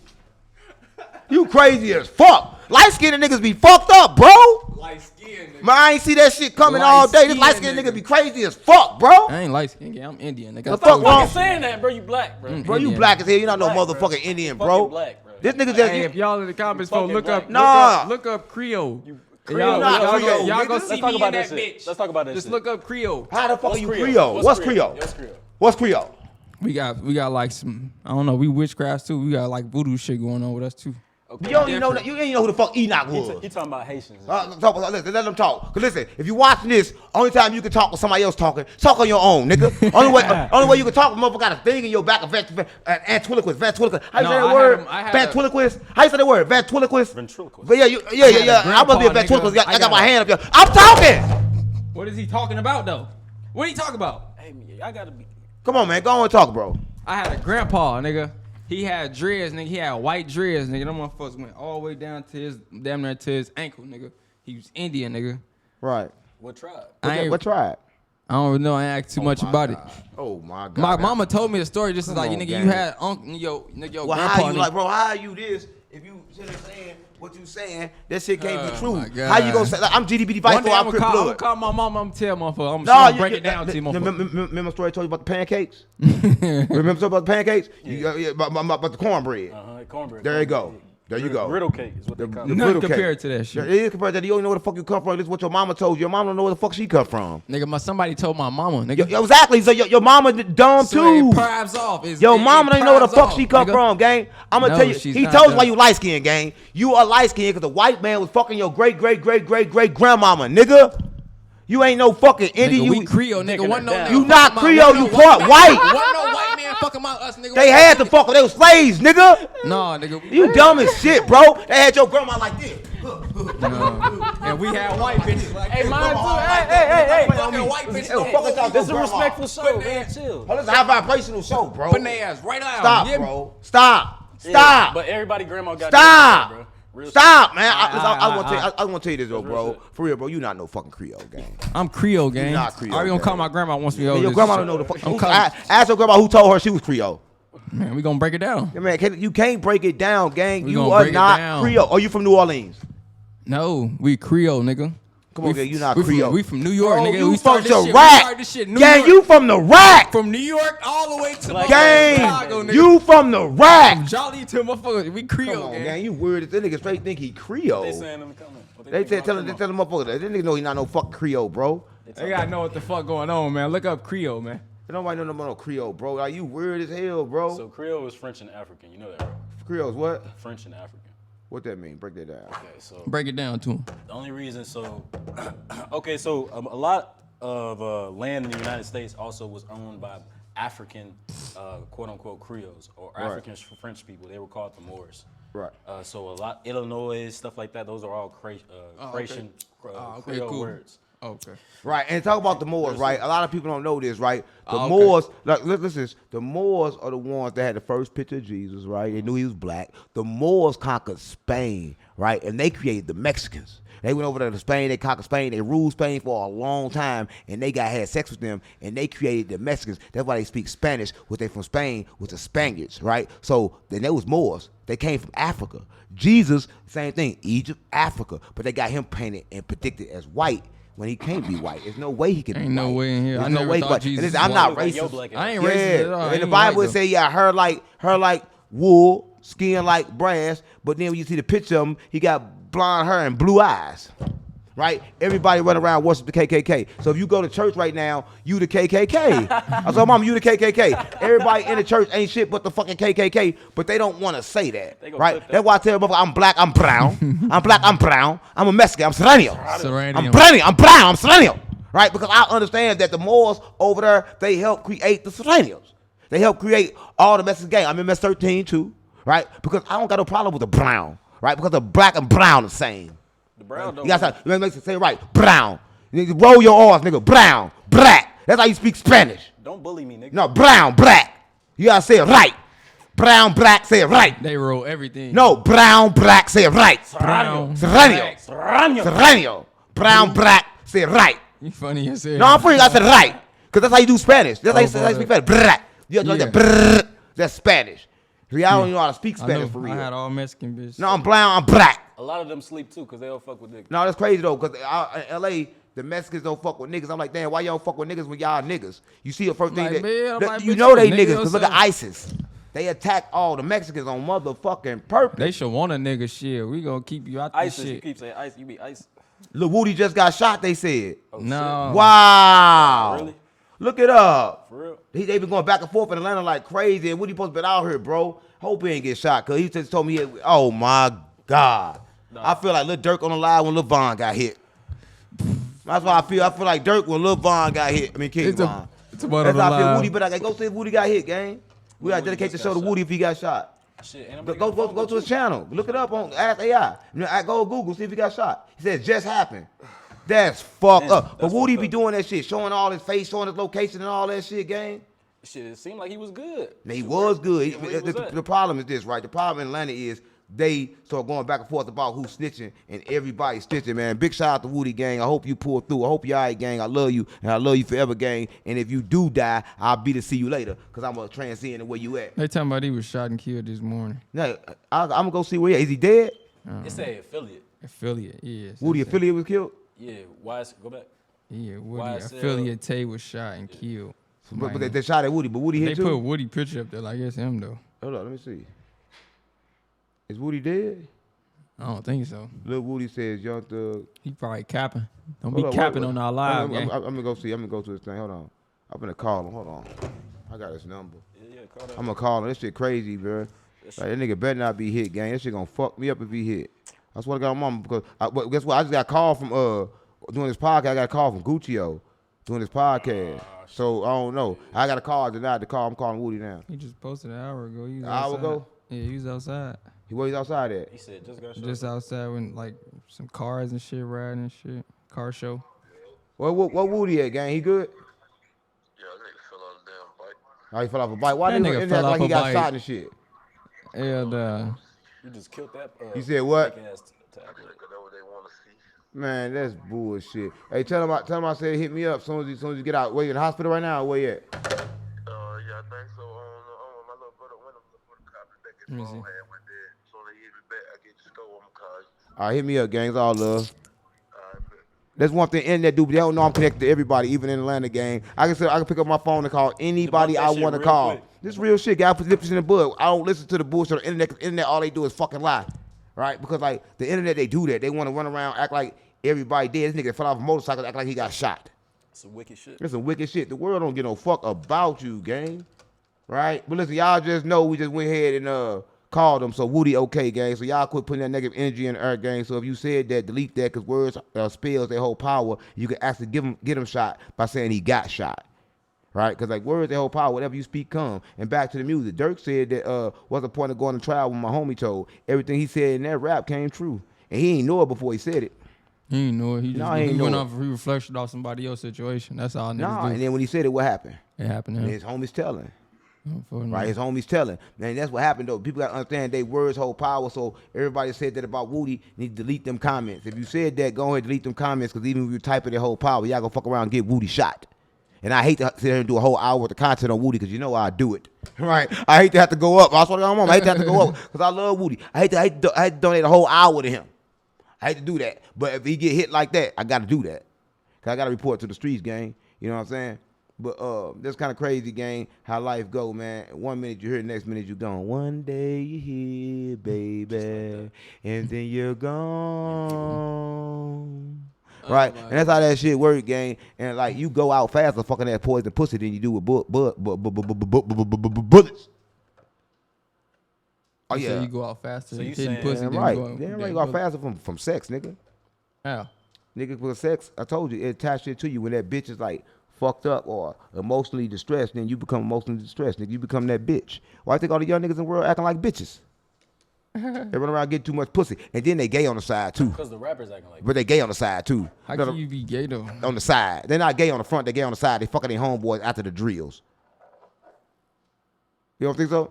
You crazy as fuck. Light-skinned niggas be fucked up, bro. Light skin, nigga. Man, I ain't see that shit coming all day. This Light-skinned light-skinned nigga nigga. be crazy as fuck, bro. I ain't light skin. I'm Indian. Nigga. The fuck Fuck wrong? you saying that, bro. You black, bro. Bro, you Indian. black as hell. You not no Black, bro. motherfucking Indian, Fucking bro. black, bro. This nigga just... Hey, if y'all in the comments, fucking folks, look black. up, Nah. look up Creole. Creole. Y'all, Nah, y'all, Creole, y'all nigga. go Let's see talk me about in that that shit. bitch. Let's talk about that Just shit. look up Creole. How the fuck are you Creole? Creole? What's Creole? What's Creole? What's Creole? We got like some, I don't know, we witchcraft too. We got like voodoo shit going on with us too. You don't even know that. You ain't know who the fuck Enoch was. He talking about Haitians. Listen, let them talk. Cause listen, if you watching this, only time you can talk with somebody else talking, talk on your own, nigga. only way you can talk, motherfucker got a thing in your back of ventriloquist. How you No, say that I word? had a- Ventriloquist. How you say that word? Ventriloquist. Ventriloquist. But yeah, I must be a grandpa, ventriloquist. nigga. I got my hand up here. I'm talking. What is he talking about though? What are you talking about? Hey, I gotta be. Come on, man. Go on and talk, bro. I had a grandpa, nigga. He had dreads, nigga. He had white dreads, nigga. Them motherfuckers went all the way down to his, damn near to his ankle, nigga. He was Indian, nigga. Right. What tribe? What tribe? I don't really know. I ain't asked too much about it. Oh my god. My mama told me the story just as like, on, nigga, gang. you had uncle, your Well, grandpa. how you nigga. like, bro? How are you this? If you saying what you saying, that shit can't be true. my God. How you gonna say? Like, I'm GDB One device day for I'm I'm gonna Crip call, blood. call my mama. I'm tell motherfucker. I'm No, gonna break it down to you, motherfucker. Remember the story I told you about the pancakes? Remember something about the pancakes? About the cornbread. Cornbread. There you go. There you go. Griddle cake is what they call it. The Nothing griddle cake. compared to that shit. It is compared to that. You don't know where the fuck you come from. This is what your mama told you. Your mama don't know where the fuck she come from. Nigga, somebody told my mama, nigga. Yo, exactly. So your mama dumb So too. it perhaps off. Your mama don't know where the fuck she come nigga. from, gang. I'm gonna No, tell you. she's He not, told you why though. you light skinned, gang. You are light skinned because the white man was fucking your great grandmama, nigga. You ain't no fucking Indian. Nigga, we You Creole, nigga. One no down. nigga You fucking not my- Creole, one you no part man- white. One no white man fucking my us, nigga. they had to fuck. They was slaves, nigga. No, nigga. You dumb as shit, bro. They had your grandma like this. And we had white bitches like Hey, this. mine too. Grandma like Hey. that. Fucking white bitches. Hey, fuck us out, This is a grandma. respectful show, man. Chill. Oh, this is a high vibrational show, bro. Putting their ass right out. Stop, You hear me? bro. Stop. Yeah, Stop. But everybody grandma got Stop. that, bro. Real Stop, man. Aight. I want to tell you this, though, real bro. shit. For real, bro. You not no fucking Creole, gang. I'm Creole, gang. not Creole, Are we gonna gang. call my grandma once we over Your this grandma shit? don't know the fuck. I'm calling- Ask your grandma who told her she was Creole. Man, we gonna break it down. Yeah, man, you can't break it down, gang. We You gonna are break it not down. Creole. Are you from New Orleans? No, we Creole, nigga. Come on, We- gang. You not we Creole. We from New York, Oh, nigga. you We from started the this shit. We rack. started this shit. New Gang, York. you from the rack. From New York all the way to Like- Chicago, Gang, nigga. you from the rack. Jolly to motherfucker. We Creole, Come on, gang. gang. You weird. This nigga straight think he Creole. They saying in the comments. What They think tell about him motherfucker. This nigga know he not no fucking Creole, bro. They gotta know what the fuck going on, man. Look up Creole, man. Nobody know no Creole, bro. Like, you weird as hell, bro. So Creole is French and African. You know that, right? Creole's what? French and African. What that mean? Break that down. Okay, so Break it down to him. the only reason, so okay, so a lot of land in the United States also was owned by African, quote unquote Creoles or African French people. They were called the Moors. Right. So a lot Illinois stuff like that. Those are all Creation Creole cool. words. Okay. Right, and talk about the Moors, right? A lot of people don't know this, right? The okay. Moors, like, listen, the Moors are the ones that had the first picture of Jesus, right? They knew he was black. The Moors conquered Spain, right? And they created the Mexicans. They went over there to Spain, they conquered Spain, they ruled Spain for a long time, and they had sex with them, and they created the Mexicans. That's why they speak Spanish, which they from Spain, with the Spaniards, right? So then there was Moors. They came from Africa. Jesus, same thing, Egypt, Africa, but they got him painted and predicted as white. When he can't be white, there's no way he can be white. Ain't no way in here. There's I no never way thought white. Jesus I'm was not white. Yo, racist. black I ain't Yeah, racist at all. I and the ain't Bible white, would say, yeah, her like wool, skin like brass, but then when you see the picture of him, he got blonde hair and blue eyes. Right? Everybody run around worship the KKK. So if you go to church right now, you the KKK. I said, Mom, you the KKK. Everybody in the church ain't shit but the fucking KKK, but they don't want to say that. Right? That's why I tell them, I'm black, I'm brown. I'm black, I'm brown. I'm a Mexican, I'm Serrano. I'm brown, I'm Serrano. Right? Because I understand that the Moors over there, they help create the Serranos. They help create all the Mexican gang. I'm in MS-13 too. Right? Because I don't got no problem with the brown. Right? Because the black and brown the same. The brown don't. You gotta say it right. Brown. You roll your R's, nigga. Brown. Black. That's how you speak Spanish. Don't bully me, nigga. No, brown, black. You gotta say it right. Brown, black, say it right. They roll everything. No, brown, black, say it right. Brown. Serrano. Brown, black, say it right. You funny as hell. No, I'm free. I said it right. Because that's how you do Spanish. That's how you speak Spanish. Black. You have to like that. Brrr. That's Spanish. See, I don't even know how to speak Spanish for real. I had all Mexican bitches. No, I'm brown, I'm black. A lot of them sleep too, cause they don't fuck with niggas. No, that's crazy though, cause in LA, the Mexicans don't fuck with niggas. I'm like, damn, why y'all fuck with niggas when y'all niggas? You see the first thing Like, man, I'm like, you bitch, know they you niggas, nigga cause look at yourself. ISIS. They attack all the Mexicans on motherfucking purpose. They should want a nigga shit. We gonna keep you out this ISIS, you shit. keep saying ice, you be ice. Lil Woody just got shot, they said. Oh, No. Wow. Really? Look it up. For real? They been going back and forth in Atlanta like crazy. And Woody supposed to be out here, bro. Hope he ain't get shot, cause he just told me, oh my God. I feel like Lil Durk on the live when Lil Von got hit. That's why I feel. I feel like Durk when Lil Von got hit. I mean, King Von. It's about That's on how the I feel. live. Woody, but I gotta go see if Woody got hit, gang. We gotta dedicate the show to Woody if he got shot. Shit, ain't Go to his channel. Look it up on Ask AI. I go Google, see if he got shot. He said just happened. That's fucked up. But Woody be doing that shit, showing all his face, showing his location and all that shit, gang. Shit, it seemed like he was good. He was good. Where he was at? The problem is this, right? The problem in Atlanta is they start going back and forth about who's snitching, and everybody snitching, man. Big shout out to Woody, gang. I hope you pull through. I hope you all right, gang. I love you, and I love you forever, gang. And if you do die, I'll be to see you later, because I'm going to transcend to where you at. They talking about he was shot and killed this morning. Now, I'm going to go see where he at. Is he dead? It's a affiliate. Affiliate, yeah. Woody affiliate was killed? Yeah, why go back? Yeah, Woody YSL. affiliate Tay was shot and killed. But they shot at Woody, but Woody They hit too? put Woody picture up there like it's him though. Hold on, let me see. Is Woody dead? I don't think so. Lil Woody says Young Thug. He probably capping. Don't Hold be on, capping wait. on our live, gang. I'm gonna go see. I'm gonna go to this thing. Hold on. I'm gonna call him. Hold on. I got his number. Yeah, call that. I'm gonna call him. This shit crazy, bro. Like, that nigga better not be hit, gang. That shit gonna fuck me up if he hit. I swear to God, mama, because guess what? I just got a call from doing this podcast. I got a call from Guccio doing this podcast. So I don't know. I got a call. I denied the call. I'm calling Woody now. He just posted an hour ago. He was An hour outside. ago? Yeah, he was outside. Where he's outside at? He said just got shot. Just outside when like some cars and shit riding and shit. Car show. What Woody at, gang? He good? Yeah, that nigga fell out of the damn bike. Oh, he fell off a bike. Why That nigga nigga fell fell like off he a got bike. shot and shit? And You just killed that. You said what? fake-ass tablet. Nigga know what they want to see. Man, that's bullshit. Hey, tell him I said hit me up as soon as you get out. Where you in the hospital right now or where you at? Yeah, I think so. My little brother went up for the cop and back his Let me phone see. had went there. So they hit me back. I get the store. I'm call you. All right, hit me up, gang. It's all love. Alright, bet. That's one thing internet do, but they don't know I'm connected to everybody, even in Atlanta, gang. I can pick up my phone and call anybody Debunk I that shit want to real call. quick. This real shit, guy. Put lips in the bud. I don't listen to the bullshit on the internet. 'Cause internet, all they do is fucking lie, right? Because like the internet, they do that. They want to run around, act like everybody dead. This nigga fell off a motorcycle, act like he got shot. Some wicked shit. It's some wicked shit. The world don't give no fuck about you, gang. Right? But listen, y'all just know we just went ahead and called them. So Woody okay, gang. So y'all quit putting that negative energy in the earth, gang. So if you said that, delete that, because words spells their whole power. You can actually get him shot by saying he got shot. Right? Because like words, their whole power. Whatever you speak, come. And back to the music. Dirk said that what's the point of going to trial when my homie told everything he said in that rap came true. And he ain't know it before he said it. He ain't know it. He just he went off. He reflected off somebody else's situation. That's all niggas do. And then when he said it, what happened? It happened to him. And his homies telling. Right, Right, his homies telling. Man, that's what happened though. People gotta understand they words hold power. So everybody said that about Woody, need to delete them comments. If you said that, go ahead and delete them comments, because even if you type in their whole power, y'all gonna fuck around and get Woody shot. And I hate to sit here and do a whole hour worth of content on Woody, because you know I do it. Right? I hate to have to go up. I swear to God, I hate to have to go up because I love Woody. I hate to donate a whole hour to him. I hate to do that. But if he get hit like that, I gotta do that. Cause I gotta report to the streets, gang. You know what I'm saying? But that's kind of crazy, gang, how life go, man. 1 minute you hear, next minute you gone. One day you here, baby, and then you're gone. Right? And that's how that shit work, gang. And like you go out faster fucking that poison pussy than you do with bullets. Oh You say yeah. you go out faster. So you hitting saying- pussy Damn than right. you go out Damn with right. You that go bullet. faster from sex, nigga. How? Nigga, for sex, I told you, it attached it to you when that bitch is like fucked up or emotionally distressed, then you become emotionally distressed, nigga. You become that bitch. Why I think all the young niggas in the world acting like bitches? They run around getting too much pussy. And then they gay on the side too. Because the rappers acting like But they gay on the side too. How can you be gay though? On the side. They're not gay on the front, they gay on the side. They fucking their homeboys after the drills. You don't think so?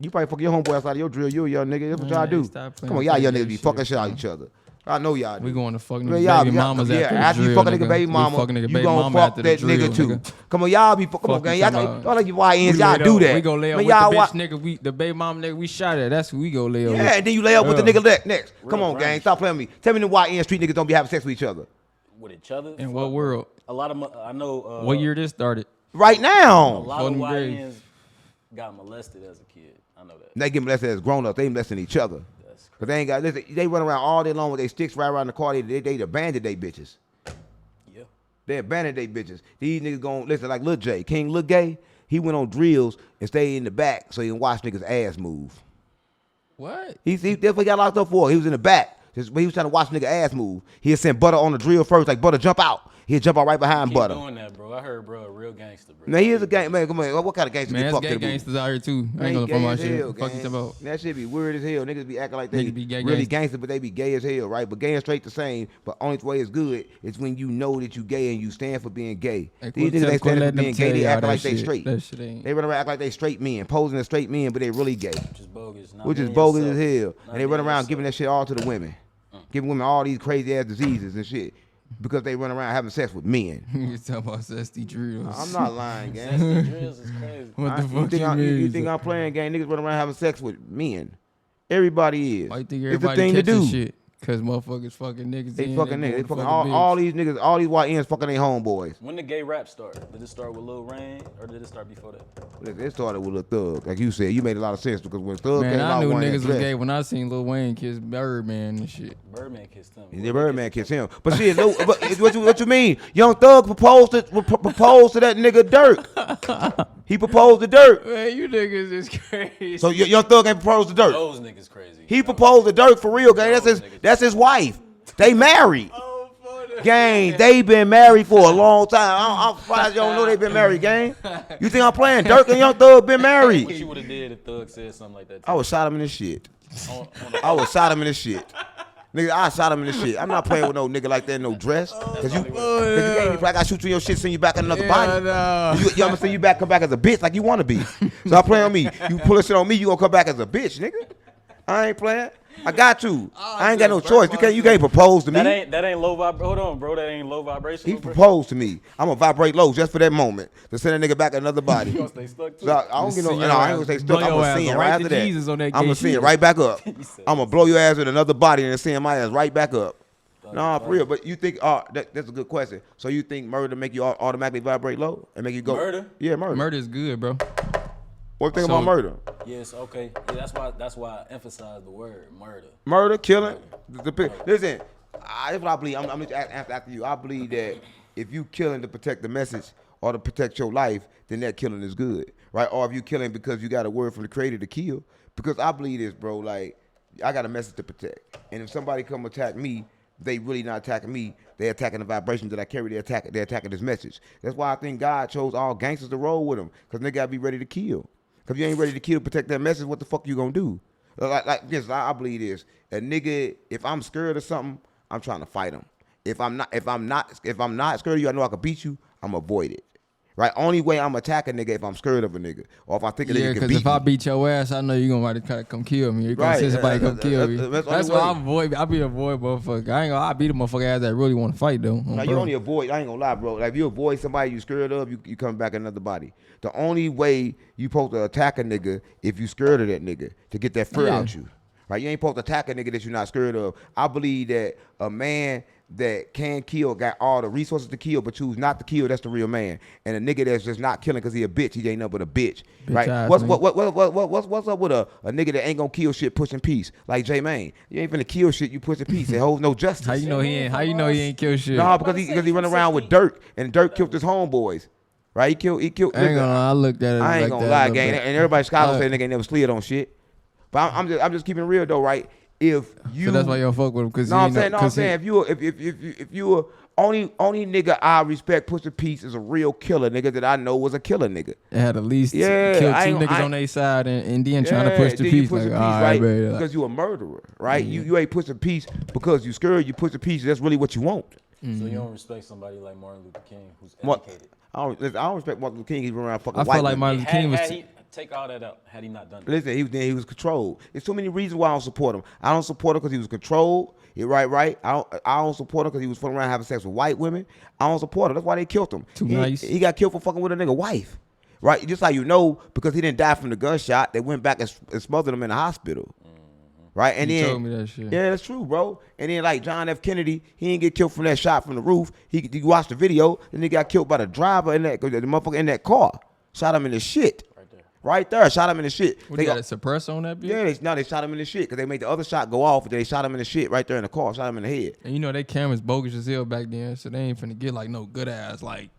You probably fuck your homeboy outside of your drill. You a young nigga. That's what y'all do. stop playing Come on, y'all with young that niggas be shit, fucking shit out bro. each other. I know y'all do. We going to fuck Man, niggas y'all baby mamas yeah, after the after you drill, fuck a nigga baby mama, We fucking nigga you baby gonna mama fuck after that the drill, nigga too. nigga. Come on, y'all be, come on, Fuck gang. you Y'all talking got, like you YNs, y'all lay do up- that. We go lay up Man, with the y'all bitch nigga, the baby mom nigga we shot at. That's who we go lay up Yeah, with. and then you lay up with the nigga next. Come Real on, gang. range. Stop playing with me. Tell me the YN street niggas don't be having sex with each other. with each other. In Fuck, what world? A lot of I know. What year this started? Right A now. lot of Golden YNs Grave. got molested as a kid. I know that. They get molested as grown ups. They molesting each other. That's Cause they ain't got, listen, they run around all day long with their sticks right around the car. They abandoned they bitches. yeah. They abandoned they bitches. These niggas gon' listen like Lil J. King Lil Gay, he went on drills and stayed in the back so he can watch niggas' ass move. What? He definitely got locked up for it. He was in the back. Just when he was trying to watch nigga ass move. He'd send Butter on the drill first, like Butter jump out. He'd jump out right behind Keep Butter. doing that, bro. I heard, bro, a real gangster, bro. Now he is a gang man. Come on, what kind of gangster Man, get that's fucked gay to the booth? gangsters out here too. I ain't They gonna gay from my as shit. hell, Fuck you gang. talking about. That shit be weird as hell. Niggas be acting like they Niggas be gay really gangster. gangster, but they be gay as hell, right? But gay and straight the same. But only way it's good is when you know that you gay and you stand for being gay. Hey, These quit niggas ain't standing for letting them being gay. tell They y'all acting that like they shit. straight. That shit ain't. They run around act like they straight men, posing as straight men, but they really gay. Which is bogus. Not Which is being bogus yourself. as hell. Not And they run being around yourself. giving that shit all to the women. Giving women all these crazy ass diseases and shit. Because they run around having sex with men. You talking about zesty drills? I'm not lying, gang. Zesty drills is crazy. What the You fuck think you I- mean? you think I'm playing, gang? Niggas run around having sex with men. Everybody is. Why you think It's the everybody thing to catching do. shit? Cause motherfuckers fucking niggas. They in, fucking niggas. They going to fucking fucking all bitch. these niggas, all these YNs fucking their homeboys. When the gay rap start? Did it start with Lil Rain or did it start before that? It started with a Thug. Like you said, you made a lot of sense because when Thug Man, came I out, knew one niggas was dressed. gay when I seen Lil Wayne kiss Birdman and shit. Birdman kissed him. The Birdman kissed him. But shit, no, but what you mean? Young Thug proposed to that nigga Dirk. He proposed to Dirk. Man, you niggas is crazy. So Young Thug ain't proposed to Dirk. Those niggas crazy. He proposed to Dirk for real, gang. That's his wife. They married. Gang, they been married for a long time. I'm surprised y'all don't know they been married, gang. You think I'm playing? Dirk and Young Thug been What married. you would have did if Thug said something like that? I would shot him in this shit. On I would shot him in this shit. Nigga, I shot him in this shit. I'm not playing with no nigga like that in no dress. Cause you can't be I got shoot you in your shit, send you back in another body. Nah. You gonna send you back, come back as a bitch like you wanna be. So I play on me. You pull this shit on me, you gonna come back as a bitch, nigga. I ain't playing. I got to. I ain't got no choice. You can't propose to me. that ain't low vibration. Hold on, bro. That ain't low vibration. He proposed to me. I'm gonna vibrate low just for that moment to send that nigga back another body. You gonna stay stuck to So it? I don't get no. Send No, your I ain't gonna ass- stay stuck. blow I'm your gonna ass send it right right to after that. Jesus on that I'm gay gonna send it shit. right back up. said I'm gonna blow your ass with another body and send my ass right back up. Nah, for real. But you think? That's a good question. So you think murder make you automatically vibrate low and make you go? Murder? Yeah, murder. Murder is good, bro. What you think So- about murder? Yes, okay. Yeah, that's why I emphasize the word murder. Murder, killing. Listen, that's what I believe. I'm just after you. I believe that if you killing to protect the message or to protect your life, then that killing is good, right? Or if you killing because you got a word from the creator to kill, because I believe this, bro, like, I got a message to protect. And if somebody come attack me, they really not attacking me. They attacking the vibration that I carry. They attacking this message. That's why I think God chose all gangsters to roll with them, because they got to be ready to kill. Because if you ain't ready to kill, protect that message, what the fuck you going to do? Like this, I believe this. A nigga, if I'm scared of something, I'm trying to fight him. If I'm not scared of you, I know I can beat you, I'm avoid it. Right? Only way I'm attack a nigga if I'm scared of a nigga. Or if I think a nigga can beat me. If I beat your ass, I know you're going to try to come kill me. You're going to send somebody come kill me. That's why I avoid motherfucker. I beat a motherfucker ass that really want to fight, though. No, you only avoid, I ain't going to lie, bro. Like, if you avoid somebody you scared of, you come back another body. The only way you supposed to attack a nigga if you scared of that nigga, to get that fear out you. Right? You ain't supposed to attack a nigga that you're not scared of. I believe that a man that can kill, got all the resources to kill, but choose not to kill, that's the real man. And a nigga that's just not killing because he a bitch, he ain't nothing but a bitch. Right? What's up with a nigga that ain't gonna kill shit pushing peace? Like J Mane. You ain't finna kill shit, you pushing peace. It holds no justice. How you know he ain't kill shit? No, because he run around with Dirk, and Dirk killed his homeboys. Right? He killed. I ain't gonna lie, I looked at it. I ain't gonna lie, gang. And everybody scholars say nigga ain't never slid on shit. But I'm just keeping it real though, right? If you, so that's why you don't fuck with him, because I'm saying if you only nigga I respect pushing peace is a real killer nigga that I know was a killer nigga. It had at least killed two niggas on their side and then trying to push the peace. Like, right? Because you a murderer, right? You ain't pushing peace because you scared. You push the peace. That's really what you want. So you don't respect somebody like Martin Luther King, who's educated. I don't respect Martin Luther King. He's around fucking white. I feel like Martin Luther King was. Take all that out. Had he not done that? Listen, he was controlled. There's too many reasons why I don't support him. I don't support him because he was controlled. Right. I don't support him because he was fucking around having sex with white women. I don't support him. That's why they killed him. Too nice. He got killed for fucking with a nigga wife. Right? Just like because he didn't die from the gunshot, they went back and smothered him in the hospital. Right? And you told me that shit. Yeah, that's true, bro. And then like John F. Kennedy, he didn't get killed from that shot from the roof. He watched the video, then he got killed by the driver the motherfucker in that car. Shot him in the shit. Right there, shot him in the shit. What, they got to suppress on that bitch? Yeah, they shot him in the shit because they made the other shot go off, but they shot him in the shit right there in the car, shot him in the head. And you know, they cameras bogus as hell back then, so they ain't finna get like no good ass like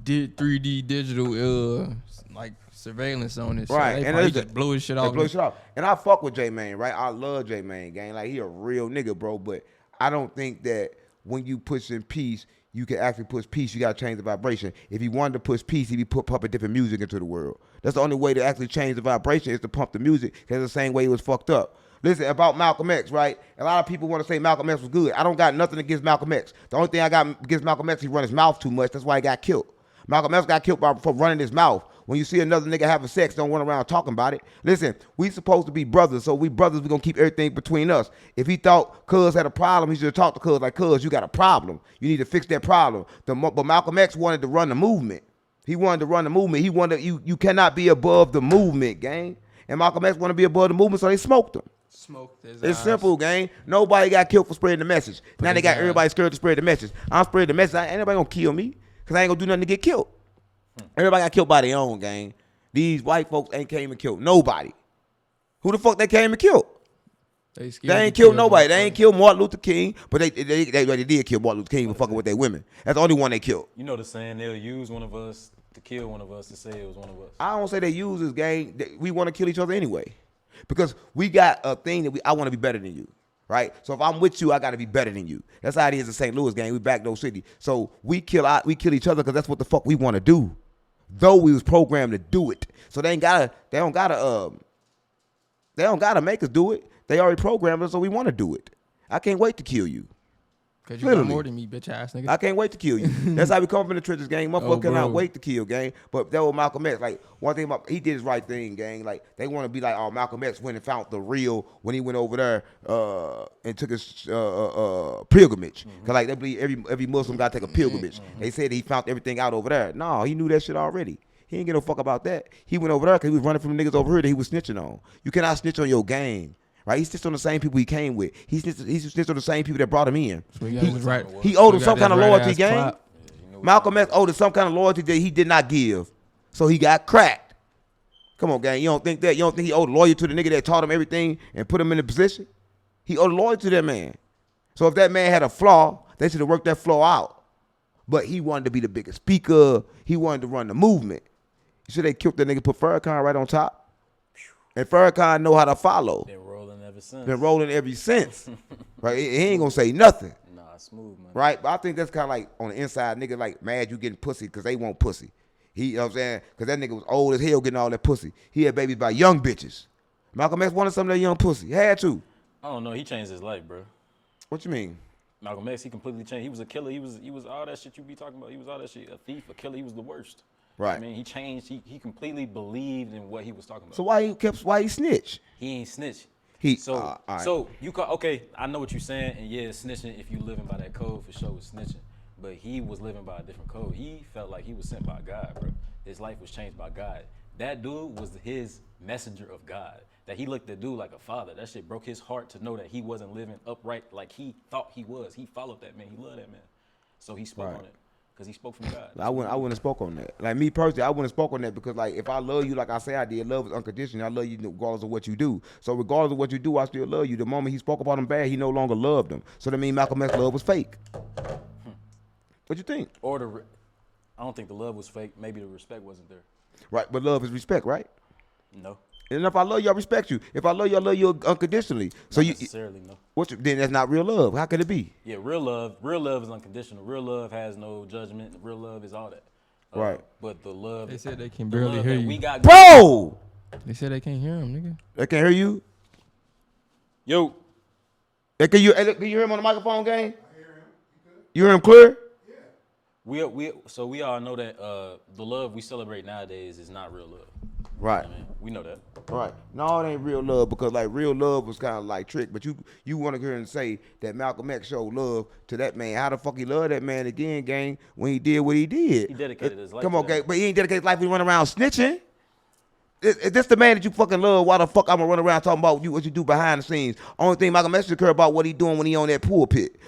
did 3D digital like surveillance on this. Right, so and they just blew his shit off. And I fuck with J Mane, right? I love J Mane, gang. Like he a real nigga, bro. But I don't think that when you pushing peace, you can actually push peace. You gotta change the vibration. If he wanted to push peace, he'd be pumping different music into the world. That's the only way to actually change the vibration is to pump the music. That's the same way he was fucked up. Listen, about Malcolm X, right? A lot of people want to say Malcolm X was good. I don't got nothing against Malcolm X. The only thing I got against Malcolm X, he run his mouth too much. That's why he got killed. Malcolm X got killed for running his mouth. When you see another nigga having sex, don't run around talking about it. Listen, we supposed to be brothers, so we brothers, we gonna keep everything between us. If he thought Cuz had a problem, he should have talked to Cuz like, Cuz, you got a problem. You need to fix that problem. But Malcolm X wanted to run the movement. He wanted to run the movement. He wanted you cannot be above the movement, gang. And Malcolm X wanted to be above the movement, so they smoked him. It's simple, gang. Nobody got killed for spreading the message. Now they got everybody scared to spread the message. I'm spreading the message. Ain't nobody gonna kill me because I ain't gonna do nothing to get killed. Everybody got killed by their own, gang. These white folks ain't came and killed nobody. Who the fuck they came and killed? They ain't killed nobody. They ain't killed Martin Luther King, but they did kill Martin Luther King for fucking with their women. That's the only one they killed. You know the saying, they'll use one of us to kill one of us to say it was one of us. I don't say they use this, gang. We want to kill each other anyway. Because we got a thing that I want to be better than you. Right? So if I'm with you, I got to be better than you. That's how it is in St. Louis, gang. We back those city. So we kill each other because that's what the fuck we want to do. Though we was programmed to do it. So they don't gotta make us do it. They already programmed us, so we want to do it. I can't wait to kill you. Cause you got more than me, bitch ass nigga. I can't wait to kill you. That's how we come from the trenches, gang. Motherfucker cannot wait to kill, gang. But that was Malcolm X. Like, one thing about, he did his right thing, gang. Like, they want to be like, oh, Malcolm X went and found the real when he went over there and took his pilgrimage. Cause like they believe every Muslim got to take a pilgrimage. They said he found everything out over there. No, he knew that shit already. He ain't get no fuck about that. He went over there because he was running from the niggas over here that he was snitching on. You cannot snitch on your gang. Right, he snitched on the same people he came with. He snitched on the same people that brought him in. So he owed him some kind of loyalty, gang. Malcolm X owed him some kind of loyalty that he did not give. So he got cracked. Come on, gang. You don't think that? You don't think he owed loyalty to the nigga that taught him everything and put him in the position? He owed loyalty to that man. So if that man had a flaw, they should have worked that flaw out. but he wanted to be the biggest speaker. He wanted to run the movement. So they killed that nigga, put Farrakhan right on top. And Farrakhan know how to follow. Been rolling ever since. Been rolling ever since. Right? He ain't gonna say nothing. Nah, smooth, man. Right? But I think that's kind of like on the inside, nigga like mad you getting pussy because they want pussy. You know what I'm saying? Because that nigga was old as hell getting all that pussy. He had babies by young bitches. Malcolm X wanted some of that young pussy. He had to. I don't know. He changed his life, bro. What you mean? Malcolm X, he completely changed. He was a killer. He was all that shit you be talking about. He was all that shit. A thief, a killer. He was the worst. Right. I mean, he changed. He completely believed in what he was talking about. So why he snitch? He ain't snitch. All right. So you call, okay, I know what you're saying, and yeah, snitching, if you living by that code, for sure is snitching. But he was living by a different code. He felt like he was sent by God, bro. His life was changed by God. That dude was his messenger of God. That he looked at dude like a father. That shit broke his heart to know that he wasn't living upright like he thought he was. He followed that man. He loved that man. So he spoke on it. Because he spoke from God. I wouldn't have spoke on that. Like me personally, I wouldn't have spoke on that because like if I love you like I say I did, love is unconditional. I love you regardless of what you do. So regardless of what you do, I still love you. The moment he spoke about him bad, he no longer loved him. So that means Malcolm X's love was fake. What you think? Or I don't think the love was fake. Maybe the respect wasn't there. Right, but love is respect, right? No. And if I love you, I respect you. If I love you unconditionally. So Not necessarily, no. Then that's not real love. How could it be? Yeah, real love is unconditional. Real love has no judgment. Real love is all that. Right. But the love, They said they can the barely love hear that you. we got, Bro! They said they can't hear him, nigga. They can't hear you? yo, Hey, can you hear him on the microphone, gang? I hear him. You hear him clear? we all know that the love we celebrate nowadays is not real love. Right. I mean, we know that. Right. No, it ain't real love because like real love was kind of like trick. But you want to hear and say that Malcolm X showed love to that man. How the fuck he loved that man again, gang, when he did what he did? He dedicated his life. Come to on, that. gang. But he ain't dedicated his life. He run around snitching. Is this the man that you fucking love? Why the fuck I'm gonna run around talking about what you do behind the scenes? Only thing Malcolm X should care about what he doing when he on that pulpit.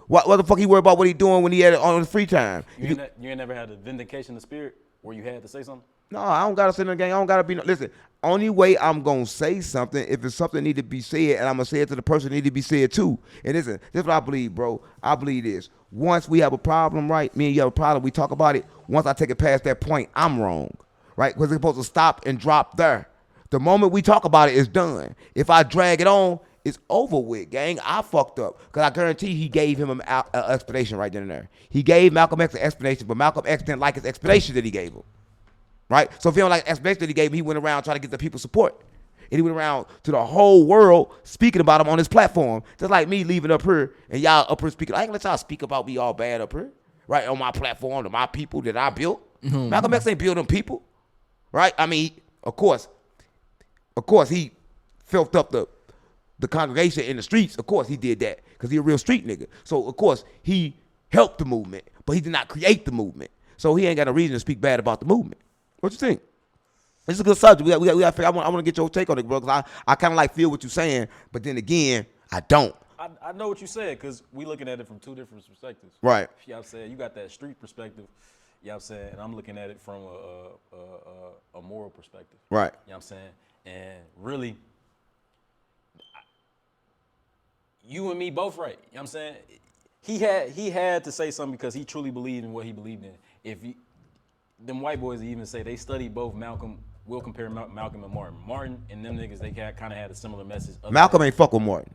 What the fuck he worry about what he doing when he had it on his free time? You ain't never had a vindication of spirit where you had to say something? No, I don't gotta say nothing, gang. I don't gotta be listen. Only way I'm gonna say something if it's something need to be said, and I'm gonna say it to the person that need to be said too. And listen, this is what I believe, bro. I believe this. Once we have a problem, right? Me and you have a problem, we talk about it. Once I take it past that point, I'm wrong, right? Because it's supposed to stop and drop there. The moment we talk about it, it's done. If I drag it on, it's over with, gang. I fucked up. Because I guarantee he gave him an explanation right then and there. He gave Malcolm X an explanation, but Malcolm X didn't like his explanation that he gave him. Right? So if he don't like the explanation that he gave him, he went around trying to get the people support. And he went around to the whole world speaking about him on his platform. Just like me leaving up here and y'all up here speaking. I ain't gonna let y'all speak about me all bad up here. Right? On my platform, to my people that I built. Malcolm X ain't built them people. Right? I mean, of course, he filthed up the congregation in the streets. Of course he did that because he a real street nigga. So of course he helped the movement, but he did not create the movement. So he ain't got a reason to speak bad about the movement. What you think? This is a good subject. We got to figure. I want to get your take on it, bro. Because I kind of like feel what you're saying, but then again, I don't. I know what you said because we looking at it from two different perspectives. Right. You know what I'm saying? You got that street perspective, you know what I'm saying? And I'm looking at it from a moral perspective. Right. You know what I'm saying? And really, you and me both right. You know what I'm saying? He had to say something because he truly believed in what he believed in. If you, them white boys even say they studied both Malcolm, we'll compare Malcolm and Martin. Martin and them niggas, they kind of had a similar message. Malcolm ain't fuck with Martin.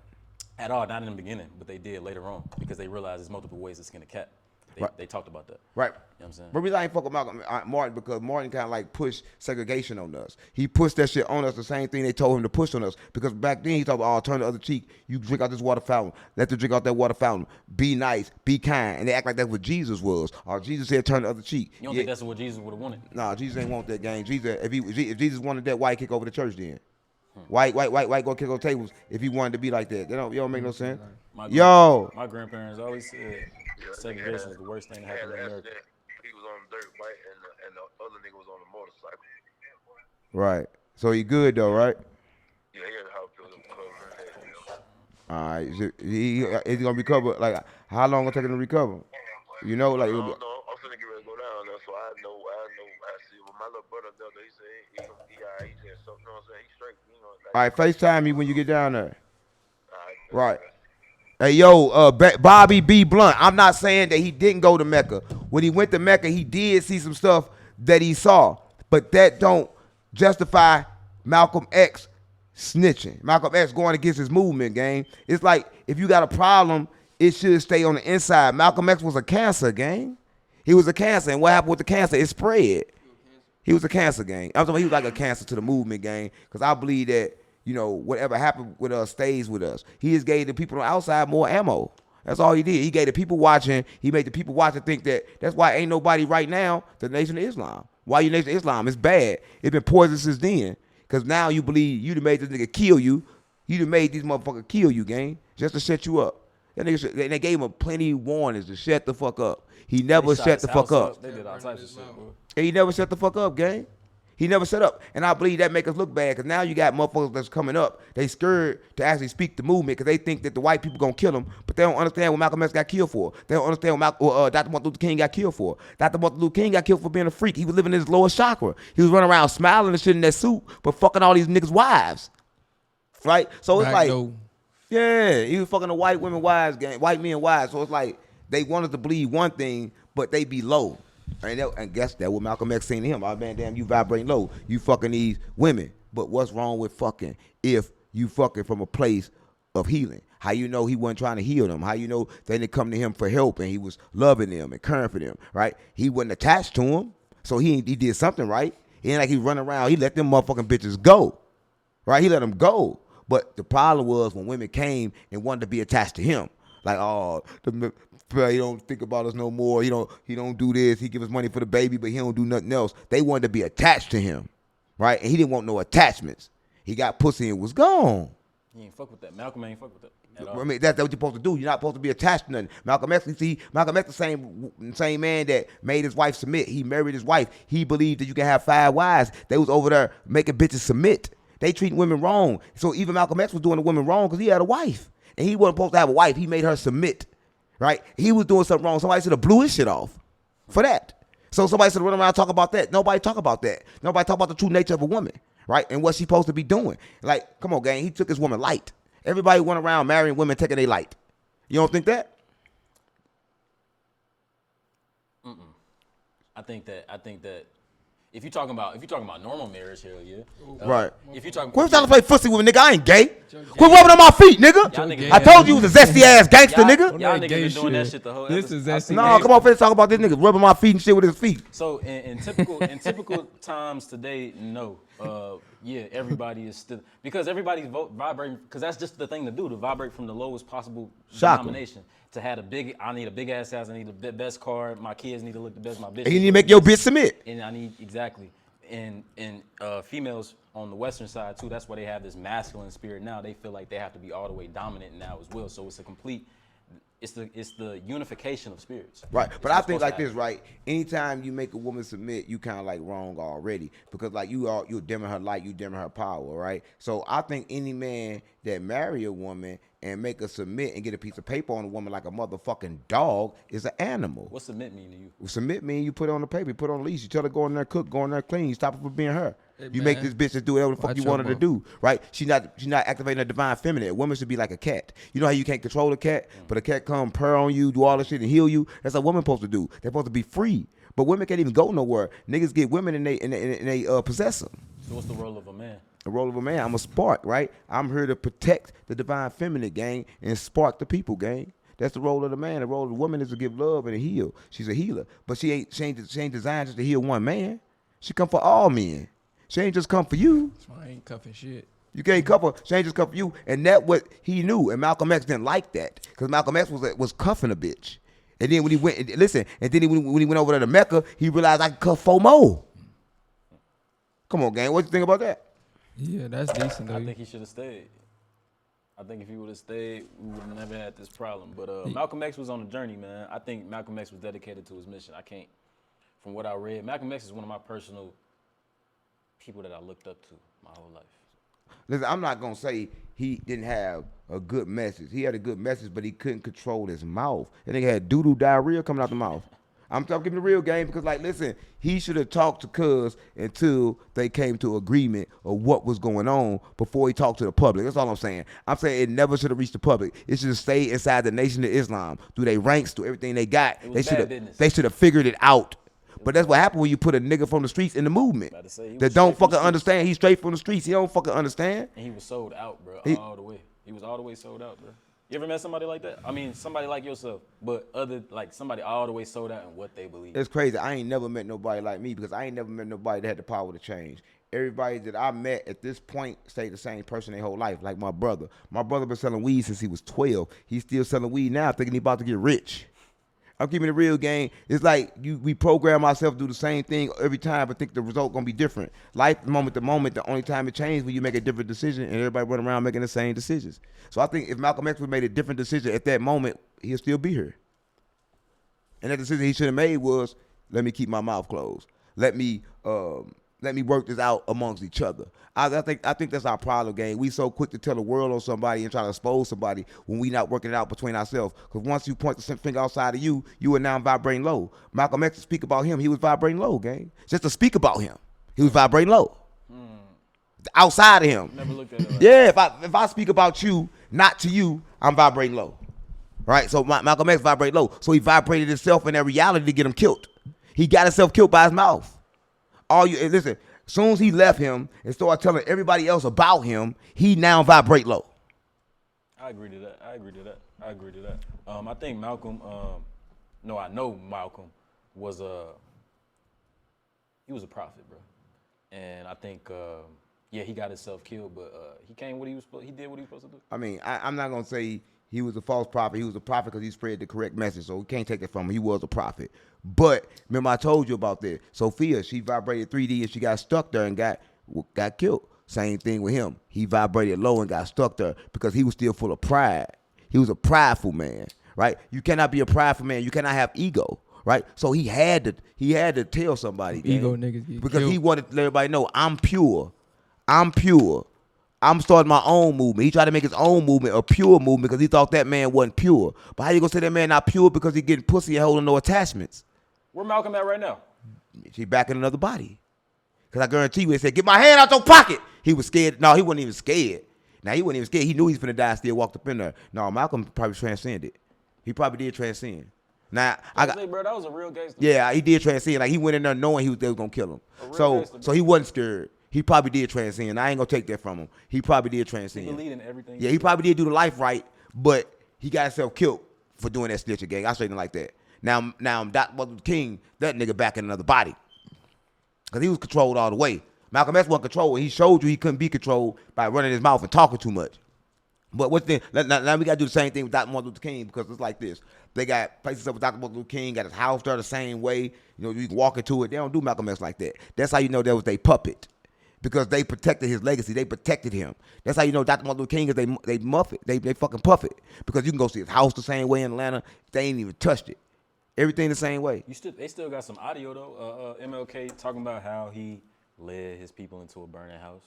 At all, not in the beginning, but they did later on because they realized there's multiple ways to skin a cat. They talked about that. Right. You know what I'm saying? But reason I ain't fuck with Martin because Martin kind of like pushed segregation on us. He pushed that shit on us, the same thing they told him to push on us. Because back then he talked about, turn the other cheek. You drink out this water fountain. Let them drink out that water fountain. Be nice. Be kind. And they act like that's what Jesus was. Or Jesus said, turn the other cheek. You don't think that's what Jesus would have wanted? Nah, Jesus ain't want that game. Jesus, if Jesus wanted that, why he kick over the church then? Why go kick over tables if he wanted to be like that? You don't make no sense. My grandparents always said segregation is the worst thing that happened in America. He was on the dirt bike and the other nigga was on the motorcycle. Right. So he good though, right? Yeah, he had a house built up. All right. Is he gonna recover? Like, how long gonna take him to recover? You know, like. No, I'm finna get ready to go down there, so I see what my little brother does. He said he just something, you know what I'm saying? He's straight, you know. All right, FaceTime me when you get down there. All right. Right. Hey, yo, Bobby B. Blunt. I'm not saying that he didn't go to Mecca. When he went to Mecca, he did see some stuff that he saw. But that don't justify Malcolm X snitching. Malcolm X going against his movement, gang. It's like, if you got a problem, it should stay on the inside. Malcolm X was a cancer, gang. He was a cancer. And what happened with the cancer? It spread. He was a cancer, gang. I'm talking about he was like a cancer to the movement, gang. Because I believe that, you know, whatever happened with us stays with us. He just gave the people on the outside more ammo. That's all he did. He gave the people watching, he made the people watching think that that's why ain't nobody right now the Nation of Islam. Why you Nation of Islam? It's bad. It's been poisoned since then. Because now you believe you done made this nigga kill you. You done made these motherfuckers kill you, gang, just to set you up. That nigga, and they gave him plenty of warnings to shut the fuck up. He never shut the fuck up. They did all types of shit, bro. And he never shut the fuck up, gang. He never shut up. And I believe that make us look bad because now you got motherfuckers that's coming up. They scared to actually speak the movement because they think that the white people going to kill them, but they don't understand what Malcolm X got killed for. They don't understand what Dr. Martin Luther King got killed for. Dr. Martin Luther King got killed for being a freak. He was living in his lower chakra. He was running around smiling and shit in that suit, but fucking all these niggas' wives. Right? So it's like, yeah, he was fucking the white women wives, gang, white men wives. So it's like they wanted to believe one thing, but they be low. And guess that what Malcolm X saying to him. Oh man, damn, you vibrating low. You fucking these women. But what's wrong with fucking if you fucking from a place of healing? How you know he wasn't trying to heal them? How you know they didn't come to him for help and he was loving them and caring for them, right? He wasn't attached to them, so he did something right. He ain't like he running around. He let them motherfucking bitches go, right? He let them go. But the problem was when women came and wanted to be attached to him. Like, oh, he don't think about us no more. He don't do this. He give us money for the baby, but he don't do nothing else. They wanted to be attached to him, right? And he didn't want no attachments. He got pussy and was gone. He ain't fuck with that. Malcolm ain't fuck with that at all. I mean, that's what you're supposed to do. You're not supposed to be attached to nothing. Malcolm X, the same man that made his wife submit. He married his wife. He believed that you can have 5 wives. They was over there making bitches submit. They treating women wrong. So even Malcolm X was doing the women wrong because he had a wife. And he wasn't supposed to have a wife. He made her submit, right? He was doing something wrong. Somebody should have blew his shit off for that. So somebody should have run around and talk about that. Nobody talk about that. Nobody talk about the true nature of a woman, right? And what she's supposed to be doing. Like, come on, gang. He took his woman light. Everybody went around marrying women, taking their light. You don't think that? I think that if you're talking about normal marriage, hell yeah. Right. If you're talking, Quit trying to play fussy with me, nigga. I ain't gay. Quit rubbing on my feet, nigga. I told you he was a zesty ass gangster, nigga. Y'all niggas been doing that shit the whole This is episode. No, come on, let's talk about this nigga rubbing my feet and shit with his feet. So in typical times today, no. Yeah, everybody is still because everybody's vibrating because that's just the thing to do, to vibrate from the lowest possible denomination. To have I need a big ass house, I need the best car, my kids need to look the best, my bitch. And you need to make your bitch submit. And I need exactly. And females on the Western side too, that's why they have this masculine spirit now. They feel like they have to be all the way dominant now as well. So it's a complete it's the unification of spirits. Right, but I think like this, right? Anytime you make a woman submit, you kind of like wrong already because like you're dimming her light, you dimming her power, right? So I think any man that marry a woman and make her submit and get a piece of paper on a woman like a motherfucking dog is an animal. What submit mean to you? Submit mean you put it on the paper, you put it on the leash, you tell her go in there cook, go in there clean, you stop her from being her. Hey, you make this bitch just do whatever the fuck you want her to do, right? She's not activating her divine feminine. A woman should be like a cat. You know how you can't control a cat, but a cat come purr on you, do all this shit and heal you. That's what a woman supposed to do. They're supposed to be free, but women can't even go nowhere. Niggas get women and they possess them. So what's the role of a man? The role of a man, I'm a spark, right? I'm here to protect the divine feminine, gang, and spark the people, gang. That's the role of the man. The role of the woman is to give love and to heal. She's a healer, but she ain't designed just to heal one man. She come for all men. She ain't just come for you. I ain't cuffing shit. You can't cover. She ain't just come for you, and that what he knew. And Malcolm X didn't like that because Malcolm X was cuffing a bitch. And then when he went, when he went over there to Mecca, he realized I could cuff 4 more. Come on, gang. What you think about that? Yeah, that's decent though. I think he should have stayed. I think if he would have stayed, we would have never had this problem. But Malcolm X was on a journey, man. I think Malcolm X was dedicated to his mission. From what I read, Malcolm X is one of my personal people that I looked up to my whole life. Listen, I'm not gonna say he didn't have a good message. He had a good message, but he couldn't control his mouth. That nigga had doo-doo diarrhea coming out the mouth. I'm talking the real game because, like, listen, he should have talked to Cuz until they came to agreement of what was going on before he talked to the public. That's all I'm saying. I'm saying it never should have reached the public. It should have stayed inside the Nation of Islam, through their ranks, through everything they got. It was bad business. They should have figured it out. But that's what happened when you put a nigga from the streets in the movement About to say, he that was don't straight from fucking the understand. He's straight from the streets. He don't fucking understand. And he was sold out, bro, all the way. He was all the way sold out, bro. You ever met somebody like that? I mean, somebody like yourself, but somebody all the way sold out in what they believe. It's crazy. I ain't never met nobody like me because I ain't never met nobody that had the power to change. Everybody that I met at this point stayed the same person their whole life, like my brother. My brother been selling weed since he was 12. He's still selling weed now, thinking he about to get rich. I'm keeping the real game. It's like we program ourselves to do the same thing every time, but think the result gonna be different. Life, moment to moment, the only time it changes when you make a different decision, and everybody run around making the same decisions. So I think if Malcolm X would made a different decision at that moment, he'll still be here. And that decision he should have made was, let me keep my mouth closed. Let me work this out amongst each other. I think that's our problem, gang. We so quick to tell the world on somebody and try to expose somebody when we not working it out between ourselves. Because once you point the finger outside of you, you are now vibrating low. Malcolm X, to speak about him, he was vibrating low, gang. Just to speak about him, he was vibrating low. Outside of him. Never looked at it like Yeah, if I speak about you, not to you, I'm vibrating low. Right? So Malcolm X vibrated low. So he vibrated himself in that reality to get him killed. He got himself killed by his mouth. Listen, as soon as he left him and started telling everybody else about him, he now vibrate low. I agree to that. I think Malcolm, I know Malcolm was he was a prophet, bro. And I think, he got himself killed, but he did what he was supposed to do. I mean, I'm not going to say he was a false prophet. He was a prophet because he spread the correct message, so we can't take it from him. He was a prophet. But remember I told you about that. Sophia, she vibrated 3D and she got stuck there and got killed. Same thing with him. He vibrated low and got stuck there because he was still full of pride. He was a prideful man, right? You cannot be a prideful man. You cannot have ego, right? So he had to tell somebody. Ego niggas get because killed. he wanted to let everybody know, I'm pure. I'm starting my own movement. He tried to make his own movement a pure movement because he thought that man wasn't pure. But how you gonna say that man not pure because he getting pussy and holding no attachments? Where Malcolm at right now? She back in another body. Because I guarantee you, he said, get my hand out your pocket. He was scared. No, he wasn't even scared. Now, he wasn't even scared. He knew he was finna die, still walked up in there. No, Malcolm probably transcended. He probably did transcend. Now, bro, that was a real gangster. Yeah, he did transcend. Like, he went in there knowing they was gonna kill him. So he wasn't scared. He probably did transcend. I ain't gonna take that from him. He probably did transcend. He believed in everything. Yeah, he probably did do the life right, but he got himself killed for doing that snitching, gang. I say it like that. Now, Dr. Martin Luther King, that nigga back in another body. Because he was controlled all the way. Malcolm X wasn't controlled. He showed you he couldn't be controlled by running his mouth and talking too much. But now we got to do the same thing with Dr. Martin Luther King because it's like this. They got places up with Dr. Martin Luther King, got his house there the same way. You know, you can walk into it. They don't do Malcolm X like that. That's how you know that was their puppet. Because they protected his legacy. They protected him. That's how you know Dr. Martin Luther King is they muff it. They fucking puff it. Because you can go see his house the same way in Atlanta. They ain't even touched it. Everything the same way. They still got some audio though. MLK talking about how he led his people into a burning house.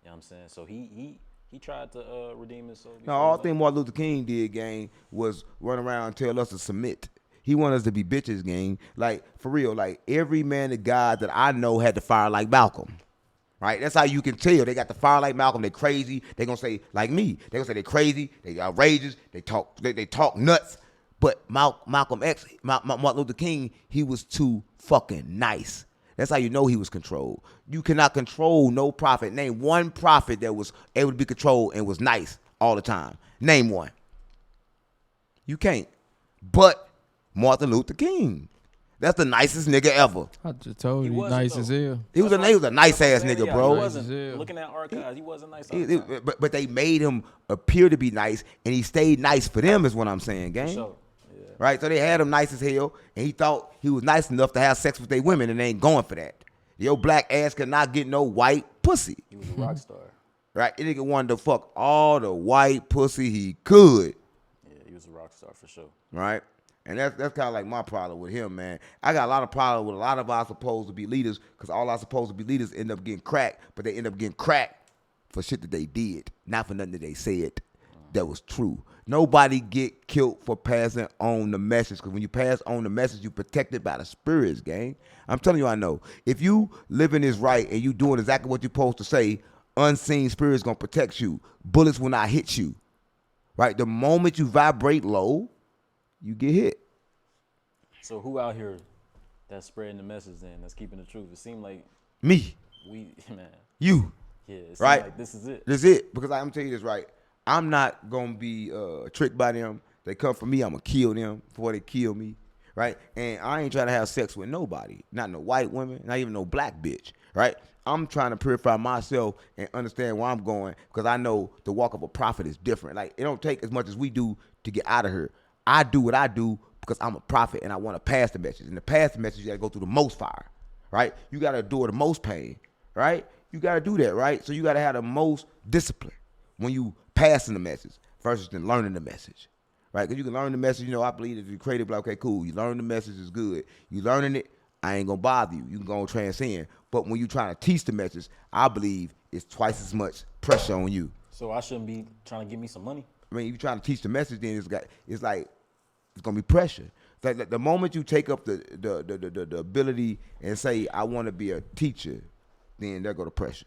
You know what I'm saying? So he tried to redeem his soul. No, all thing Martin Luther King did, gang, was run around and tell us to submit. He wanted us to be bitches, gang. Like, for real, like, every man of God that I know had to fire like Malcolm. Right? That's how you can tell. They got the fire like Malcolm. They crazy. They gonna say like me. They gonna say they crazy. They outrageous. They talk nuts. But Malcolm X, Martin Luther King, he was too fucking nice. That's how you know he was controlled. You cannot control no prophet. Name one prophet that was able to be controlled and was nice all the time. Name one. You can't. But Martin Luther King. That's the nicest nigga ever. I just told you, he's nice as hell. He was a nice ass nigga, bro. He wasn't looking at archives. He wasn't nice. But they made him appear to be nice, and he stayed nice for them. Is what I'm saying, gang. Sure. Yeah. Right? So they had him nice as hell, and he thought he was nice enough to have sex with their women, and they ain't going for that. Your black ass could not get no white pussy. He was a rock star. Right? That nigga wanted to fuck all the white pussy he could. Yeah, he was a rock star for sure. Right? And that's kind of like my problem with him, man. I got a lot of problem with a lot of our supposed to be leaders because all our supposed to be leaders end up getting cracked, but they end up getting cracked for shit that they did, not for nothing that they said that was true. Nobody get killed for passing on the message. Because when you pass on the message, you protected by the spirits, gang. I'm telling you, I know. If you living this right and you doing exactly what you're supposed to say, unseen spirits gonna protect you. Bullets will not hit you. Right? The moment you vibrate low, you get hit. So who out here that's spreading the message then, that's keeping the truth? It seemed like Me. man. You. Yeah, it seemed Right? like this is it. This is it. Because I'm telling you this right. I'm not gonna be tricked by them. They come for me, I'm gonna kill them before they kill me. Right? And I ain't trying to have sex with nobody. Not no white women, not even no black bitch. Right? I'm trying to purify myself and understand where I'm going because I know the walk of a prophet is different. Like, it don't take as much as we do to get out of here. I do what I do because I'm a prophet and I want to pass the message. And to pass the message, you got to go through the most fire, right? You got to endure the most pain, right? You got to do that, right? So you got to have the most discipline when you passing the message versus then learning the message, right? Because you can learn the message. You know, I believe if you're creative, like, okay, cool. You learn the message is good. You learning it, I ain't going to bother you. You can go and transcend. But when you're trying to teach the message, I believe it's twice as much pressure on you. So I shouldn't be trying to give me some money? I mean, if you're trying to teach the message, then it's like it's gonna be pressure. It's like the moment you take up the ability and say I want to be a teacher, then there go the pressure,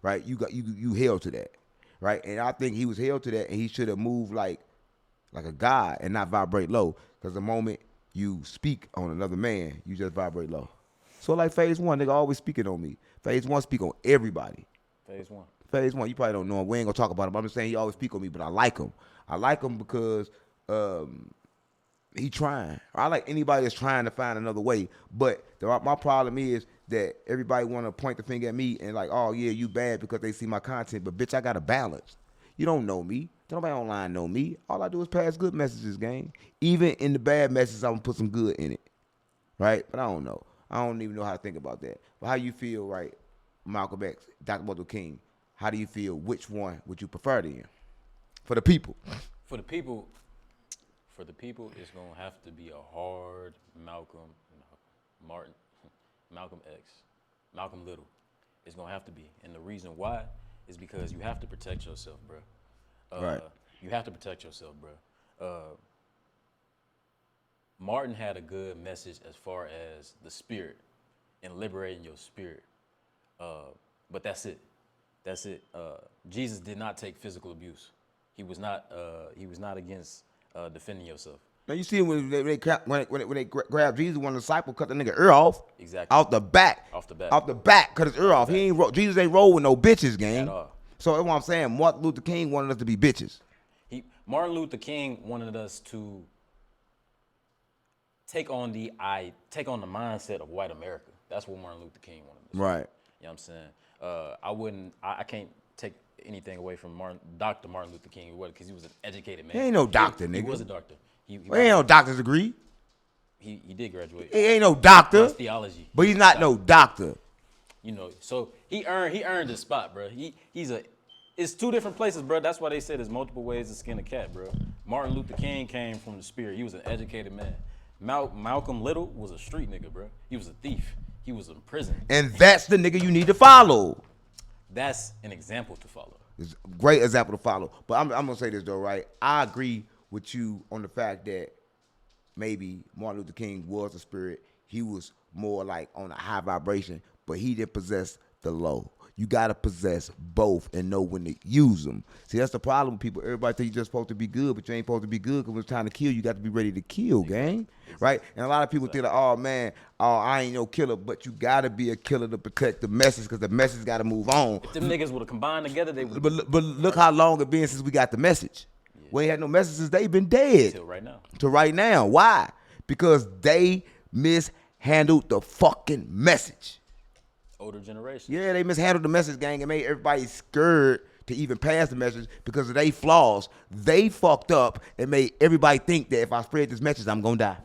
right? You held to that, right? And I think he was held to that, and he should have moved like a god and not vibrate low. Because the moment you speak on another man, you just vibrate low. So like phase one, nigga always speaking on me. Phase one speak on everybody. Phase one, you probably don't know him. We ain't gonna talk about him. I'm just saying he always speak on me, but I like him. I like him because he trying. I like anybody that's trying to find another way. But my problem is that everybody want to point the finger at me and like, oh yeah, you bad because they see my content. But bitch, I got a balance. You don't know me. Nobody online know me. All I do is pass good messages, gang. Even in the bad messages, I'm gonna put some good in it, right? But I don't know. I don't even know how to think about that. But how you feel, right? Malcolm X, Dr. Martin Luther King. How do you feel? Which one would you prefer to him? For the people. For the people, it's gonna have to be a hard Malcolm X, Malcolm Little. It's gonna have to be, and the reason why is because you have to protect yourself, bro. Right. You have to protect yourself, bro. Martin had a good message as far as the spirit and liberating your spirit, but that's it. Jesus did not take physical abuse. He was not against defending yourself. Now you see when they grabbed Jesus, one disciple cut the nigga ear off. Exactly. Off the back, cut his ear off. Exactly. Jesus ain't roll with no bitches, gang. At all. So that's what I'm saying. Martin Luther King wanted us to be bitches. Martin Luther King wanted us to take on the mindset of white America. That's what Martin Luther King wanted us to do. Right. You know what I'm saying? I can't take anything away from Dr. Martin Luther King because he was an educated man. He ain't no doctor, nigga. He was a doctor. He ain't no doctor's degree. He did graduate. He ain't no doctor. That's theology. But he's not no doctor. You know, so he earned his spot, bro. It's two different places, bro. That's why they said there's multiple ways to skin a cat, bro. Martin Luther King came from the spirit. He was an educated man. Malcolm Little was a street nigga, bro. He was a thief. He was in prison. And that's the nigga you need to follow. That's an example to follow. It's a great example to follow. But I'm gonna say this though, right? I agree with you on the fact that maybe Martin Luther King was a spirit. He was more like on a high vibration, but he didn't possess the low. You gotta possess both and know when to use them. See, that's the problem with people. Everybody think you're just supposed to be good, but you ain't supposed to be good because when it's time to kill, you got to be ready to kill, gang. Right? And a lot of people think like, oh man, I ain't no killer, but you gotta be a killer to protect the message because the message gotta move on. If them niggas would have combined together, they would. But look how long it been since we got the message. Yeah. We ain't had no messages. They been dead. Till right now. To right now. Why? Because they mishandled the fucking message. Older generation. Yeah, they mishandled the message, gang, and made everybody scared to even pass the message because of their flaws. They fucked up and made everybody think that if I spread this message, I'm gonna die.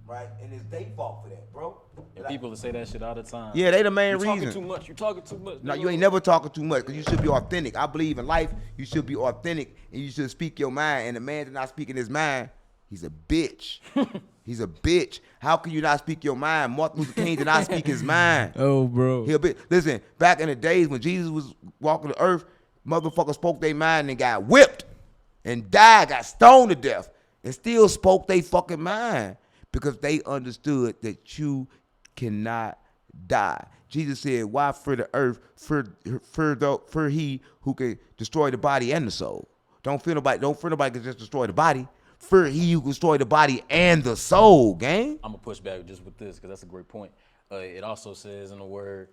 Right? And it's their fault for that, bro. And people that say that shit all the time. Yeah, they the main reason. You talking too much. No, you ain't never talking too much because you should be authentic. I believe in life, you should be authentic and you should speak your mind. And the man that's not speaking his mind, he's a bitch. He's a bitch. How can you not speak your mind? Martin Luther King did not speak his mind. Oh, bro. He a bitch. Listen, back in the days when Jesus was walking the earth, motherfuckers spoke their mind and got whipped. and died, got stoned to death, and still spoke they fucking mind because they understood that you cannot die. Jesus said, why fear the earth, fear he who can destroy the body and the soul. Don't fear nobody can just destroy the body. Fear he who can destroy the body and the soul, gang. I'm gonna push back just with this because that's a great point. It also says in the word,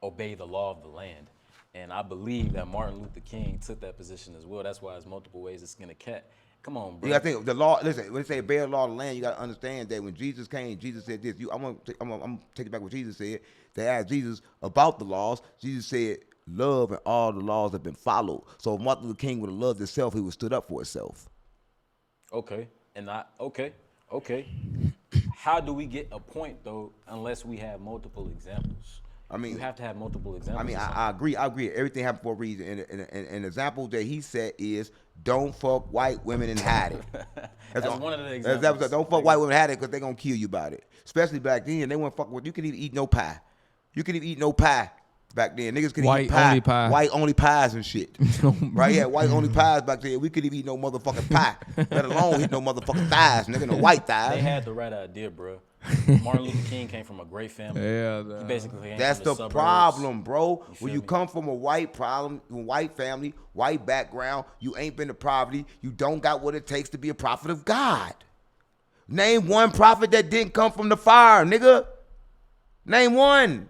obey the law of the land. And I believe that Martin Luther King took that position as well. That's why there's multiple ways to skin a cat. Come on, bro. You gotta think the law. Listen, when they say obey the law of the land, you gotta understand that when Jesus came, Jesus said this. I'm gonna take it back what Jesus said. They asked Jesus about the laws. Jesus said, love and all the laws have been followed. So if Martin Luther King would have loved himself, he would have stood up for himself. Okay. Okay. How do we get a point though unless we have multiple examples? I mean, you have to have multiple examples. I mean, I agree. Everything happened for a reason. And an example that he said is, don't fuck white women and hide it. That's one of the examples. Don't fuck white women and hide it because they're going to kill you about it. Especially back then, they weren't fucking with you. Couldn't even eat no pie. You couldn't even eat no pie back then. Niggas couldn't eat pie. Only pie. White only pies and shit. Right? Yeah, white only pies back then. We couldn't even eat no motherfucking pie. Let alone hit no motherfucking thighs. Nigga, no white thighs. They had the right idea, bro. Martin Luther King came from a great family. Yeah, he basically came that's from the suburbs. problem, bro. When you me? come from a white family, white background, you ain't been to poverty. You don't got what it takes to be a prophet of God. Name one prophet that didn't come from the fire, nigga. Name one.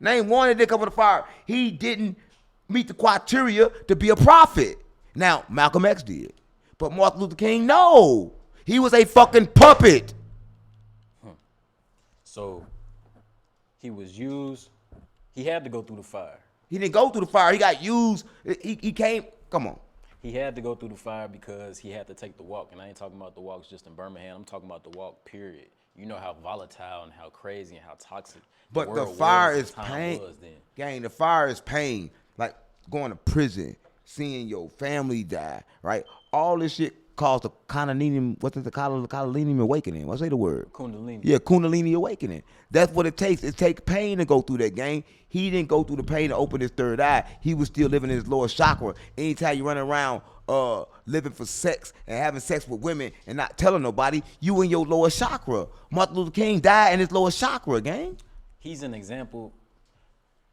Name one that didn't come from the fire. He didn't meet the criteria to be a prophet. Now, Malcolm X did. But Martin Luther King, no. He was a fucking puppet. So he was used. He had to go through the fire. He didn't go through the fire. He got used. He came. Come on. He had to go through the fire because he had to take the walk. And I ain't talking about the walks just in Birmingham. I'm talking about the walk, period. You know how volatile and how crazy and how toxic But the world fire was is at the time pain. was then. Gang, the fire is pain. Like going to prison, seeing your family die, right? All this shit caused the Kundalini, what's it, the Kundalini awakening? What's the word? Kundalini. Yeah, Kundalini awakening. That's what it takes. It takes pain to go through that, gang. He didn't go through the pain to open his third eye. He was still living in his lower chakra. Anytime you run around living for sex and having sex with women and not telling nobody, you in your lower chakra. Martin Luther King died in his lower chakra, gang. He's an example.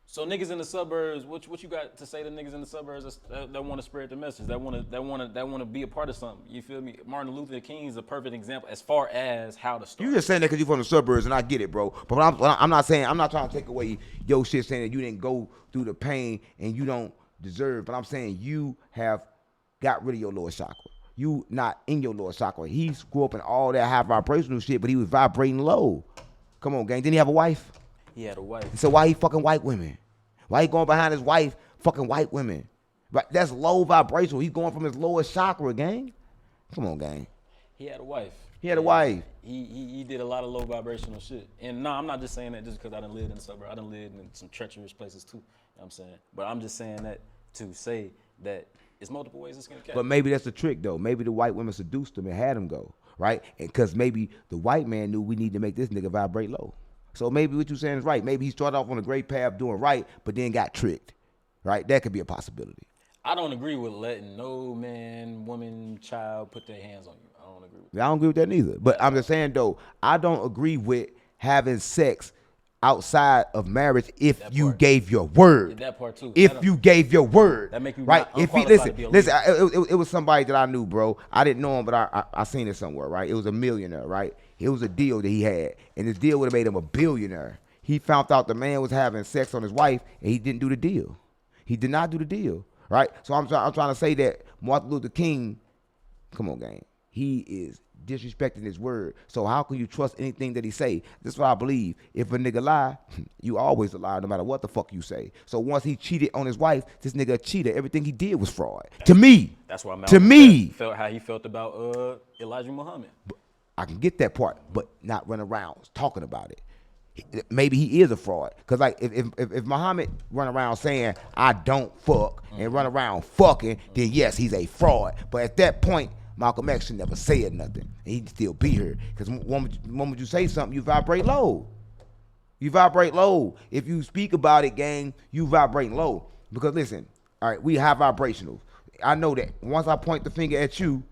So niggas in the suburbs, what you got to say to niggas in the suburbs that want to spread the message, that want to be a part of something? You feel me? Martin Luther King is a perfect example as far as how to start. You just saying that because you're from the suburbs, and I get it, bro. But I'm not saying, I'm not trying to take away your shit saying that you didn't go through the pain and you don't deserve. But I'm saying you have got rid of your lower chakra. You not in your lower chakra. He grew up in all that high vibrational shit, but he was vibrating low. Come on, gang. Didn't he have a wife? He had a wife. So why he fucking white women? Why he going behind his wife fucking white women? Right? That's low vibrational. He's going from his lower chakra, gang. Come on, gang. He had a wife. He had a wife. He did a lot of low vibrational shit. And no, I'm not just saying that just because I done lived in the suburb. I done lived in some treacherous places too. You know what I'm saying? But I'm just saying that to say that it's multiple ways to skin a cat. But maybe that's the trick, though. Maybe the white women seduced him and had him go, right? And because maybe the white man knew we need to make this nigga vibrate low. So maybe what you're saying is right. Maybe he started off on a great path doing right, but then got tricked, right? That could be a possibility. I don't agree with letting no man, woman, child put their hands on you. I don't agree with that. I don't agree with that neither. But I'm just saying, though, I don't agree with having sex outside of marriage if you gave your word. That part too. If you gave your word. That make you right. not If he unqualified to be a listen, leader. it was somebody that I knew, bro. I didn't know him, but I seen it somewhere, right? It was a millionaire, right? It was a deal that he had, and this deal would have made him a billionaire. He found out the man was having sex on his wife, and he didn't do the deal. He did not do the deal, right? So I'm trying to say that Martin Luther King, come on, gang, he is disrespecting his word. So how can you trust anything that he say? This is what I believe. If a nigga lie, you always a liar no matter what the fuck you say. So once he cheated on his wife, this nigga a cheater. Everything he did was fraud. To me. That's why Malcolm felt how he felt about Elijah Muhammad. I can get that part, but not run around talking about it. Maybe he is a fraud. Because like if Muhammad run around saying, I don't fuck, and run around fucking, then yes, he's a fraud. But at that point, Malcolm X should never said nothing. And he'd still be here. Because the moment you say something, you vibrate low. You vibrate low. If you speak about it, gang, you vibrate low. Because listen, all right, we high vibrational. I know that once I point the finger at you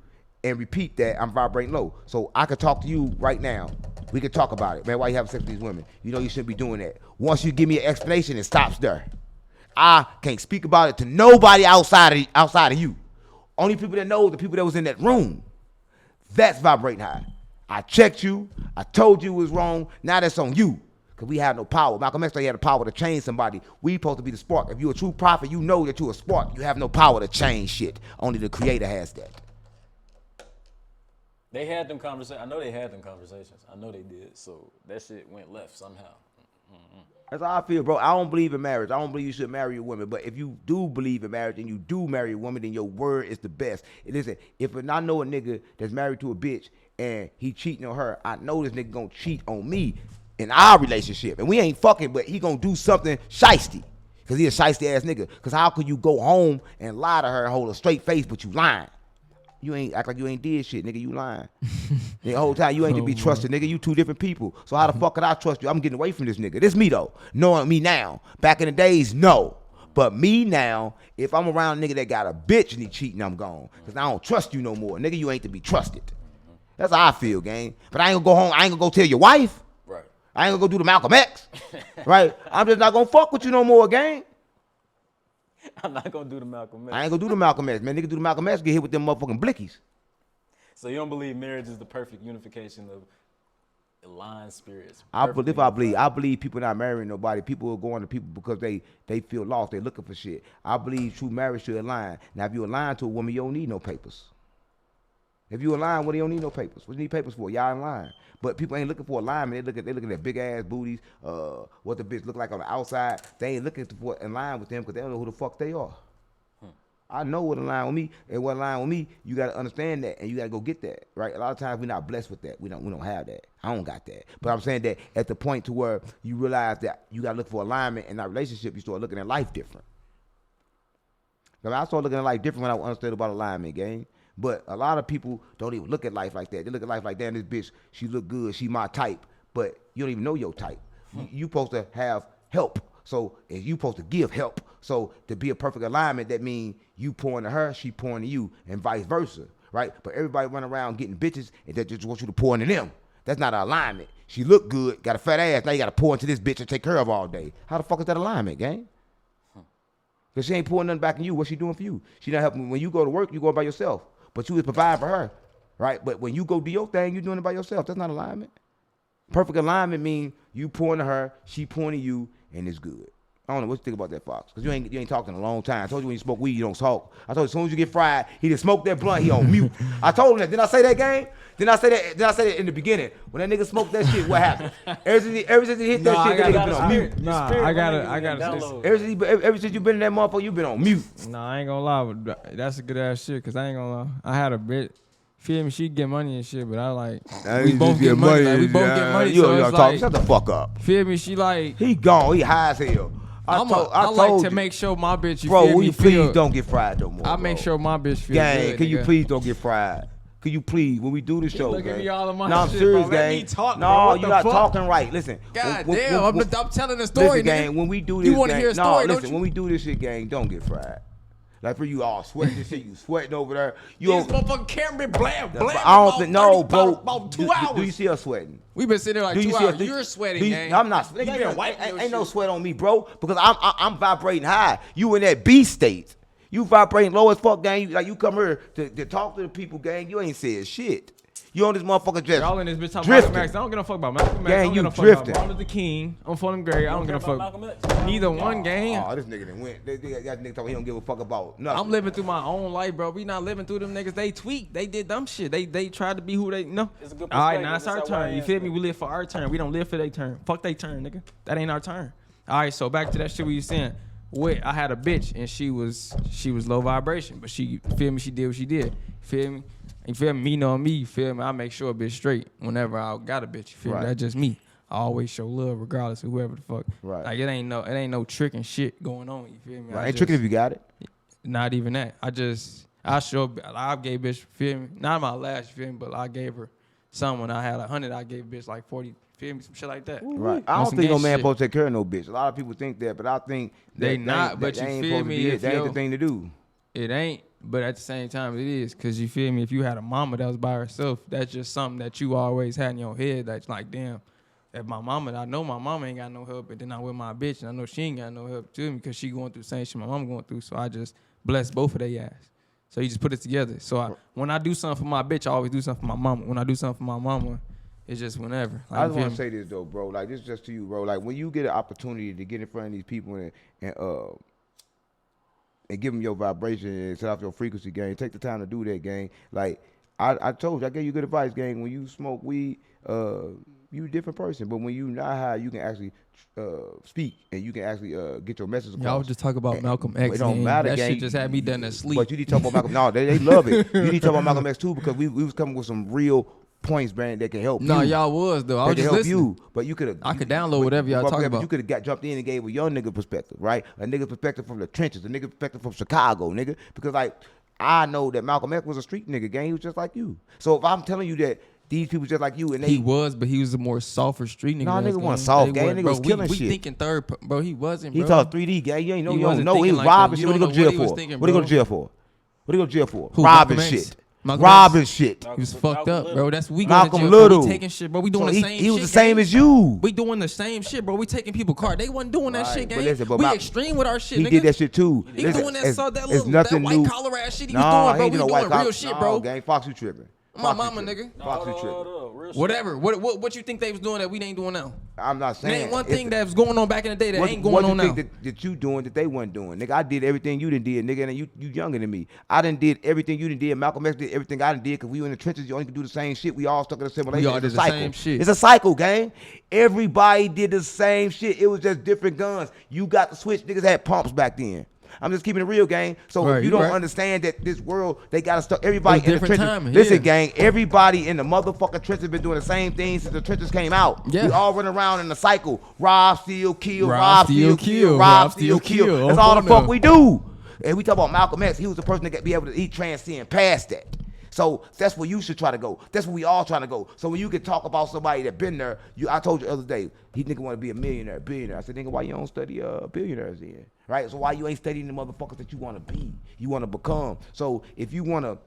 and repeat that, I'm vibrating low. So I could talk to you right now. We could talk about it. Man, why you having sex with these women? You know you shouldn't be doing that. Once you give me an explanation, it stops there. I can't speak about it to nobody outside of you. Only people that know the people that was in that room. That's vibrating high. I checked you. I told you it was wrong. Now that's on you. Because we have no power. Malcolm X had the power to change somebody. We supposed to be the spark. If you're a true prophet, you know that you're a spark. You have no power to change shit. Only the creator has that. They had them conversations. I know they had them conversations. I know they did. So that shit went left somehow. That's how I feel, bro. I don't believe in marriage. I don't believe you should marry a woman. But if you do believe in marriage and you do marry a woman, then your word is the best. Listen, if I know a nigga that's married to a bitch and he cheating on her, I know this nigga gonna cheat on me in our relationship. And we ain't fucking, but he gonna do something shiesty. Because he a shiesty ass nigga. Because how could you go home and lie to her and hold a straight face, but you lying? You ain't act like you ain't did shit, nigga. You lying. The whole time you ain't to be trusted, nigga. You two different people. So how the fuck could I trust you? I'm getting away from this nigga. This me though. Knowing me now. Back in the days, no. But me now, if I'm around a nigga that got a bitch and he cheating, I'm gone. Cause I don't trust you no more. Nigga, you ain't to be trusted. That's how I feel, gang. But I ain't gonna go home. I ain't gonna go tell your wife. Right. I ain't gonna go do the Malcolm X. Right? I'm just not gonna fuck with you no more, gang. I'm not gonna do the Malcolm X. I ain't gonna do the Malcolm X, man. Nigga do the Malcolm X, get hit with them motherfucking blickies. So you don't believe marriage is the perfect unification of aligned spirits? I believe people not marrying nobody. People are going to people because they feel lost. They looking for shit. I believe true marriage should align. Now, if you align to a woman, you don't need no papers. If you align, well, you don't need no papers. What you need papers for? Y'all in line. But people ain't looking for alignment. They looking at big ass booties, what the bitch look like on the outside. They ain't looking for in line with them because they don't know who the fuck they are. I know what align with me, and what align with me, you gotta understand that, and you gotta go get that, right? A lot of times we're not blessed with that. We don't have that. I don't got that. But I'm saying that at the point to where you realize that you gotta look for alignment in that relationship, you start looking at life different. I started looking at life different when I understood about alignment, gang. But a lot of people don't even look at life like that. They look at life like, damn, this bitch, she look good, she my type, but you don't even know your type. You supposed to have help. So if you supposed to give help, so to be a perfect alignment, that means you pouring to her, she pouring to you, and vice versa, right? But everybody run around getting bitches, and they just want you to pour into them. That's not an alignment. She look good, got a fat ass, now you got to pour into this bitch and take care of all day. How the fuck is that alignment, gang? Because she ain't pouring nothing back in you. What's she doing for you? She not helping. When you go to work, you go by yourself, but you was providing for her, right? But when you go do your thing, you doing it by yourself. That's not alignment. Perfect alignment means you pouring to her, she pouring to you, and it's good. I don't know what you think about that, Fox, because you ain't talked in a long time. I told you when you smoke weed, you don't talk. I told you as soon as you get fried, he just smoked that blunt, he on mute. I told him that. Didn't I say that, gang? Didn't I say that in the beginning? When that nigga smoked that shit, what happened? Ever since he hit that shit, that nigga been on mute. I gotta. Ever since you been in that motherfucker, you been on mute. Nah, I ain't gonna lie, but that's a good ass shit, because I ain't gonna lie. I had a bit. Feel me? She get money and shit, but I like we both get money. Like, we both get money. You So it's talk. like, Shut the fuck up. Feel me? She like he gone. He high as hell. I like to make sure my bitch. Bro, will you please don't get fried no more. I make sure my bitch feel gang, good. Can you please don't get fried? Can you please, when we do the show, look gang? at me all of my no, I'm shit, serious, bro. Let gang. me talk, no, bro. What you're the not fuck? talking right. Listen. God damn, I'm telling the story, listen, nigga. gang, when we do this, you want to hear a story, no, don't listen, you? when we do this shit, gang, don't get fried. Like for you all sweating this shit, you sweating over there. These motherfucking camera blam. I don't think, no, bro. About 2 hours. Do you see us sweating? We've been sitting there like 2 hours. You're sweating, gang. I'm not sweating. Ain't no sweat on me, bro. Because I'm vibrating high. You in that B state. You vibrating low as fuck, gang. You come here to talk to the people, gang. You ain't said shit. You on this motherfucker just y'all in this bitch talking drifting. about Max. I don't give a fuck about Malcolm X. Gang, I don't you give a fuck drifting. about Martin Luther King. I'm fucking Gray. I don't give a fuck. Neither one, gang. Oh, this nigga done went. That nigga talking he don't give a fuck about nothing. I'm living through my own life, bro. We not living through them niggas. They tweak. They did dumb shit. They tried to be who they know. It's a good All right, perspective. now it's our That's how turn. I You am. feel me? We live for our turn. We don't live for their turn. Fuck they turn, nigga. That ain't our turn. All right, so back to that shit we was saying. I had a bitch and she was low vibration, but she feel me. She did what she did. Feel me? You feel me? Me know me. You feel me? I make sure a bitch straight whenever I got a bitch. You feel me? That's just me. I always show love regardless of whoever the fuck. Right. Like it ain't no trick and shit going on. You feel me? Right. Ain't tricking if you got it. Not even that. I gave bitch, feel me? Not my last, you feel me? But I gave her some when I had 100. I gave bitch like 40, feel me? Some shit like that. Right. I don't think no man supposed to take care of no bitch. A lot of people think that, but I think they not. But you ain't feel supposed me? to be If that ain't the thing to do. It ain't, but at the same time, it is. Because you feel me? If you had a mama that was by herself, that's just something that you always had in your head. That's like, damn, if my mama, I know my mama ain't got no help, but then I'm with my bitch, and I know she ain't got no help too because she going through the same shit my mama going through. So I just bless both of their ass. So you just put it together. So when I do something for my bitch, I always do something for my mama. When I do something for my mama, it's just whenever. Like, I just want to say this though, bro. Like this is just to you, bro. Like when you get an opportunity to get in front of these people and give them your vibration and set off your frequency, gang, take the time to do that, gang. Like I told you, I gave you good advice, gang. When you smoke weed, you a different person. But when you not high, you can actually speak and you can actually get your message across. Y'all just talk about Malcolm X. It don't matter, that gang. shit just had me done asleep. But you need to talk about Malcolm. No, they love it. You need to talk about Malcolm X too because we was coming with some real points, man, that can help you. No, y'all was though. I was that just can help listening. you, but you could. I could download whatever y'all talking about. You could have got jumped in and gave a young nigga perspective, right? A nigga perspective from the trenches, a nigga perspective from Chicago, nigga. Because like I know that Malcolm X was a street nigga, gang. He was just like you. So if I'm telling you that these people just like you and they he was, but he was a more softer street nigga. Nah, nigga wasn't soft, gang. Nigga was killing we shit. thinking third, bro. He wasn't, bro. He taught 3D, gang. You ain't know. He You don't wasn't know. He thinking was like robbing that. shit. You What he don't go to know jail what he was for? thinking, What he go to bro. jail for? What he go to jail for? Who, Robbing Malcolm X? shit. Malcolm Robbing X? shit. He was fucked up, bro. That's we Malcolm going to jail. Little. We taking shit, bro. We doing So the same shit. he was the same gang. as you. We doing the same shit, bro. We taking people car. They wasn't doing that Right, shit, but gang. listen, but We Mal- extreme with our shit, He nigga. did that shit too. He Listen, doing that, it's- so that it's little nothing that white new. collar ass shit he Nah, was doing, bro. he We ain't no white doing real collar. shit, Nah, bro. gang, Fox, you tripping. My Fox, you mama, tripping. nigga. Fox, you tripping. Real shit. Whatever. What you think they was doing that we ain't doing now? I'm not saying. Name one it's- thing that was going on back in the day that What, ain't going what on you now. think that you doing that they wasn't doing? Nigga, I did everything you done did, nigga, and you younger than me. I done did everything you done did. Malcolm X did everything I done did because we were in the trenches. You only can do the same shit. We all stuck in a simulation. We all It's did a the cycle. same shit. It's a cycle, gang. Everybody did the same shit. It was just different guns. You got the switch. Niggas had pumps back then. I'm just keeping it real, gang. So Right, if you you don't right. understand that this world, they got to stuck everybody It was in the different trenches. timing, Listen, yeah. gang, everybody in the motherfucking trenches been doing the same thing since the trenches came out. Yeah. We all run around in a cycle. Rob, steal, kill, Rob, rob, steal, steal, kill, kill, rob, rob, steal, steal, kill. kill. That's Oh, all the no. fuck we do. And we talk about Malcolm X. He was the person that could be able to transcend past that. So that's where you should try to go. That's where we all trying to go. So when you can talk about somebody that been there, I told you the other day, he nigga want to be a millionaire, billionaire. I said, nigga, why you don't study billionaires then? Right? So why you ain't studying the motherfuckers that you want to be, you want to become? So if you want to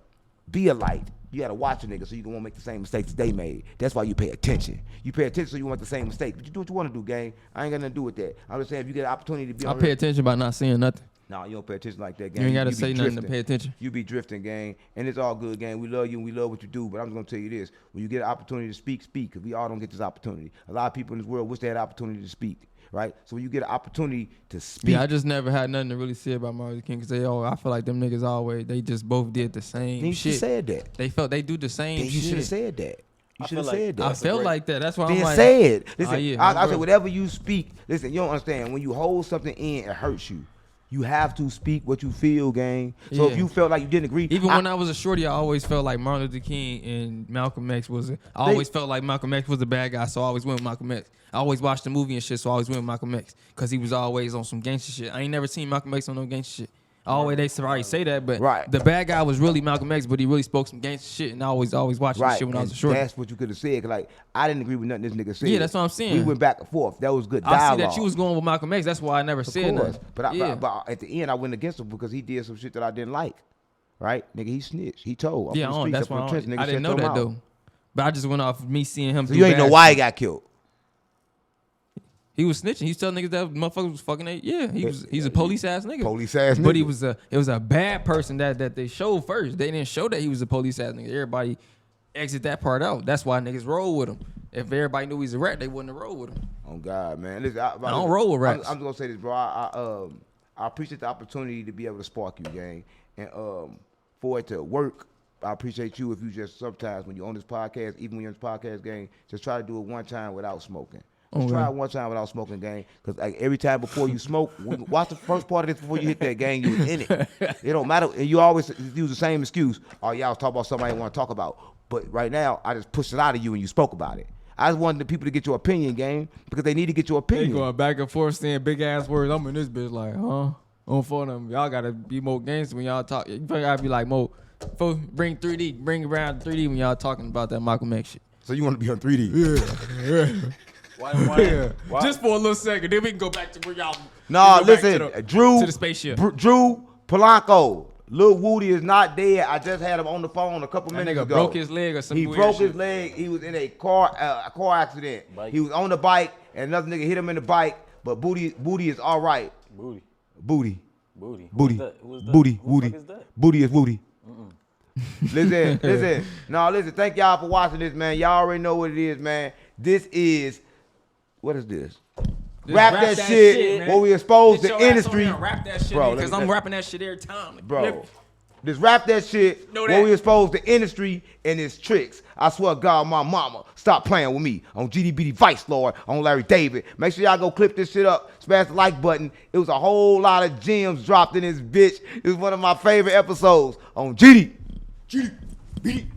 be a light, you got to watch a nigga so you won't make the same mistakes they made. That's why you pay attention. You pay attention so you won't make the same mistake. But you do what you want to do, gang. I ain't got nothing to do with that. I'm just saying if you get an opportunity to be I on pay attention by not saying nothing. No, you don't pay attention like that, gang. You ain't gotta be say nothing to drifting. pay attention. You be drifting, gang, and it's all good, gang. We love you and we love what you do, but I'm just gonna tell you this: when you get an opportunity to speak, because we all don't get this opportunity. A lot of people in this world wish they had an opportunity to speak, right? So when you get an opportunity to speak, Yeah, I just never had nothing to really say about Martin Luther King because I feel like them niggas they just both did the same then you should shit. have said that. They felt they do the same Then you should shit. have said that. You I should have feel like said that. I That's a felt great- like that. That's why Then I'm like, say it. Listen, yeah, I bro. said whatever you speak. Listen, you don't understand. When you hold something in, it hurts you. You have to speak what you feel, gang. So if Yeah. you felt like you didn't agree, Even when I was a shorty, I always felt like Martin Luther King and Malcolm X I always felt like Malcolm X was a bad guy, so I always went with Malcolm X. I always watched the movie and shit, so I always went with Malcolm X because he was always on some gangster shit. I ain't never seen Malcolm X on no gangster shit. They probably say that, but Right. the bad guy was really Malcolm X, but he really spoke some gangster shit, and I always watched that shit when I was a and shorty. that's what you could have said. 'Cause, like, I didn't agree with nothing this nigga said. Yeah, that's what I'm saying. We went back and forth. That was good I dialogue. see that you was going with Malcolm X. That's why I never Of said course. nothing. But at the end, I went against him because he did some shit that I didn't like. Right? Nigga, he snitched. He told. I'm Yeah, from the streets, that's I'm why from the trench, nigga, I didn't shut know your that mouth. though. But I just went off me seeing him. So do you ain't know bad why he shit. got killed. He was snitching. He was telling niggas that motherfuckers was fucking. He's a police ass nigga. Police ass But nigga. it was a bad person that they showed first. They didn't show that he was a police ass nigga. Everybody exit that part out. That's why niggas roll with him. If everybody knew he's a rat, they wouldn't have rolled with him. Oh God, man. Listen, I don't roll with rats. I'm just gonna say this, bro. I appreciate the opportunity to be able to spark you, gang, and for it to work. I appreciate you if you just sometimes when you're on this podcast, even when you're on this podcast, gang, just try to do it one time without smoking. Just try it one time without smoking, gang. Because like every time before you smoke, watch the first part of this before you hit that, gang. You was in it. It don't matter. And you always use the same excuse. Oh, y'all was talking about something I didn't want to talk about. But right now, I just pushed it out of you and you spoke about it. I just wanted the people to get your opinion, gang, because they need to get your They opinion. going back and forth saying big ass words. I'm in this bitch like, huh? On for them. Y'all gotta be more gangster when y'all talk. You gotta be like more. Bring 3D. Bring around 3D when y'all talking about that Malcolm X shit. So you want to be on 3D? Why? Just for a little second, then we can go back to where y'all. No, we can go back listen, to Drew. to the spaceship. Drew Polanco. Lil Woody is not dead. I just had him on the phone a couple That minutes nigga ago. broke his leg or some He weird broke shit. his leg. He was in a car accident. Bike. He was on the bike, and another nigga hit him in the bike. But Booty is all right. Booty. Booty. Booty. Booty. Who is that? Who is that? Booty. Who the Woody. fuck is that? Booty is Woody. Listen. No, listen. Thank y'all for watching this, man. Y'all already know what it is, man. This is, what is this? Rap that shit man. where we expose Get the your ass industry. on here and rap that shit, Bro, because let me- I'm rapping that shit every time. Like, Bro, this rap that shit Know where that. we expose the industry and its tricks. I swear to God, my mama, stop playing with me on GDBD Vice Lord, on Larry David. Make sure y'all go clip this shit up, smash the like button. It was a whole lot of gems dropped in this bitch. It was one of my favorite episodes on GDBD.